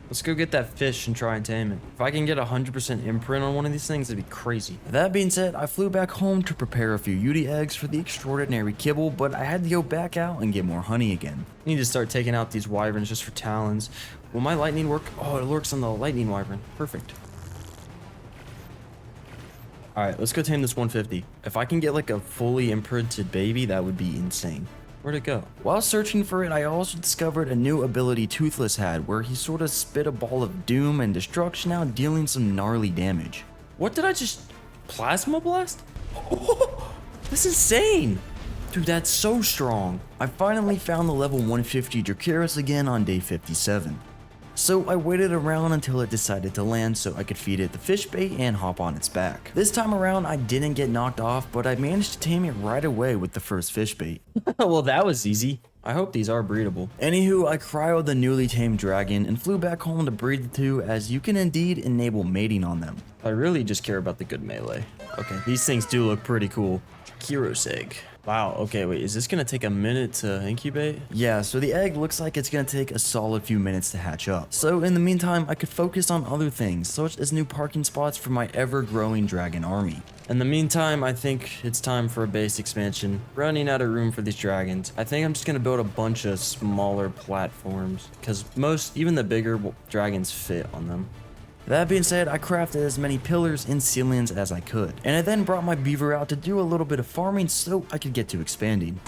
Let's go get that fish and try and tame it. If I can get 100% imprint on one of these things, it'd be crazy. That being said, I flew back home to prepare a few Yudi eggs for the extraordinary kibble, but I had to go back out and get more honey again. I need to start taking out these wyverns just for talons. Will my lightning work? Oh, it works on the lightning wyvern. Perfect. Alright, let's go tame this 150. If I can get like a fully imprinted baby, that would be insane. Where'd it go? While searching for it, I also discovered a new ability Toothless had, where he sort of spit a ball of doom and destruction out, dealing some gnarly damage. What did I just... Plasma blast? Oh, that's insane! Dude, that's so strong. I finally found the level 150 Drakyros again on day 57. So I waited around until it decided to land so I could feed it the fish bait and hop on its back. This time around I didn't get knocked off, but I managed to tame it right away with the first fish bait. Well, that was easy. I hope these are breedable. Anywho, I cryoed the newly tamed dragon and flew back home to breed the two, as you can indeed enable mating on them. I really just care about the good melee. Okay, these things do look pretty cool. Drakyros egg. Wow, okay, wait, is this gonna take a minute to incubate? Yeah, so the egg looks like it's gonna take a solid few minutes to hatch up. So in the meantime, I could focus on other things, such as new parking spots for my ever-growing dragon army. In the meantime, I think it's time for a base expansion. Running out of room for these dragons. I think I'm just gonna build a bunch of smaller platforms, because even the bigger dragons fit on them. That being said, I crafted as many pillars and ceilings as I could, and I then brought my beaver out to do a little bit of farming so I could get to expanding.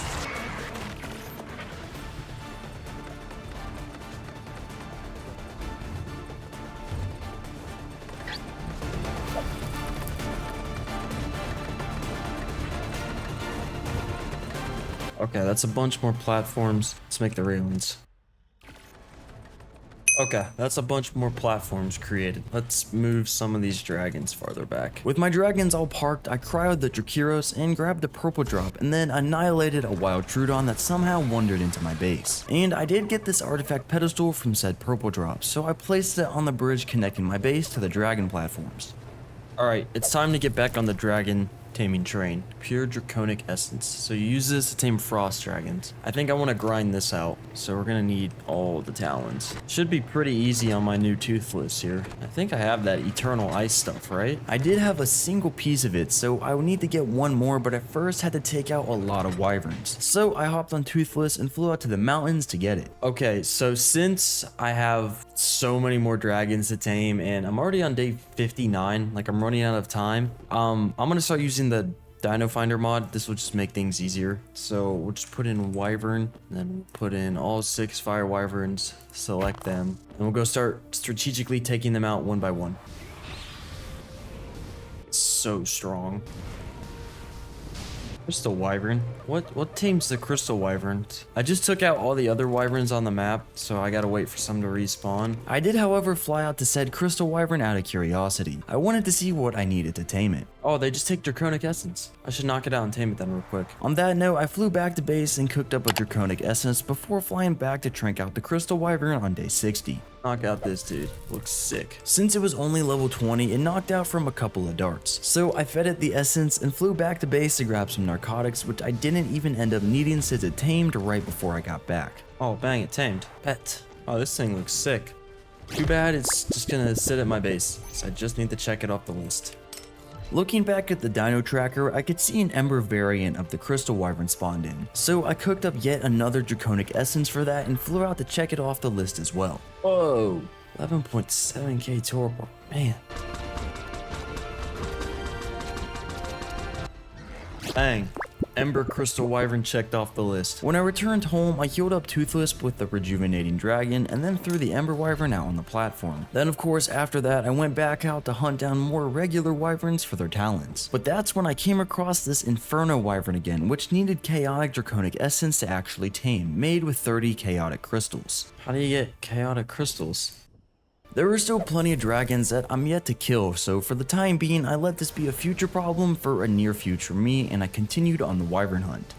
Okay, that's a bunch more platforms. Let's make the railings. Okay, that's a bunch more platforms created. Let's move some of these dragons farther back. With my dragons all parked, I cryoed the Drakyros and grabbed the purple drop and then annihilated a wild Trudon that somehow wandered into my base. And I did get this artifact pedestal from said purple drop, so I placed it on the bridge connecting my base to the dragon platforms. Alright, it's time to get back on the dragon taming train. Pure Draconic essence. So you use this to tame frost dragons. I think I want to grind this out. So we're gonna need all the talons. Should be pretty easy on my new toothless here. I think I have that eternal ice stuff, right? I did have a single piece of it, so I would need to get one more, but I first had to take out a lot of wyverns. So I hopped on toothless and flew out to the mountains to get it. Okay, so since I have so many more dragons to tame and I'm already on day 59, like I'm running out of time, I'm gonna start using the Dino Finder mod. This will just make things easier. So we'll just put in wyvern, and then we'll put in all 6 fire wyverns, select them, and we'll go start strategically taking them out one by one. It's so strong. Crystal wyvern. What tames the crystal wyverns? I just took out all the other wyverns on the map, so I gotta wait for some to respawn. I did, however, fly out to said crystal wyvern out of curiosity. I wanted to see what I needed to tame it. Oh, they just take Draconic Essence. I should knock it out and tame it then real quick. On that note, I flew back to base and cooked up a Draconic Essence before flying back to trank out the crystal wyvern on day 60. Knock out this dude. Looks sick. Since it was only level 20, it knocked out from a couple of darts. So I fed it the essence and flew back to base to grab some narcotics, which I didn't even end up needing since it tamed right before I got back. Oh, bang, it tamed. Pet. Oh, this thing looks sick. Too bad it's just gonna sit at my base, so I just need to check it off the list. Looking back at the dino tracker, I could see an ember variant of the crystal wyvern spawned in, so I cooked up yet another draconic essence for that and flew out to check it off the list as well. Whoa, 11.7k torpor, man. Bang. Ember Crystal Wyvern checked off the list. When I returned home, I healed up Toothless with the Rejuvenating Dragon and then threw the Ember Wyvern out on the platform. Then of course after that I went back out to hunt down more regular wyverns for their talents. But that's when I came across this Inferno Wyvern again, which needed Chaotic Draconic Essence to actually tame, made with 30 Chaotic Crystals. How do you get Chaotic Crystals? There are still plenty of dragons that I'm yet to kill, so for the time being, I let this be a future problem for a near future me, and I continued on the wyvern hunt.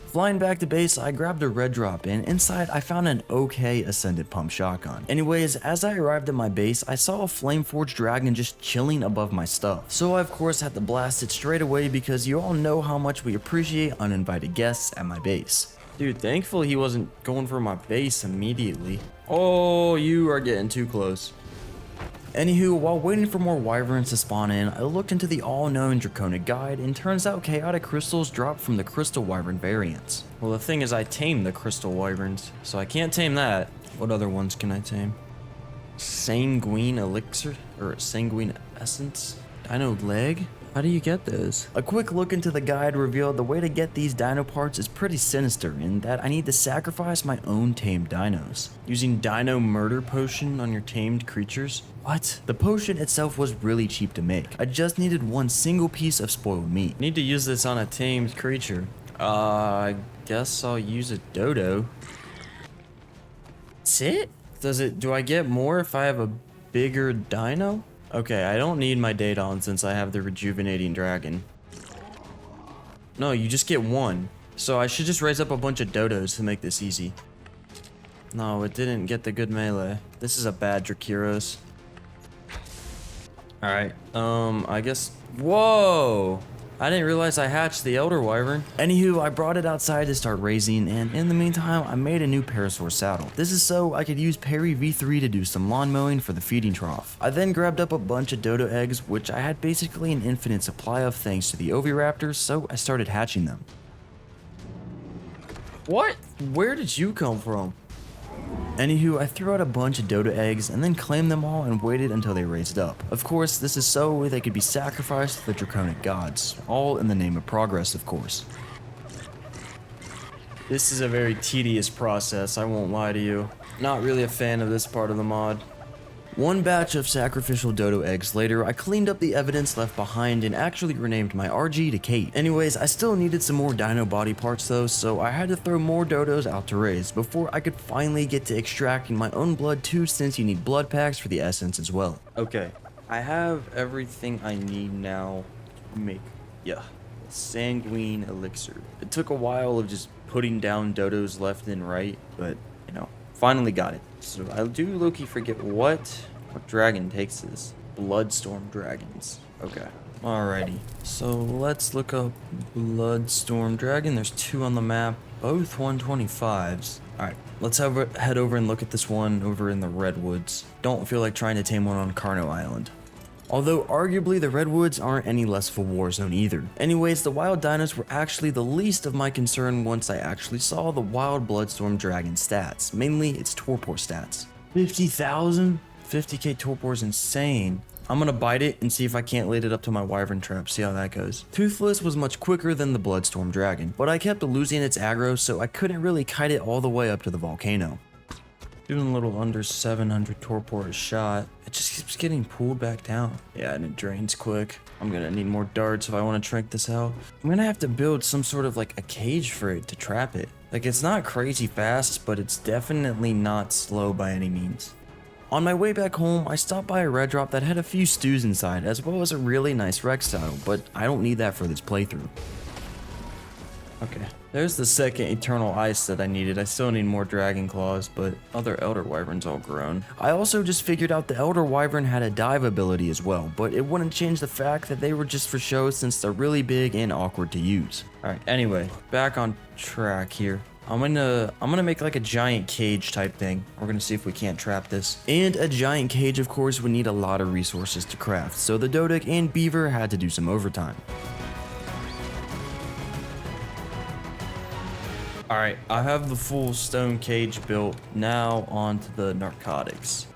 Flying back to base, I grabbed a red drop, and inside I found an okay Ascendant Pump Shotgun. Anyways, as I arrived at my base, I saw a Flameforged dragon just chilling above my stuff. So I of course had to blast it straight away because you all know how much we appreciate uninvited guests at my base. Dude, thankfully he wasn't going for my base immediately. Oh, you are getting too close. Anywho, while waiting for more wyverns to spawn in, I looked into the all-known Draconic Guide, and turns out chaotic crystals drop from the crystal wyvern variants. Well, the thing is I tamed the crystal wyverns, so I can't tame that. What other ones can I tame? Sanguine elixir? Or sanguine essence? Dino leg? How do you get those? A quick look into the guide revealed the way to get these dino parts is pretty sinister in that I need to sacrifice my own tamed dinos. Using Dino Murder Potion on your tamed creatures? What? The potion itself was really cheap to make. I just needed one single piece of spoiled meat. Need to use this on a tamed creature. I guess I'll use a dodo. That's it? Do I get more if I have a bigger dino? Okay, I don't need my Daedon since I have the Rejuvenating Dragon. No, you just get one. So I should just raise up a bunch of dodos to make this easy. No, it didn't get the good melee. This is a bad Drakyros. Alright, I guess... Whoa! I didn't realize I hatched the Elder Wyvern. Anywho, I brought it outside to start raising, and in the meantime, I made a new Parasaur saddle. This is so I could use Parry V3 to do some lawn mowing for the feeding trough. I then grabbed up a bunch of dodo eggs, which I had basically an infinite supply of thanks to the oviraptors, so I started hatching them. What? Where did you come from? Anywho, I threw out a bunch of dodo eggs and then claimed them all and waited until they raised up. Of course, this is so they could be sacrificed to the draconic gods, all in the name of progress, of course. This is a very tedious process, I won't lie to you. Not really a fan of this part of the mod. One batch of sacrificial dodo eggs later, I cleaned up the evidence left behind and actually renamed my RG to Kate. Anyways, I still needed some more dino body parts though, so I had to throw more dodos out to raise before I could finally get to extracting my own blood too, since you need blood packs for the essence as well. Okay, I have everything I need now to make, sanguine elixir. It took a while of just putting down dodos left and right, but you know, finally got it. So I do low-key forget what dragon takes this. Bloodstorm dragons. Okay. Alrighty, so let's look up Bloodstorm Dragon. There's 2 on the map, both 125s. Alright, let's head over and look at this one over in the Redwoods. Don't feel like trying to tame one on Carno Island. Although arguably the Redwoods aren't any less of a war zone either. Anyways, the wild dinos were actually the least of my concern once I actually saw the wild Bloodstorm Dragon stats, mainly its torpor stats. 50,000? 50k torpor is insane. I'm gonna bite it and see if I can't lead it up to my wyvern trap, see how that goes. Toothless was much quicker than the Bloodstorm Dragon, but I kept losing its aggro, so I couldn't really kite it all the way up to the volcano. Doing a little under 700 torpor a shot. It just keeps getting pulled back down. Yeah, and it drains quick. I'm gonna need more darts if I want to trank this out. I'm gonna have to build some sort of like a cage for it to trap it. Like, it's not crazy fast, but it's definitely not slow by any means. On my way back home, I stopped by a red drop that had a few stews inside, as well as a really nice Rex saddle, but I don't need that for this playthrough. Okay, there's the second Eternal Ice that I needed. I still need more Dragon Claws, but other Elder Wyverns all grown. I also just figured out the Elder Wyvern had a dive ability as well, but it wouldn't change the fact that they were just for show since they're really big and awkward to use. Alright, anyway, back on track here. I'm gonna make like a giant cage type thing. We're gonna see if we can't trap this. And a giant cage, of course, would need a lot of resources to craft, so the Dodic and Beaver had to do some overtime. Alright, I have the full stone cage built. Now on to the narcotics.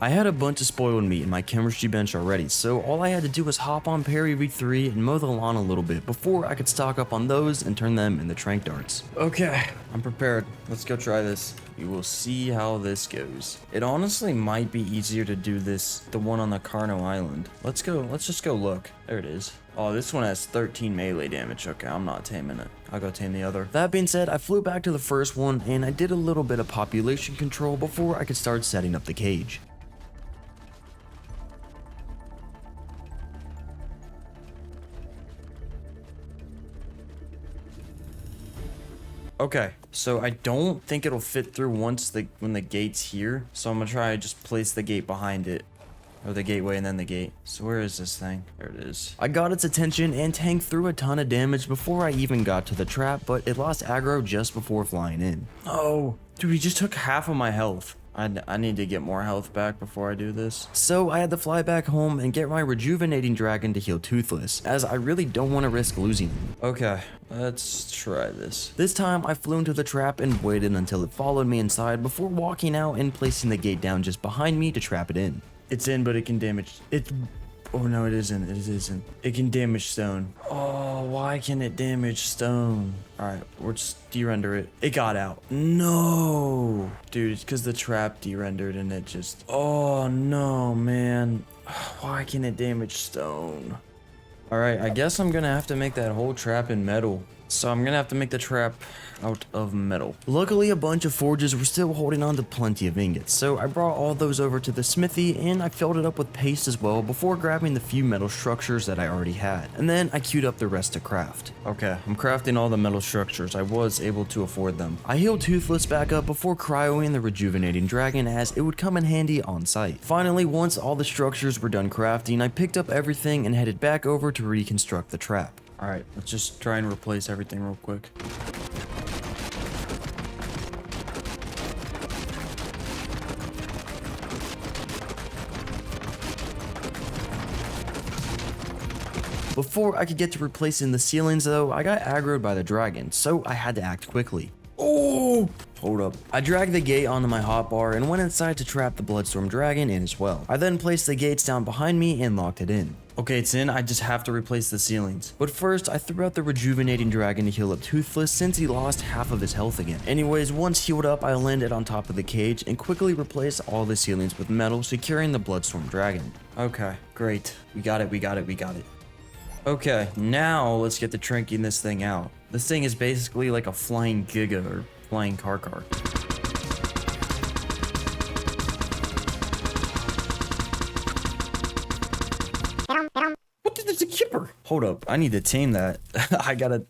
I had a bunch of spoiled meat in my chemistry bench already, so all I had to do was hop on Perry V3 and mow the lawn a little bit before I could stock up on those and turn them into trank darts. Okay, I'm prepared. Let's go try this. You will see how this goes. It honestly might be easier to do this, the one on the Carno Island. Let's just go look. There it is. Oh, this one has 13 melee damage. Okay, I'm not taming it. I'll go tame the other. That being said, I flew back to the first one and I did a little bit of population control before I could start setting up the cage. Okay, so I don't think it'll fit through when the gate's here. So I'm gonna try to just place the gate behind it. Or the gateway and then the gate. So where is this thing? There it is. I got its attention and tanked through a ton of damage before I even got to the trap, but it lost aggro just before flying in. Oh, dude, he just took half of my health. I need to get more health back before I do this. So I had to fly back home and get my rejuvenating dragon to heal Toothless, as I really don't want to risk losing him. Okay, let's try this. This time I flew into the trap and waited until it followed me inside before walking out and placing the gate down just behind me to trap it in. It's in, but it can damage it. Oh no, it isn't. It isn't. It can damage stone. Oh, why can it damage stone? Alright, we'll just derender it. It got out. No! Dude, it's because the trap derendered and it just... Oh no, man. Why can it damage stone? Alright, I guess I'm gonna have to make that whole trap in metal. So I'm gonna have to make the trap out of metal. Luckily, a bunch of forges were still holding on to plenty of ingots, so I brought all those over to the smithy and I filled it up with paste as well before grabbing the few metal structures that I already had. And then I queued up the rest to craft. Okay, I'm crafting all the metal structures. I was able to afford them. I healed Toothless back up before cryoing the rejuvenating dragon, as it would come in handy on site. Finally, once all the structures were done crafting, I picked up everything and headed back over to reconstruct the trap. Alright, let's just try and replace everything real quick. Before I could get to replacing the ceilings though, I got aggroed by the dragon, so I had to act quickly. Oh! Hold up. I dragged the gate onto my hotbar and went inside to trap the Bloodstorm Dragon in as well. I then placed the gates down behind me and locked it in. Okay, it's in, I just have to replace the ceilings. But first, I threw out the rejuvenating dragon to heal up Toothless since he lost half of his health again. Anyways, once healed up, I landed on top of the cage and quickly replaced all the ceilings with metal, securing the Bloodstorm Dragon. Okay, great. We got it, we got it, we got it. Okay, now let's get to tranking this thing out. This thing is basically like a flying Giga or flying car. What did this a Kipper? Hold up, I need to tame that.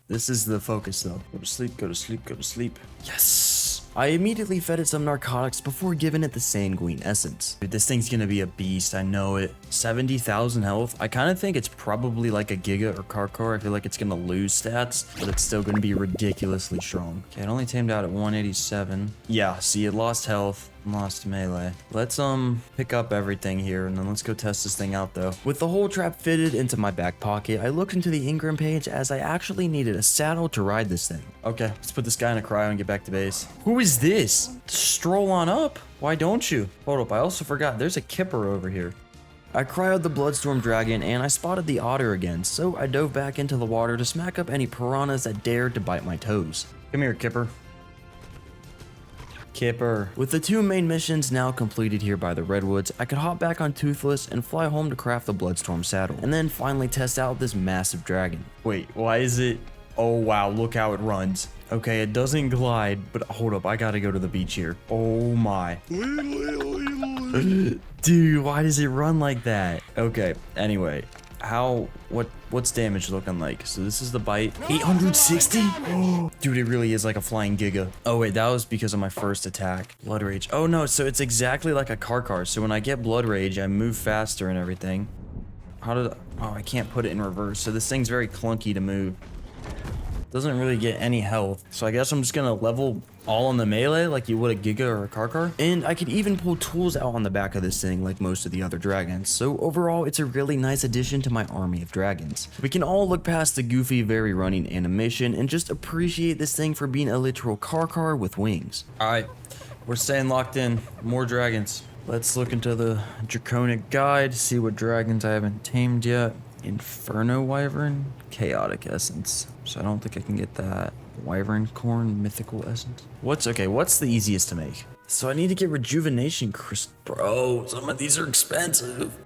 This is the focus though. Go to sleep, go to sleep, go to sleep. Yes! I immediately fed it some narcotics before giving it the sanguine essence. Dude, this thing's gonna be a beast, I know it. 70,000 health. I kind of think it's probably like a Giga or Karkar. I feel like it's gonna lose stats, but it's still gonna be ridiculously strong. Okay, it only tamed out at 187. Yeah, see, it lost health. Lost melee. Let's pick up everything here and then let's go test this thing out though. With the whole trap fitted into my back pocket, I looked into the Ingram page as I actually needed a saddle to ride this thing. Okay, let's put this guy in a cryo and get back to base. Who is this? Stroll on up. Why don't you? Hold up, I also forgot there's a Kipper over here. I cryoed the Bloodstorm Dragon and I spotted the otter again, so I dove back into the water to smack up any piranhas that dared to bite my toes. Come here, Kipper. Kipper. With the 2 main missions now completed here by the Redwoods, I could hop back on Toothless and fly home to craft the Bloodstorm saddle, and then finally test out this massive dragon. Wait, why is it? Oh wow, look how it runs. Okay, it doesn't glide, but hold up, I gotta go to the beach here. Oh my. Dude, why does it run like that? Okay, anyway. What's damage looking like? So this is the bite. 860? Dude, it really is like a flying Giga. Oh wait, that was because of my first attack. Blood Rage. Oh no, so it's exactly like a Karkar. So when I get Blood Rage, I move faster and everything. Oh, I can't put it in reverse. So this thing's very clunky to move. Doesn't really get any health. So I guess I'm just gonna level all on the melee like you would a Giga or a Karkar. And I could even pull tools out on the back of this thing like most of the other dragons. So overall, it's a really nice addition to my army of dragons. We can all look past the goofy, very running animation and just appreciate this thing for being a literal Karkar with wings. All right, we're staying locked in. More dragons. Let's look into the Draconic guide, see what dragons I haven't tamed yet. Inferno Wyvern, Chaotic Essence. So I don't think I can get that. Wyvern Corn, Mythical Essence. What's the easiest to make? So I need to get Rejuvenation Crystal. Bro, some of these are expensive.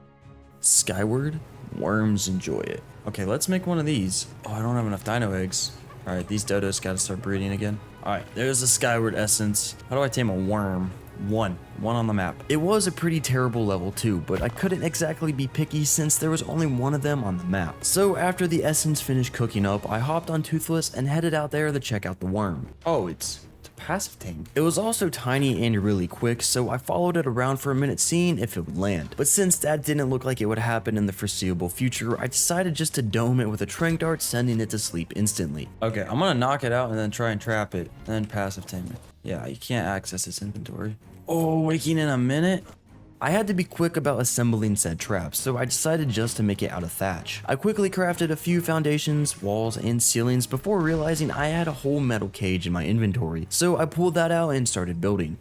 Skyward, Worms enjoy it. Okay, let's make one of these. Oh, I don't have enough dino eggs. All right, these dodos gotta start breeding again. All right, there's the Skyward Essence. How do I tame a worm? One on the map. It was a pretty terrible level too, but I couldn't exactly be picky since there was only one of them on the map. So after the essence finished cooking up, I hopped on Toothless and headed out there to check out the worm. Oh, it's a passive tame. It was also tiny and really quick, so I followed it around for a minute seeing if it would land. But since that didn't look like it would happen in the foreseeable future, I decided just to dome it with a trank dart, sending it to sleep instantly. Okay, I'm gonna knock it out and then try and trap it, then passive tame it. Yeah, you can't access its inventory. Oh, waking in a minute? I had to be quick about assembling said traps, so I decided just to make it out of thatch. I quickly crafted a few foundations, walls, and ceilings before realizing I had a whole metal cage in my inventory, so I pulled that out and started building.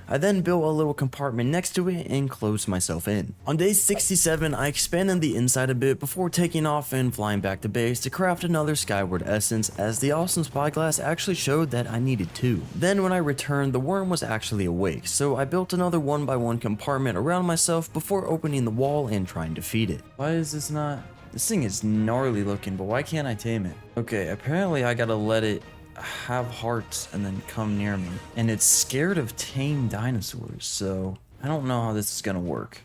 I then built a little compartment next to it and closed myself in. On day 67, I expanded the inside a bit before taking off and flying back to base to craft another Skyward Essence, as the awesome Spyglass actually showed that I needed 2. Then when I returned, the worm was actually awake, so I built another 1x1 compartment around myself before opening the wall and trying to feed it. Why is this not... This thing is gnarly looking, but why can't I tame it? Okay, apparently I gotta let it have hearts and then come near me, and it's scared of tame dinosaurs, so I don't know how this is gonna work.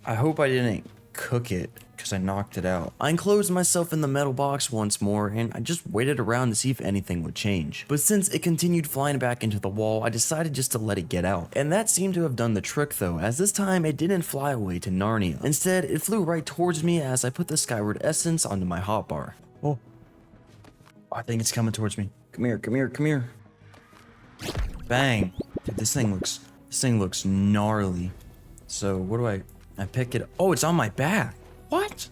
I hope I didn't cook it because I knocked it out. I enclosed myself in the metal box once more and I just waited around to see if anything would change, but since it continued flying back into the wall, I decided just to let it get out, and that seemed to have done the trick though, as this time it didn't fly away to Narnia. Instead, it flew right towards me as I put the Skyward Essence onto my hotbar. Oh, I think it's coming towards me. Come here, come here, come here. Bang. Dude, this thing looks gnarly. So what do I pick it? Oh, it's on my back. What?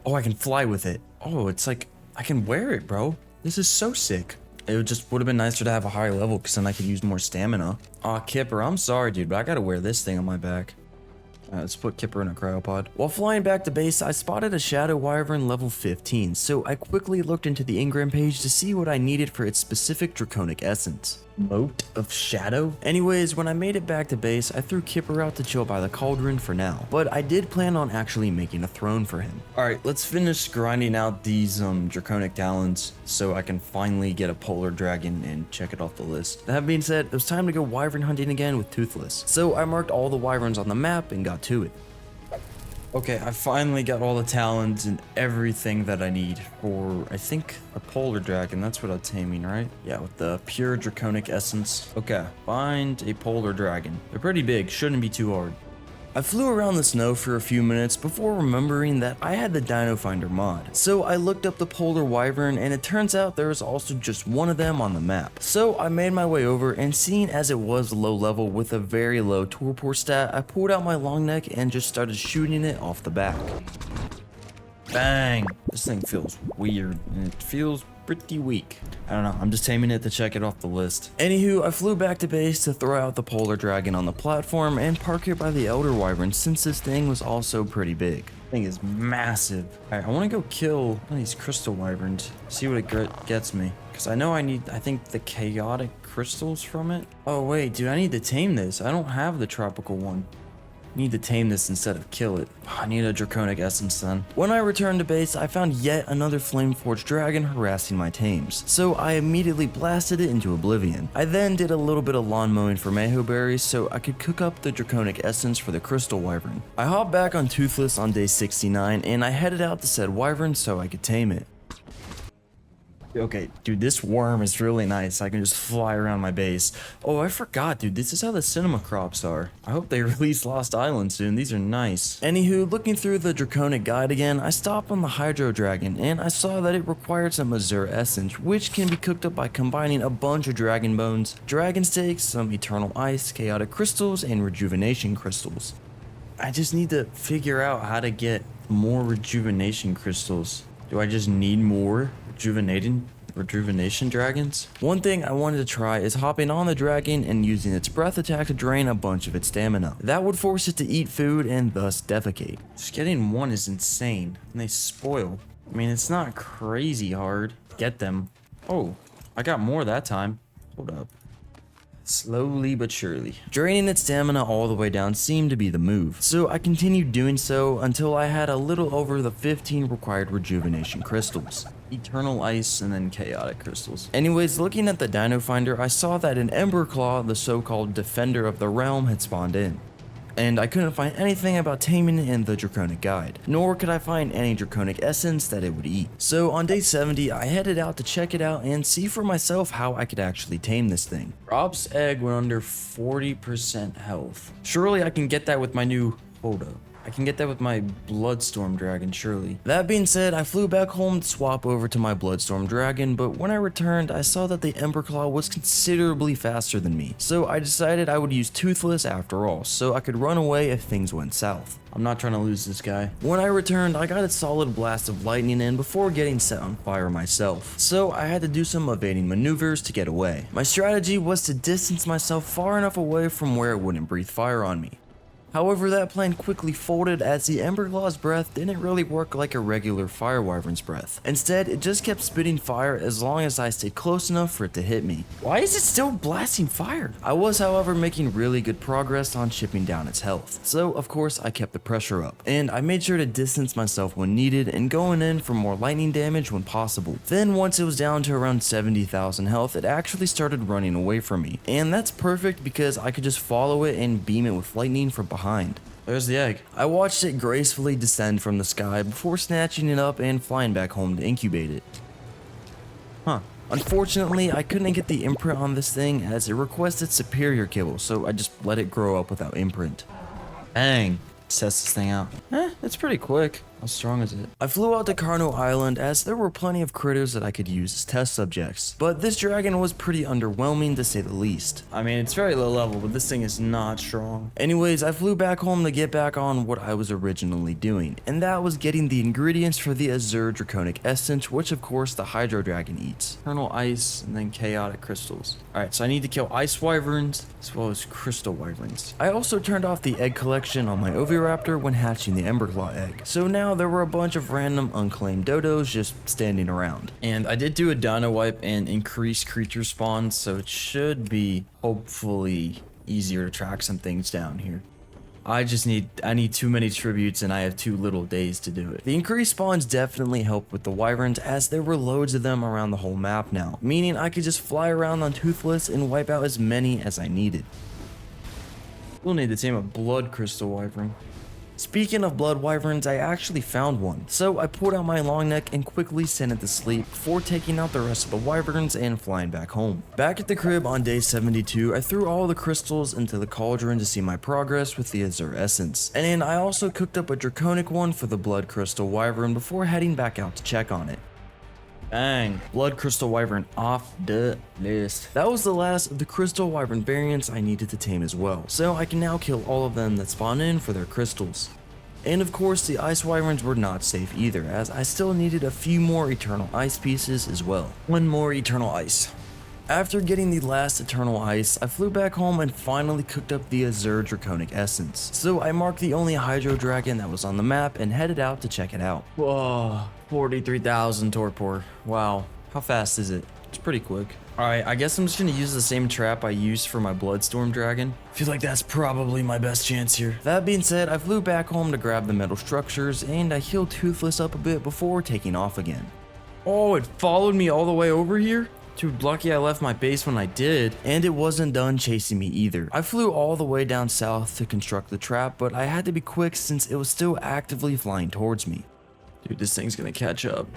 Oh, I can fly with it. Oh, it's like, I can wear it, bro. This is so sick. It just would have been nicer to have a higher level because then I could use more stamina. Aw, Kipper, I'm sorry, dude, but I gotta wear this thing on my back. Let's put Kipper in a cryopod. While flying back to base, I spotted a Shadow Wyvern level 15, so I quickly looked into the Ingram page to see what I needed for its specific Draconic Essence. Moat of Shadow? Anyways, when I made it back to base, I threw Kipper out to chill by the cauldron for now, but I did plan on actually making a throne for him. Alright, let's finish grinding out these Draconic Talons so I can finally get a Polar Dragon and check it off the list. That being said, it was time to go Wyvern hunting again with Toothless, so I marked all the Wyverns on the map and got to it. Okay, I finally got all the talents and everything that I need for, I think, a polar dragon. That's what I'm taming, right? Yeah, with the pure draconic essence. Okay, find a polar dragon. They're pretty big, shouldn't be too hard. I flew around the snow for a few minutes before remembering that I had the Dino Finder mod. So I looked up the polar wyvern and it turns out there is also just one of them on the map. So I made my way over and seeing as it was low level with a very low torpor stat, I pulled out my long neck and just started shooting it off the back. Bang! This thing feels weird and it feels pretty weak. I don't know, I'm just taming it to check it off the list. Anywho, I flew back to base to throw out the polar dragon on the platform and park it by the elder wyvern since this thing was also pretty big. This thing is massive. Alright, I want to go kill one of these crystal wyverns, see what it gets me. Because I know I think the chaotic crystals from it. Oh wait, dude, I need to tame this. I don't have the tropical one. Need to tame this instead of kill it. I need a draconic essence then. When I returned to base, I found yet another flameforged dragon harassing my tames, so I immediately blasted it into oblivion. I then did a little bit of lawn mowing for mayho berries so I could cook up the draconic essence for the crystal wyvern. I hopped back on Toothless on day 69 and I headed out to said wyvern so I could tame it. Okay, dude, this worm is really nice. I can just fly around my base. Oh, I forgot, dude. This is how the cinema crops are. I hope they release Lost Island soon. These are nice. Anywho, looking through the Draconic guide again, I stopped on the Hydro Dragon, and I saw that it required some Azure Essence, which can be cooked up by combining a bunch of Dragon Bones, Dragon Steaks, some Eternal Ice, Chaotic Crystals, and Rejuvenation Crystals. I just need to figure out how to get more Rejuvenation Crystals. Do I just need more rejuvenation dragons? One thing I wanted to try is hopping on the dragon and using its breath attack to drain a bunch of its stamina. That would force it to eat food and thus defecate. Just getting one is insane, and they spoil. I mean, it's not crazy hard. Get them. Oh, I got more that time. Hold up. Slowly but surely. Draining its stamina all the way down seemed to be the move, so I continued doing so until I had a little over the 15 required rejuvenation crystals. Eternal Ice and then Chaotic Crystals. Anyways, looking at the Dino Finder, I saw that an Ember Claw, the so-called Defender of the Realm, had spawned in. And I couldn't find anything about taming it in the Draconic guide, nor could I find any Draconic essence that it would eat. So on day 70, I headed out to check it out and see for myself how I could actually tame this thing. Rob's egg went under 40% health. Surely I can get that with my new... Hold up. I can get that with my Bloodstorm Dragon, surely. That being said, I flew back home to swap over to my Bloodstorm Dragon, but when I returned, I saw that the Emberclaw was considerably faster than me, so I decided I would use Toothless after all, so I could run away if things went south. I'm not trying to lose this guy. When I returned, I got a solid blast of lightning in before getting set on fire myself, so I had to do some evading maneuvers to get away. My strategy was to distance myself far enough away from where it wouldn't breathe fire on me. However, that plan quickly folded as the Emberclaw's breath didn't really work like a regular fire wyvern's breath. Instead, it just kept spitting fire as long as I stayed close enough for it to hit me. Why is it still blasting fire? I was, however, making really good progress on chipping down its health. So, of course, I kept the pressure up, and I made sure to distance myself when needed and going in for more lightning damage when possible. Then, once it was down to around 70,000 health, it actually started running away from me. And that's perfect because I could just follow it and beam it with lightning from behind. There's the egg. I watched it gracefully descend from the sky before snatching it up and flying back home to incubate it. Huh. Unfortunately, I couldn't get the imprint on this thing as it requested superior kibble, so I just let it grow up without imprint. Bang. Let's test this thing out. It's pretty quick. How strong is it? I flew out to Carno Island as there were plenty of critters that I could use as test subjects, but this dragon was pretty underwhelming to say the least. I mean, it's very low level, but this thing is not strong. Anyways, I flew back home to get back on what I was originally doing, and that was getting the ingredients for the Azure Draconic Essence, which of course the Hydro Dragon eats. Eternal Ice and then Chaotic Crystals. Alright, so I need to kill Ice Wyverns as well as Crystal Wyverns. I also turned off the egg collection on my Oviraptor when hatching the Emberclaw egg, so now there were a bunch of random unclaimed dodos just standing around. And I did do a dino wipe and increase creature spawns, so it should be hopefully easier to track some things down here. I need too many tributes and I have too little days to do it. The increased spawns definitely helped with the wyverns as there were loads of them around the whole map now, meaning I could just fly around on Toothless and wipe out as many as I needed. We'll need to tame a blood crystal wyvern. Speaking of blood wyverns, I actually found one. So I pulled out my long neck and quickly sent it to sleep before taking out the rest of the wyverns and flying back home. Back at the crib on day 72, I threw all the crystals into the cauldron to see my progress with the Azure Essence. And I also cooked up a draconic one for the blood crystal wyvern before heading back out to check on it. Bang, blood crystal wyvern off the list. That was the last of the crystal wyvern variants I needed to tame as well, so I can now kill all of them that spawn in for their crystals. And of course the ice wyverns were not safe either, as I still needed a few more eternal ice pieces as well. One more eternal ice. After getting the last eternal ice, I flew back home and finally cooked up the Azure Draconic Essence. So I marked the only Hydro Dragon that was on the map and headed out to check it out. Whoa, 43,000 torpor. Wow, how fast is it? It's pretty quick. Alright, I guess I'm just gonna use the same trap I used for my Bloodstorm Dragon. Feel like that's probably my best chance here. That being said, I flew back home to grab the metal structures and I healed Toothless up a bit before taking off again. Oh, it followed me all the way over here? Dude, lucky I left my base when I did, and it wasn't done chasing me either. I flew all the way down south to construct the trap, but I had to be quick since it was still actively flying towards me. Dude, this thing's gonna catch up.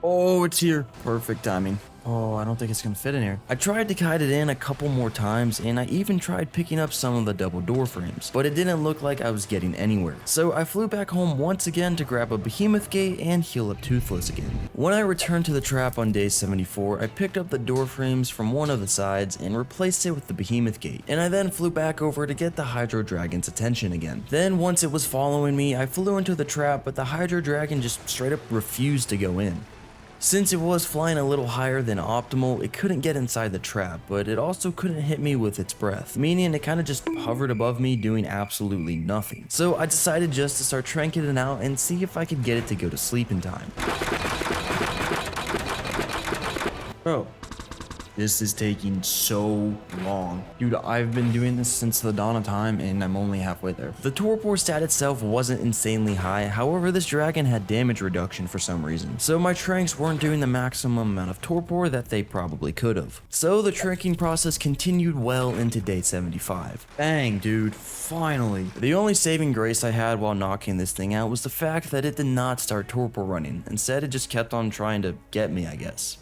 Oh, it's here. Perfect timing. Oh, I don't think it's gonna fit in here. I tried to kite it in a couple more times, and I even tried picking up some of the double door frames, but it didn't look like I was getting anywhere. So I flew back home once again to grab a behemoth gate and heal up Toothless again. When I returned to the trap on day 74, I picked up the door frames from one of the sides and replaced it with the behemoth gate, and I then flew back over to get the Hydro Dragon's attention again. Then once it was following me, I flew into the trap, but the Hydro Dragon just straight up refused to go in. Since it was flying a little higher than optimal, it couldn't get inside the trap, but it also couldn't hit me with its breath, meaning it kind of just hovered above me doing absolutely nothing. So I decided just to start tranking it out and see if I could get it to go to sleep in time. Bro, this is taking so long. Dude, I've been doing this since the dawn of time and I'm only halfway there. The torpor stat itself wasn't insanely high, however this dragon had damage reduction for some reason, so my tranks weren't doing the maximum amount of torpor that they probably could have. So the tranking process continued well into day 75. Bang, dude, finally. The only saving grace I had while knocking this thing out was the fact that it did not start torpor running. Instead, it just kept on trying to get me, I guess.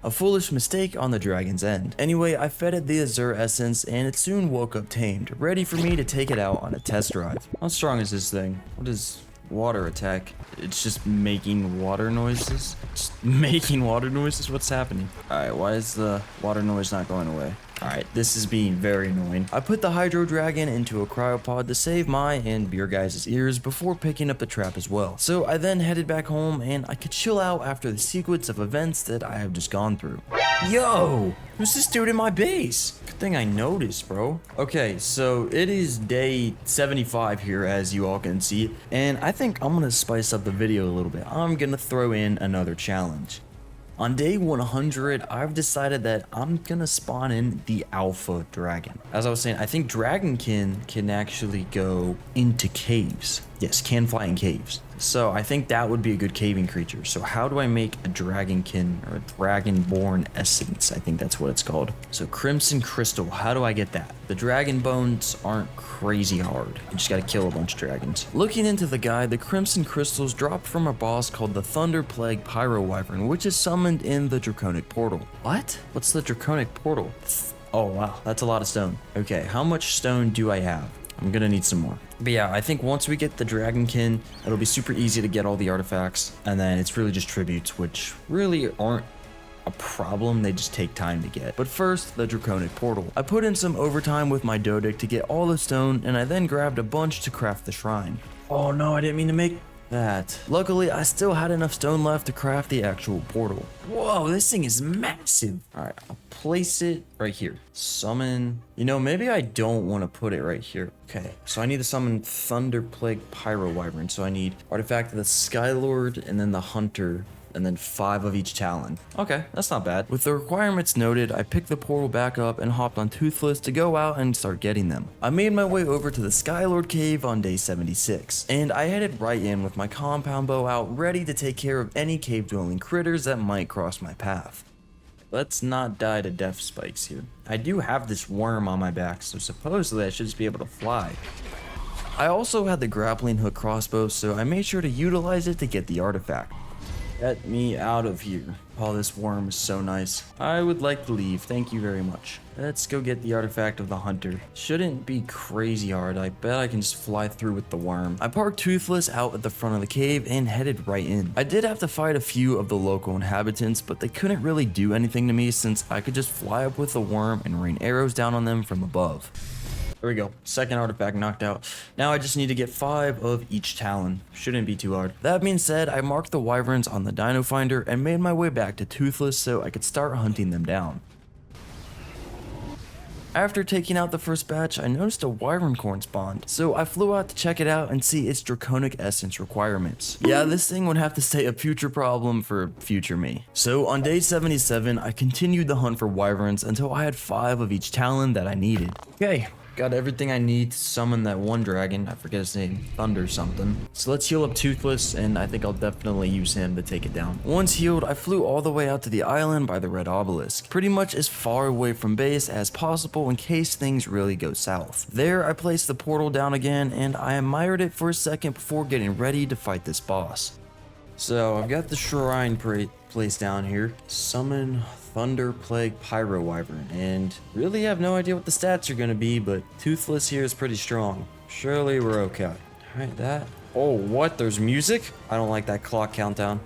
A foolish mistake on the dragon's end. Anyway, I fed it the Azure Essence and it soon woke up tamed, ready for me to take it out on a test drive. How strong is this thing? What is water attack? It's just making water noises? Just making water noises? What's happening? Alright, why is the water noise not going away? Alright, this is being very annoying. I put the Hydro Dragon into a cryopod to save my and your guys' ears before picking up the trap as well. So I then headed back home and I could chill out after the sequence of events that I have just gone through. Yo! Who's this dude in my base? Good thing I noticed, bro. Okay, so it is day 75 here, as you all can see, and I think I'm gonna spice up the video a little bit. I'm gonna throw in another challenge. On day 100, I've decided that I'm gonna spawn in the Alpha Dragon. As I was saying, I think Dragonkin can actually go into caves. Yes, can fly in caves. So I think that would be a good caving creature. So how do I make a Dragonkin or a Dragonborn Essence? I think that's what it's called. So Crimson Crystal, how do I get that? The Dragon Bones aren't crazy hard. You just gotta kill a bunch of dragons. Looking into the guide, the Crimson Crystals dropped from a boss called the Thunder Plague Pyro Wyvern, which is summoned in the Draconic Portal. What? What's the Draconic Portal? Oh wow, that's a lot of stone. Okay, how much stone do I have? I'm gonna need some more. But yeah, I think once we get the Dragonkin, it'll be super easy to get all the artifacts. And then it's really just tributes, which really aren't a problem, they just take time to get. But first, the Draconic Portal. I put in some overtime with my Dodic to get all the stone, and I then grabbed a bunch to craft the shrine. Oh no, I didn't mean to make that. Luckily, I still had enough stone left to craft the actual portal. Whoa, this thing is massive. All right, I'll place it right here. Summon. You know, maybe I don't want to put it right here. Okay, so I need to summon Thunder Plague Pyro Wyvern. So I need Artifact of the Skylord and then the Hunter and then 5 of each talon. Okay, that's not bad. With the requirements noted, I picked the portal back up and hopped on Toothless to go out and start getting them. I made my way over to the Skylord cave on day 76, and I headed right in with my compound bow out, ready to take care of any cave dwelling critters that might cross my path. Let's not die to death spikes here. I do have this worm on my back, so supposedly I should just be able to fly. I also had the grappling hook crossbow, so I made sure to utilize it to get the artifact. Get me out of here. Oh, this worm is so nice. I would like to leave, thank you very much. Let's go get the artifact of the hunter. Shouldn't be crazy hard, I bet I can just fly through with the worm. I parked Toothless out at the front of the cave and headed right in. I did have to fight a few of the local inhabitants, but they couldn't really do anything to me since I could just fly up with the worm and rain arrows down on them from above. There we go, second artifact knocked out. Now I just need to get 5 of each talon. Shouldn't be too hard. That being said, I marked the wyverns on the Dino Finder and made my way back to Toothless so I could start hunting them down. After taking out the first batch, I noticed a wyvern corn spawned, so I flew out to check it out and see its draconic essence requirements. Yeah, this thing would have to stay a future problem for future me. So on day 77, I continued the hunt for wyverns until I had 5 of each talon that I needed. Okay. Got everything I need to summon that one dragon. I forget his name. Thunder something. So let's heal up Toothless, and I think I'll definitely use him to take it down. Once healed, I flew all the way out to the island by the red obelisk. Pretty much as far away from base as possible in case things really go south. There, I placed the portal down again, and I admired it for a second before getting ready to fight this boss. So I've got the shrine placed down here. Summon Thunder Plague Pyro Wyvern, and really have no idea what the stats are gonna be, but Toothless here is pretty strong. Surely we're okay. Alright, that. Oh, what? There's music? I don't like that clock countdown.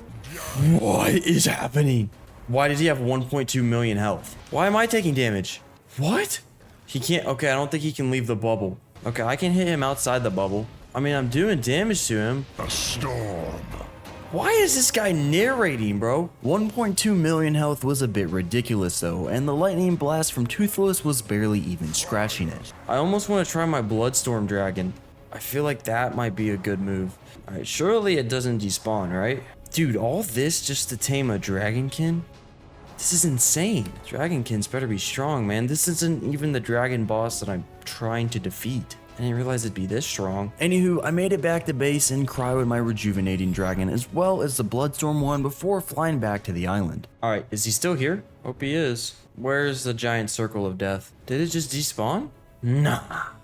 What is happening? Why does he have 1.2 million health? Why am I taking damage? What? He can't. Okay, I don't think he can leave the bubble. Okay, I can hit him outside the bubble. I mean, I'm doing damage to him. A storm. Why is this guy narrating, bro? 1.2 million health was a bit ridiculous though, and the lightning blast from Toothless was barely even scratching it. I almost want to try my Bloodstorm Dragon. I feel like that might be a good move. Alright, surely it doesn't despawn, right? Dude, all this just to tame a Dragonkin? This is insane. Dragonkins better be strong, man. This isn't even the dragon boss that I'm trying to defeat. I didn't realize it'd be this strong. Anywho, I made it back to base and cryoed my rejuvenating dragon as well as the Bloodstorm one before flying back to the island. Alright, is he still here? Hope he is. Where's the giant circle of death? Did it just despawn? Nah.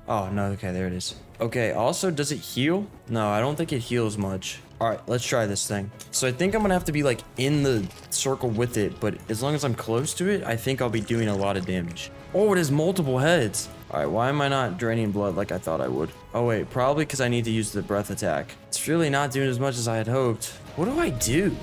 Oh, no, okay, there it is. Okay, also, does it heal? No, I don't think it heals much. Alright, let's try this thing. So I think I'm gonna have to be like in the circle with it, but as long as I'm close to it, I think I'll be doing a lot of damage. Oh, it has multiple heads. Alright, why am I not draining blood like I thought I would? Oh wait, probably because I need to use the breath attack. It's really not doing as much as I had hoped. What do I do?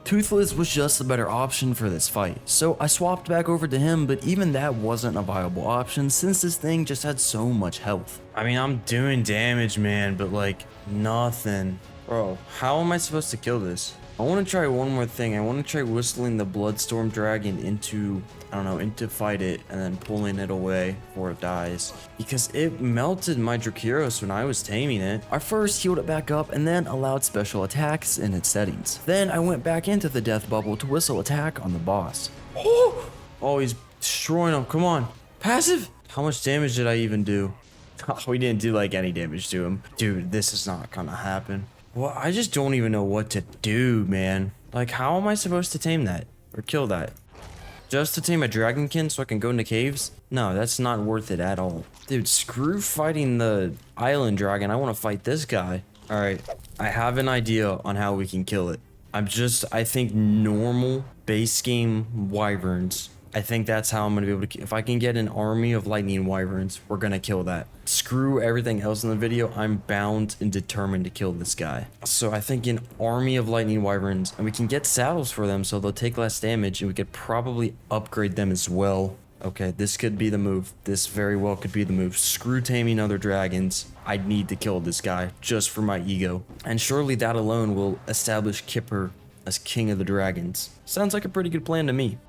Toothless was just the better option for this fight, so I swapped back over to him, but even that wasn't a viable option since this thing just had so much health. I mean, I'm doing damage, man, but like, nothing. Bro, how am I supposed to kill this? I want to try one more thing. I want to try whistling the Bloodstorm Dragon into, I don't know, into fight it and then pulling it away before it dies. Because it melted my Drakyros when I was taming it. I first healed it back up and then allowed special attacks in its settings. Then I went back into the death bubble to whistle attack on the boss. Oh, he's destroying him. Come on. Passive? How much damage did I even do? Oh, we didn't do like any damage to him. Dude, this is not gonna happen. Well, I just don't even know what to do, man. Like, how am I supposed to tame that? Or kill that? Just to tame a Dragonkin so I can go into caves? No, that's not worth it at all. Dude, screw fighting the island dragon. I want to fight this guy. Alright, I have an idea on how we can kill it. I think normal base game wyverns. I think that's how I'm going to be able to... If I can get an army of lightning wyverns, we're going to kill that. Screw everything else in the video. I'm bound and determined to kill this guy. So I think an army of lightning wyverns, and we can get saddles for them so they'll take less damage, and we could probably upgrade them as well. Okay, this could be the move. This very well could be the move. Screw taming other dragons. I need to kill this guy just for my ego. And surely that alone will establish Kipper as king of the dragons. Sounds like a pretty good plan to me.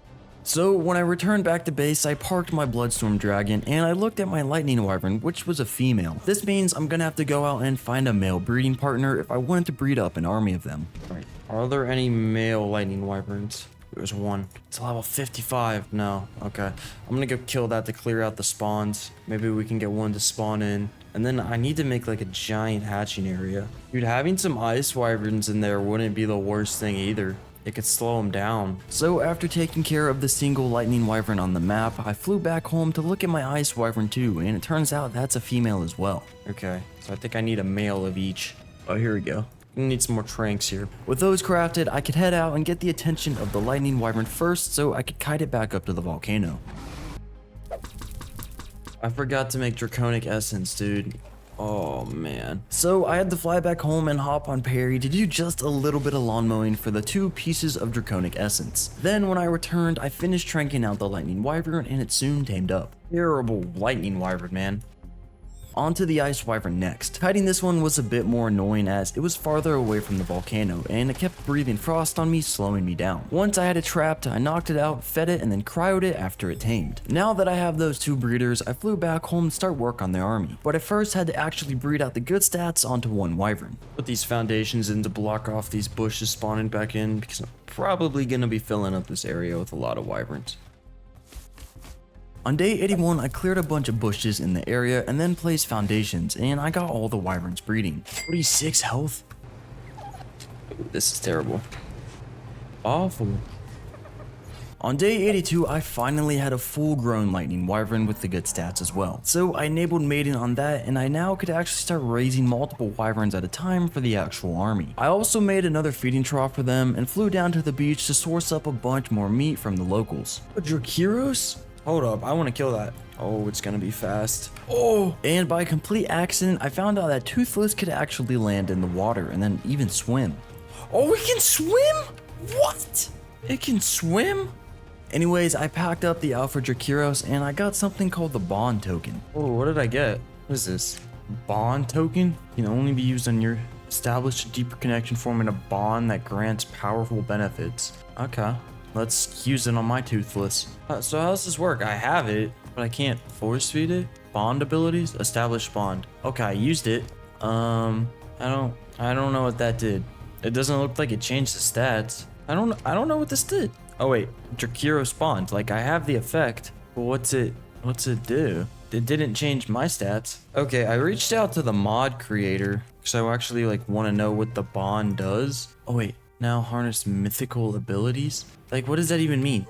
So when I returned back to base, I parked my Bloodstorm Dragon and I looked at my Lightning Wyvern, which was a female. This means I'm gonna have to go out and find a male breeding partner if I wanted to breed up an army of them. Alright, are there any male Lightning Wyverns? There's one. It's level 55. No. Okay. I'm gonna go kill that to clear out the spawns. Maybe we can get one to spawn in. And then I need to make like a giant hatching area. Dude, having some ice wyverns in there wouldn't be the worst thing either. It could slow them down. So after taking care of the single lightning wyvern on the map, I flew back home to look at my ice wyvern too, and it turns out that's a female as well. Okay, so I think I need a male of each. Oh, here we go. Need some more tranks here. With those crafted, I could head out and get the attention of the lightning wyvern first so I could kite it back up to the volcano. I forgot to make draconic essence, dude. Oh man. So I had to fly back home and hop on Perry to do just a little bit of lawn mowing for the 2 pieces of draconic essence. Then when I returned, I finished tranking out the lightning wyvern and it soon tamed up. Terrible lightning wyvern, man. Onto the ice wyvern next. Kiting this one was a bit more annoying as it was farther away from the volcano and it kept breathing frost on me, slowing me down. Once I had it trapped, I knocked it out, fed it, and then cryoed it after it tamed. Now that I have those 2 breeders, I flew back home to start work on the army, but I first had to actually breed out the good stats onto 1 wyvern. Put these foundations in to block off these bushes spawning back in because I'm probably gonna be filling up this area with a lot of wyverns. On day 81, I cleared a bunch of bushes in the area and then placed foundations, and I got all the wyverns breeding. 46 health? This is terrible. Awful. On day 82, I finally had a full-grown lightning wyvern with the good stats as well. So I enabled mating on that, and I now could actually start raising multiple wyverns at a time for the actual army. I also made another feeding trough for them and flew down to the beach to source up a bunch more meat from the locals. A Drakyros? Hold up, I want to kill that. Oh, it's gonna be fast. Oh! And by complete accident, I found out that Toothless could actually land in the water and then even swim. Oh, it can swim? What? It can swim? Anyways, I packed up the Alpha Drakyros and I got something called the Bond Token. Oh, what did I get? What is this? Bond Token? Can only be used on your established deeper connection forming a bond that grants powerful benefits. Okay. Let's use it on my Toothless. So how does this work? I have it, but I can't force feed it. Bond abilities, establish bond. Okay, I used it. I don't know what that did. It doesn't look like it changed the stats. I don't know what this did. Oh wait, Drakyros bond. Like I have the effect, but what's it do? It didn't change my stats. Okay, I reached out to the mod creator because I actually like want to know what the bond does. Oh wait. Now harness mythical abilities? Like, what does that even mean?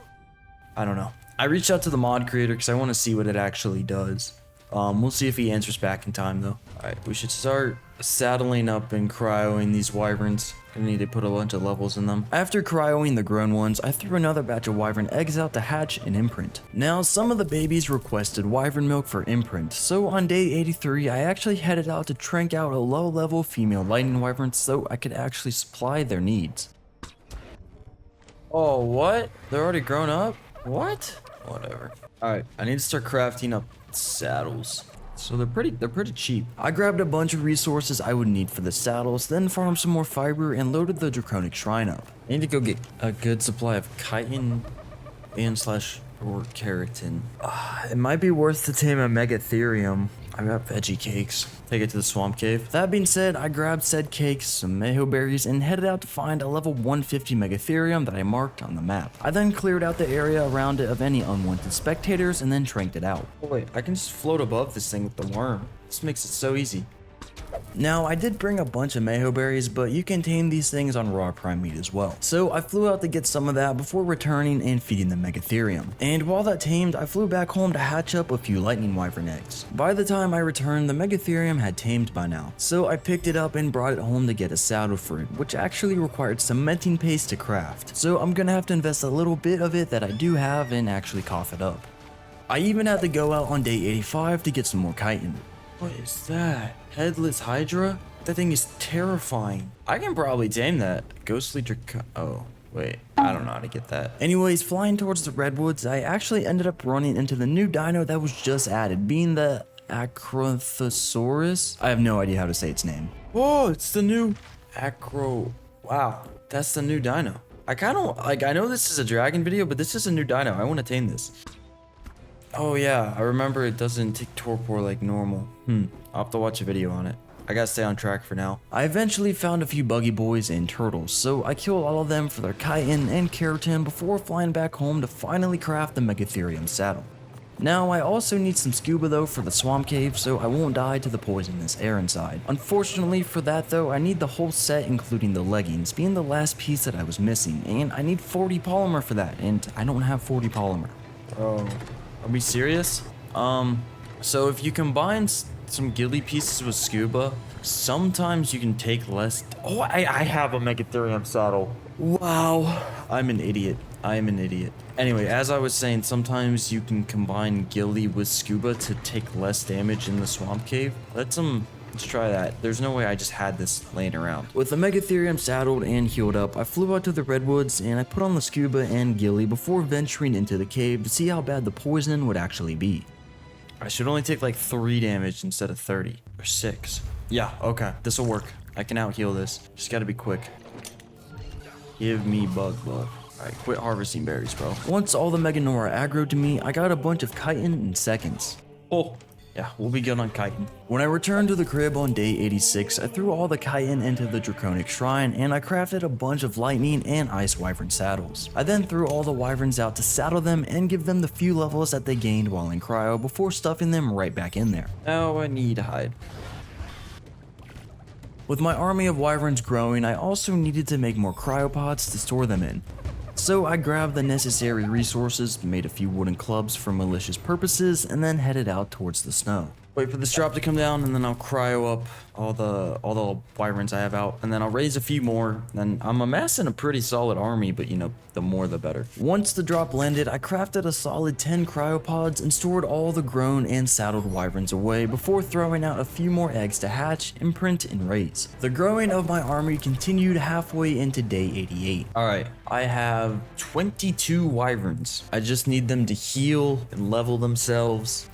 I don't know. I reached out to the mod creator because I want to see what it actually does. We'll see if he answers back in time, though. Alright, we should start saddling up and cryoing these wyverns. Gonna need to put a bunch of levels in them. After cryoing the grown ones, I threw another batch of wyvern eggs out to hatch and imprint. Now, some of the babies requested wyvern milk for imprint, so on day 83, I actually headed out to trank out a low-level female lightning wyvern so I could actually supply their needs. Oh, what? They're already grown up? What? Whatever. Alright, I need to start crafting up saddles. So they're pretty cheap. I grabbed a bunch of resources I would need for the saddles, then farmed some more fiber and loaded the Draconic Shrine up. I need to go get a good supply of chitin and or keratin. It might be worth to tame a Megatherium. I got veggie cakes. Take it to the swamp cave. That being said, I grabbed said cakes, some mayho berries, and headed out to find a level 150 Megatherium that I marked on the map. I then cleared out the area around it of any unwanted spectators and then tranked it out. Oh wait, I can just float above this thing with the worm. This makes it so easy. Now, I did bring a bunch of mayho berries, but you can tame these things on raw prime meat as well. So I flew out to get some of that before returning and feeding the Megatherium. And while that tamed, I flew back home to hatch up a few lightning wyvern eggs. By the time I returned, the Megatherium had tamed by now. So I picked it up and brought it home to get a saddle for it, which actually required cementing paste to craft. So I'm gonna have to invest a little bit of it that I do have and actually cough it up. I even had to go out on day 85 to get some more chitin. What is that? Headless Hydra? That thing is terrifying. I can probably tame that. Ghostly Oh, wait. I don't know how to get that. Anyways, flying towards the redwoods, I actually ended up running into the new dino that was just added, being the Acrothosaurus. I have no idea how to say its name. Oh, it's the new Wow, that's the new dino. I kind of, like, I know this is a dragon video, but this is a new dino. I want to tame this. Oh yeah, I remember it doesn't take torpor like normal. I'll have to watch a video on it. I gotta stay on track for now. I eventually found a few buggy boys and turtles, so I killed all of them for their chitin and keratin before flying back home to finally craft the Megatherium saddle. Now, I also need some scuba though for the swamp cave, so I won't die to the poisonous air inside. Unfortunately for that though, I need the whole set including the leggings, being the last piece that I was missing, and I need 40 polymer for that, and I don't have 40 polymer. Bro, are we serious? So if you combine some ghillie pieces with scuba, sometimes you can take less. Oh, I have a Megatherium saddle. Wow, I'm an idiot. I am an idiot. Anyway, as I was saying, sometimes you can combine ghillie with scuba to take less damage in the swamp cave. Let's try that. There's no way I just had this laying around. With the Megatherium saddled and healed up, I flew out to the redwoods and I put on the scuba and ghillie before venturing into the cave to see how bad the poison would actually be. I should only take like 3 damage instead of 30 or 6. Yeah, okay, this will work. I can out heal this. Just gotta be quick. Give me bug love. Alright, quit harvesting berries, bro. Once all the Meganora aggroed to me, I got a bunch of chitin in seconds. Oh, yeah, we'll be good on chitin. When I returned to the crib on day 86, I threw all the chitin into the Draconic Shrine, and I crafted a bunch of lightning and ice wyvern saddles. I then threw all the wyverns out to saddle them and give them the few levels that they gained while in cryo before stuffing them right back in there. Now I need hide. With my army of wyverns growing, I also needed to make more cryopods to store them in. So I grabbed the necessary resources, made a few wooden clubs for malicious purposes, and then headed out towards the snow. Wait for this drop to come down, and then I'll cryo up all the wyverns I have out, and then I'll raise a few more. Then I'm amassing a pretty solid army, but you know, the more the better. Once the drop landed, I crafted a solid 10 cryopods and stored all the grown and saddled wyverns away before throwing out a few more eggs to hatch, imprint, and raise. The growing of my army continued halfway into day 88. Alright, I have 22 wyverns. I just need them to heal and level themselves,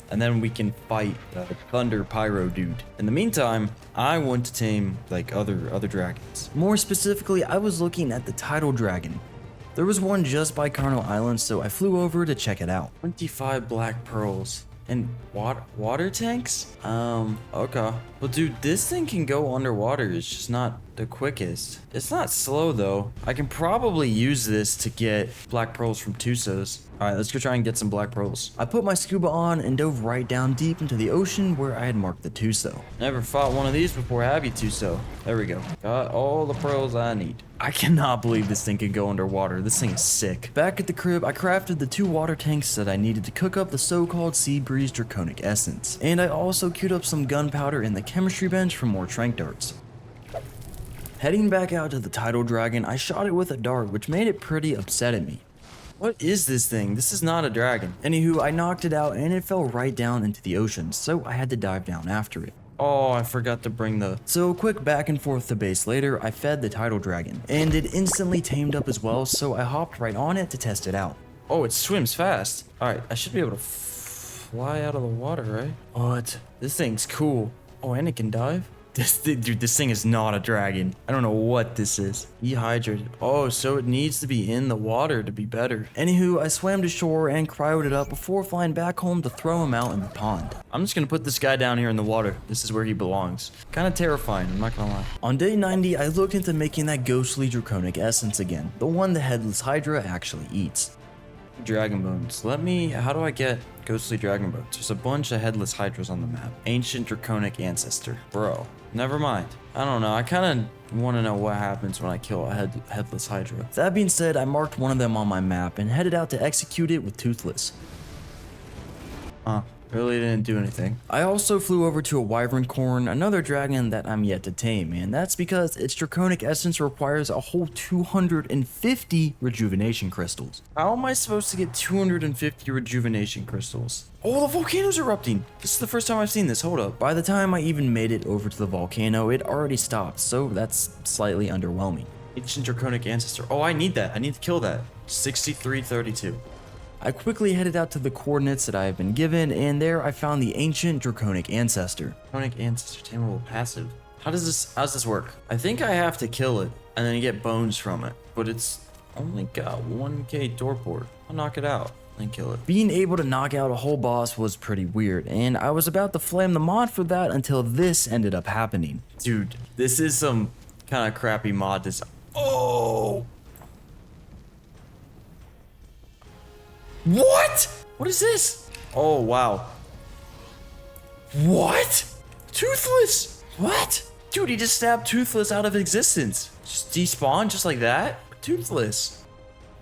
and then we can fight the Thunder Pyro dude. In the meantime, I want to tame like other dragons. More specifically, I was looking at the Tidal Dragon. There was one just by Carno Island, so I flew over to check it out. 25 black pearls. And water tanks? Okay. Well, dude, this thing can go underwater. It's just not the quickest. It's not slow, though. I can probably use this to get black pearls from Tusos. All right, let's go try and get some black pearls. I put my scuba on and dove right down deep into the ocean where I had marked the Tuso. Never fought one of these before, have you, Tuso? There we go. Got all the pearls I need. I cannot believe this thing can go underwater. This thing is sick. Back at the crib, I crafted the 2 water tanks that I needed to cook up the so-called Sea Breeze Draconic Essence. And I also queued up some gunpowder in the chemistry bench for more trank darts. Heading back out to the Tidal Dragon, I shot it with a dart, which made it pretty upset at me. What is this thing? This is not a dragon. Anywho, I knocked it out and it fell right down into the ocean, so I had to dive down after it. Oh, I forgot to bring the... So quick back and forth to base later, I fed the Tidal Dragon, and it instantly tamed up as well, so I hopped right on it to test it out. Oh, it swims fast. Alright, I should be able to fly out of the water, right? What? This thing's cool. Oh, and it can dive? Dude, this thing is not a dragon. I don't know what this is. Dehydrated. Oh, so it needs to be in the water to be better. Anywho, I swam to shore and cryoed it up before flying back home to throw him out in the pond. I'm just gonna put this guy down here in the water. This is where he belongs. Kind of terrifying, I'm not gonna lie. On day 90, I looked into making that ghostly draconic essence again. The one the headless hydra actually eats. Dragon bones. How do I get ghostly dragon bones? There's a bunch of headless hydras on the map. Ancient draconic ancestor. Bro, never mind. I don't know. I kind of want to know what happens when I kill a headless hydra. That being said, I marked one of them on my map and headed out to execute it with Toothless. Really didn't do anything. I also flew over to a wyvern corn, another dragon that I'm yet to tame, and that's because its draconic essence requires a whole 250 rejuvenation crystals. How am I supposed to get 250 rejuvenation crystals? Oh, the volcano's erupting! This is the first time I've seen this, hold up. By the time I even made it over to the volcano, it already stopped, so that's slightly underwhelming. Ancient draconic ancestor. Oh, I need that. I need to kill that. 6332. I quickly headed out to the coordinates that I have been given, and there I found the ancient draconic ancestor. Draconic ancestor, tameable passive. How does this work? I think I have to kill it, and then get bones from it. but it's only got 1k torpor. I'll knock it out and kill it. Being able to knock out a whole boss was pretty weird, and I was about to flame the mod for that until this ended up happening. Dude, this is some kind of crappy mod design. Oh! What? What is this? Oh, wow. What? Toothless! What? Dude, he just snapped Toothless out of existence. Just despawned just like that? Toothless.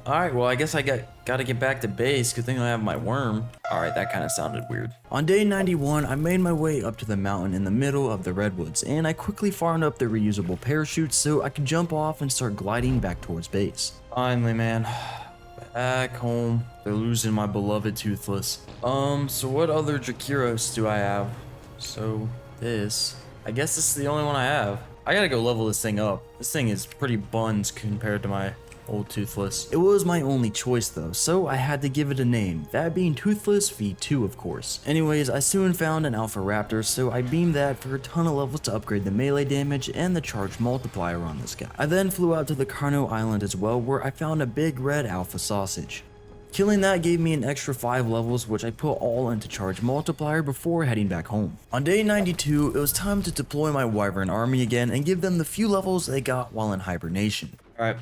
Alright, well, I guess I gotta get back to base. Good thing I have my worm. Alright, that kind of sounded weird. On day 91, I made my way up to the mountain in the middle of the redwoods, and I quickly farmed up the reusable parachutes so I could jump off and start gliding back towards base. Finally, man. Back home. They're losing my beloved Toothless. So what other Drakyros do I have? So, this. I guess this is the only one I have. I gotta go level this thing up. This thing is pretty buns compared to my old Toothless. It was my only choice though, so I had to give it a name, that being Toothless V2 of course. Anyways, I soon found an Alpha Raptor, so I beamed that for a ton of levels to upgrade the melee damage and the charge multiplier on this guy. I then flew out to the Carno Island as well, where I found a big red Alpha Sausage. Killing that gave me an extra 5 levels, which I put all into charge multiplier before heading back home. On day 92, it was time to deploy my Wyvern army again and give them the few levels they got while in hibernation. Alright,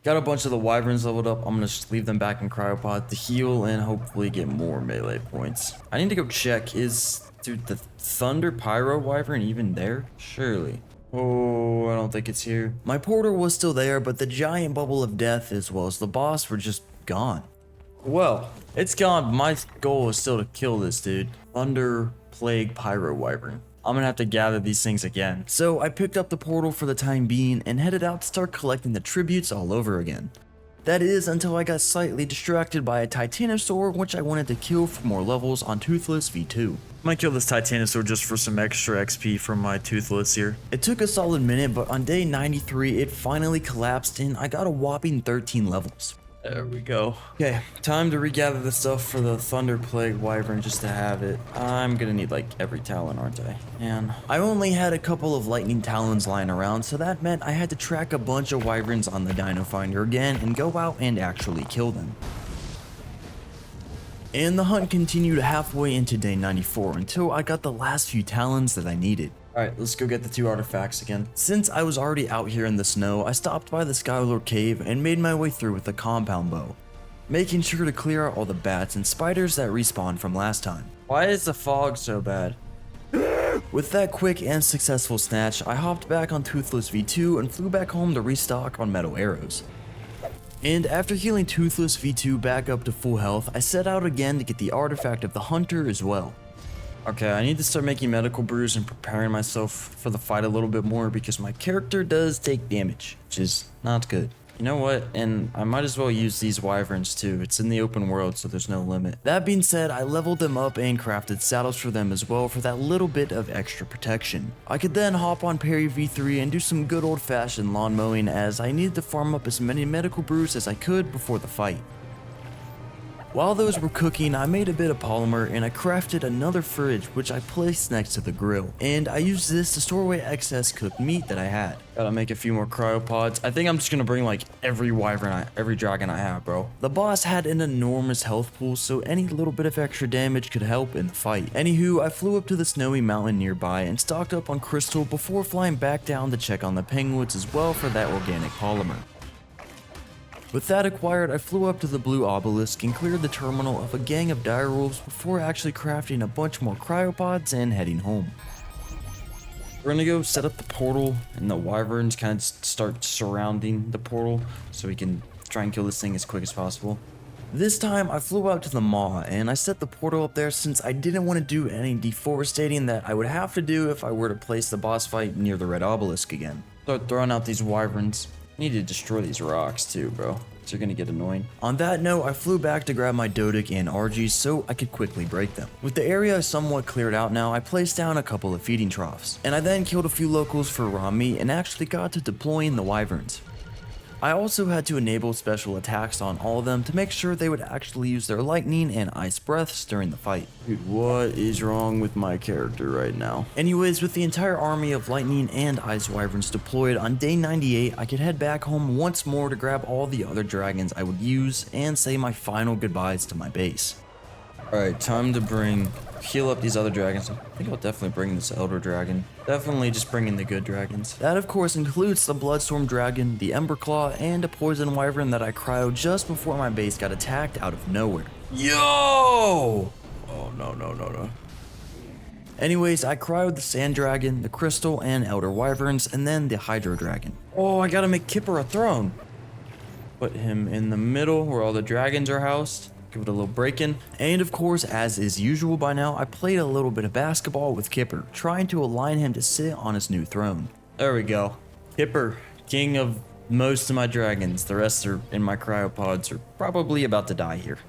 got a bunch of the Wyverns leveled up. I'm gonna just leave them back in cryopod to heal and hopefully get more melee points. I need to go check, dude, the Thunder Pyro Wyvern even there? Surely. Oh, I don't think it's here. My portal was still there, but the giant bubble of death as well as the boss were just gone. Well, it's gone. My goal is still to kill this dude. Thunder Plague Pyro Wyvern. I'm gonna have to gather these things again. So I picked up the portal for the time being and headed out to start collecting the tributes all over again. That is until I got slightly distracted by a Titanosaur, which I wanted to kill for more levels on Toothless V2. I'm gonna kill this Titanosaur just for some extra XP from my Toothless here. It took a solid minute, but on day 93 it finally collapsed and I got a whopping 13 levels. There we go. Okay, time to regather the stuff for the Thunder Plague Wyvern just to have it. I'm gonna need like every talon, aren't I? And I only had a couple of lightning talons lying around, so that meant I had to track a bunch of wyverns on the Dino Finder again and go out and actually kill them. And the hunt continued halfway into day 94 until I got the last few talons that I needed. Alright, let's go get the 2 artifacts again. Since I was already out here in the snow, I stopped by the Skylord Cave and made my way through with the compound bow, making sure to clear out all the bats and spiders that respawned from last time. Why is the fog so bad? With that quick and successful snatch, I hopped back on Toothless V2 and flew back home to restock on metal arrows. And after healing Toothless V2 back up to full health, I set out again to get the artifact of the Hunter as well. Okay, I need to start making medical brews and preparing myself for the fight a little bit more because my character does take damage, which is not good. You know what, and I might as well use these wyverns too. It's in the open world, so there's no limit. That being said, I leveled them up and crafted saddles for them as well for that little bit of extra protection. I could then hop on Perry V3 and do some good old-fashioned lawn mowing as I needed to farm up as many medical brews as I could before the fight. While those were cooking, I made a bit of polymer and I crafted another fridge which I placed next to the grill. And I used this to store away excess cooked meat that I had. Gotta make a few more cryopods. I think I'm just gonna bring like every dragon I have, bro. The boss had an enormous health pool, so any little bit of extra damage could help in the fight. Anywho, I flew up to the snowy mountain nearby and stocked up on crystal before flying back down to check on the penguins as well for that organic polymer. With that acquired, I flew up to the blue obelisk and cleared the terminal of a gang of direwolves before actually crafting a bunch more cryopods and heading home. We're gonna go set up the portal and the wyverns kind of start surrounding the portal so we can try and kill this thing as quick as possible. This time I flew out to the maw and I set the portal up there since I didn't want to do any deforestating that I would have to do if I were to place the boss fight near the red obelisk again. Start throwing out these wyverns. I need to destroy these rocks too, bro. They're gonna get annoying. On that note, I flew back to grab my Dodic and Argies so I could quickly break them. With the area somewhat cleared out now, I placed down a couple of feeding troughs, and I then killed a few locals for raw meat and actually got to deploying the wyverns. I also had to enable special attacks on all of them to make sure they would actually use their lightning and ice breaths during the fight. Dude, what is wrong with my character right now? Anyways, with the entire army of lightning and ice wyverns deployed on day 98, I could head back home once more to grab all the other dragons I would use and say my final goodbyes to my base. Alright, time to heal up these other dragons. I think I'll definitely bring this Elder Dragon. Definitely just bring in the good dragons. That of course includes the Bloodstorm Dragon, the Ember Claw, and a Poison Wyvern that I cryoed just before my base got attacked out of nowhere. Yo! Oh no. Anyways, I cryoed the Sand Dragon, the Crystal, and Elder Wyverns, and then the Hydro Dragon. Oh, I gotta make Kipper a throne. Put him in the middle where all the dragons are housed. Give it a little break-in. And of course, as is usual by now, I played a little bit of basketball with Kipper, trying to align him to sit on his new throne. There we go. Kipper, king of most of my dragons. The rest are in my cryopods, are probably about to die here.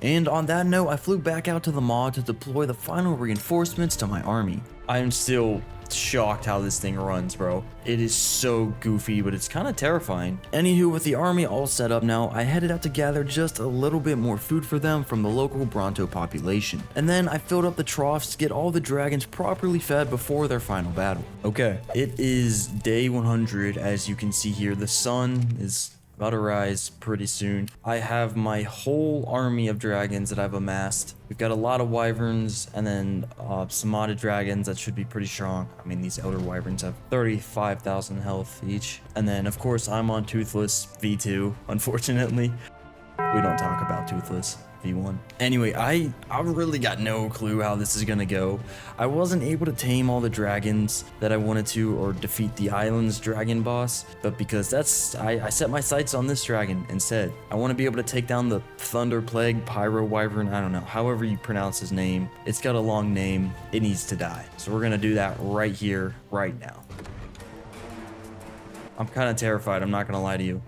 And on that note, I flew back out to the mod to deploy the final reinforcements to my army. I am still shocked how this thing runs, bro. It is so goofy, but it's kind of terrifying. Anywho, with the army all set up now, I headed out to gather just a little bit more food for them from the local Bronto population. And then I filled up the troughs to get all the dragons properly fed before their final battle. Okay, it is day 100. As you can see here, the sun is about to rise pretty soon. I have my whole army of dragons that I've amassed. We've got a lot of wyverns and then some modded dragons that should be pretty strong. I mean, these elder wyverns have 35,000 health each. And then of course I'm on Toothless V2, unfortunately. We don't talk about Toothless V1. Anyway, I really got no clue how this is gonna go. I wasn't able to tame all the dragons that I wanted to or defeat the island's dragon boss, but because I set my sights on this dragon instead. I want to be able to take down the Thunder Plague Pyro Wyvern, I don't know, however you pronounce his name. It's got a long name, it needs to die. So we're gonna do that right here, right now. I'm kind of terrified, I'm not gonna lie to you.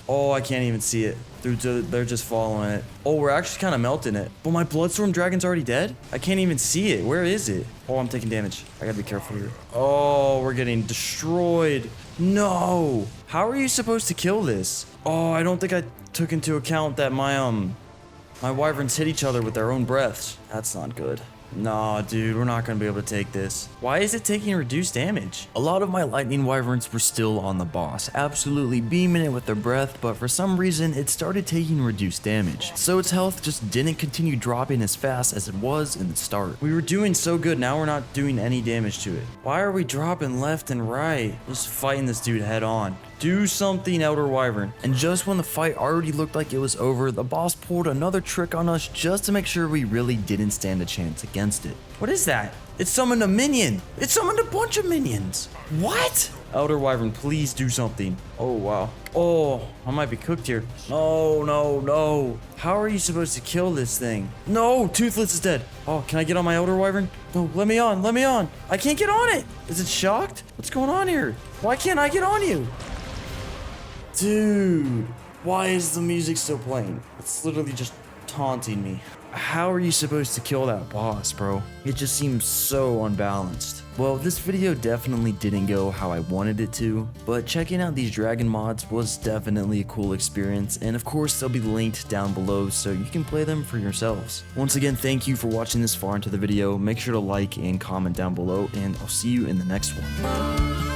Oh, I can't even see it. They're just following it. Oh, we're actually kind of melting it. But my Bloodstorm Dragon's already dead? I can't even see it. Where is it? Oh, I'm taking damage. I gotta be careful here. Oh, we're getting destroyed. No. How are you supposed to kill this? Oh, I don't think I took into account that my wyverns hit each other with their own breaths. That's not good. Nah, dude, we're not gonna be able to take this. Why is it taking reduced damage? A lot of my lightning wyverns were still on the boss, absolutely beaming it with their breath, but for some reason it started taking reduced damage. So its health just didn't continue dropping as fast as it was in the start. We were doing so good, now we're not doing any damage to it. Why are we dropping left and right? Just fighting this dude head on. Do something, Elder Wyvern. And just when the fight already looked like it was over, the boss pulled another trick on us just to make sure we really didn't stand a chance against it. What is that? It summoned a minion. It summoned a bunch of minions. What? Elder Wyvern, please do something. Oh, wow. Oh, I might be cooked here. No. How are you supposed to kill this thing? No, Toothless is dead. Oh, can I get on my Elder Wyvern? No, let me on. I can't get on it. Is it shocked? What's going on here? Why can't I get on you? Dude, why is the music still playing? It's literally just taunting me. How are you supposed to kill that boss, bro? It just seems so unbalanced. Well, this video definitely didn't go how I wanted it to, but checking out these dragon mods was definitely a cool experience, and of course they'll be linked down below so you can play them for yourselves. Once again, thank you for watching this far into the video. Make sure to like and comment down below, and I'll see you in the next one.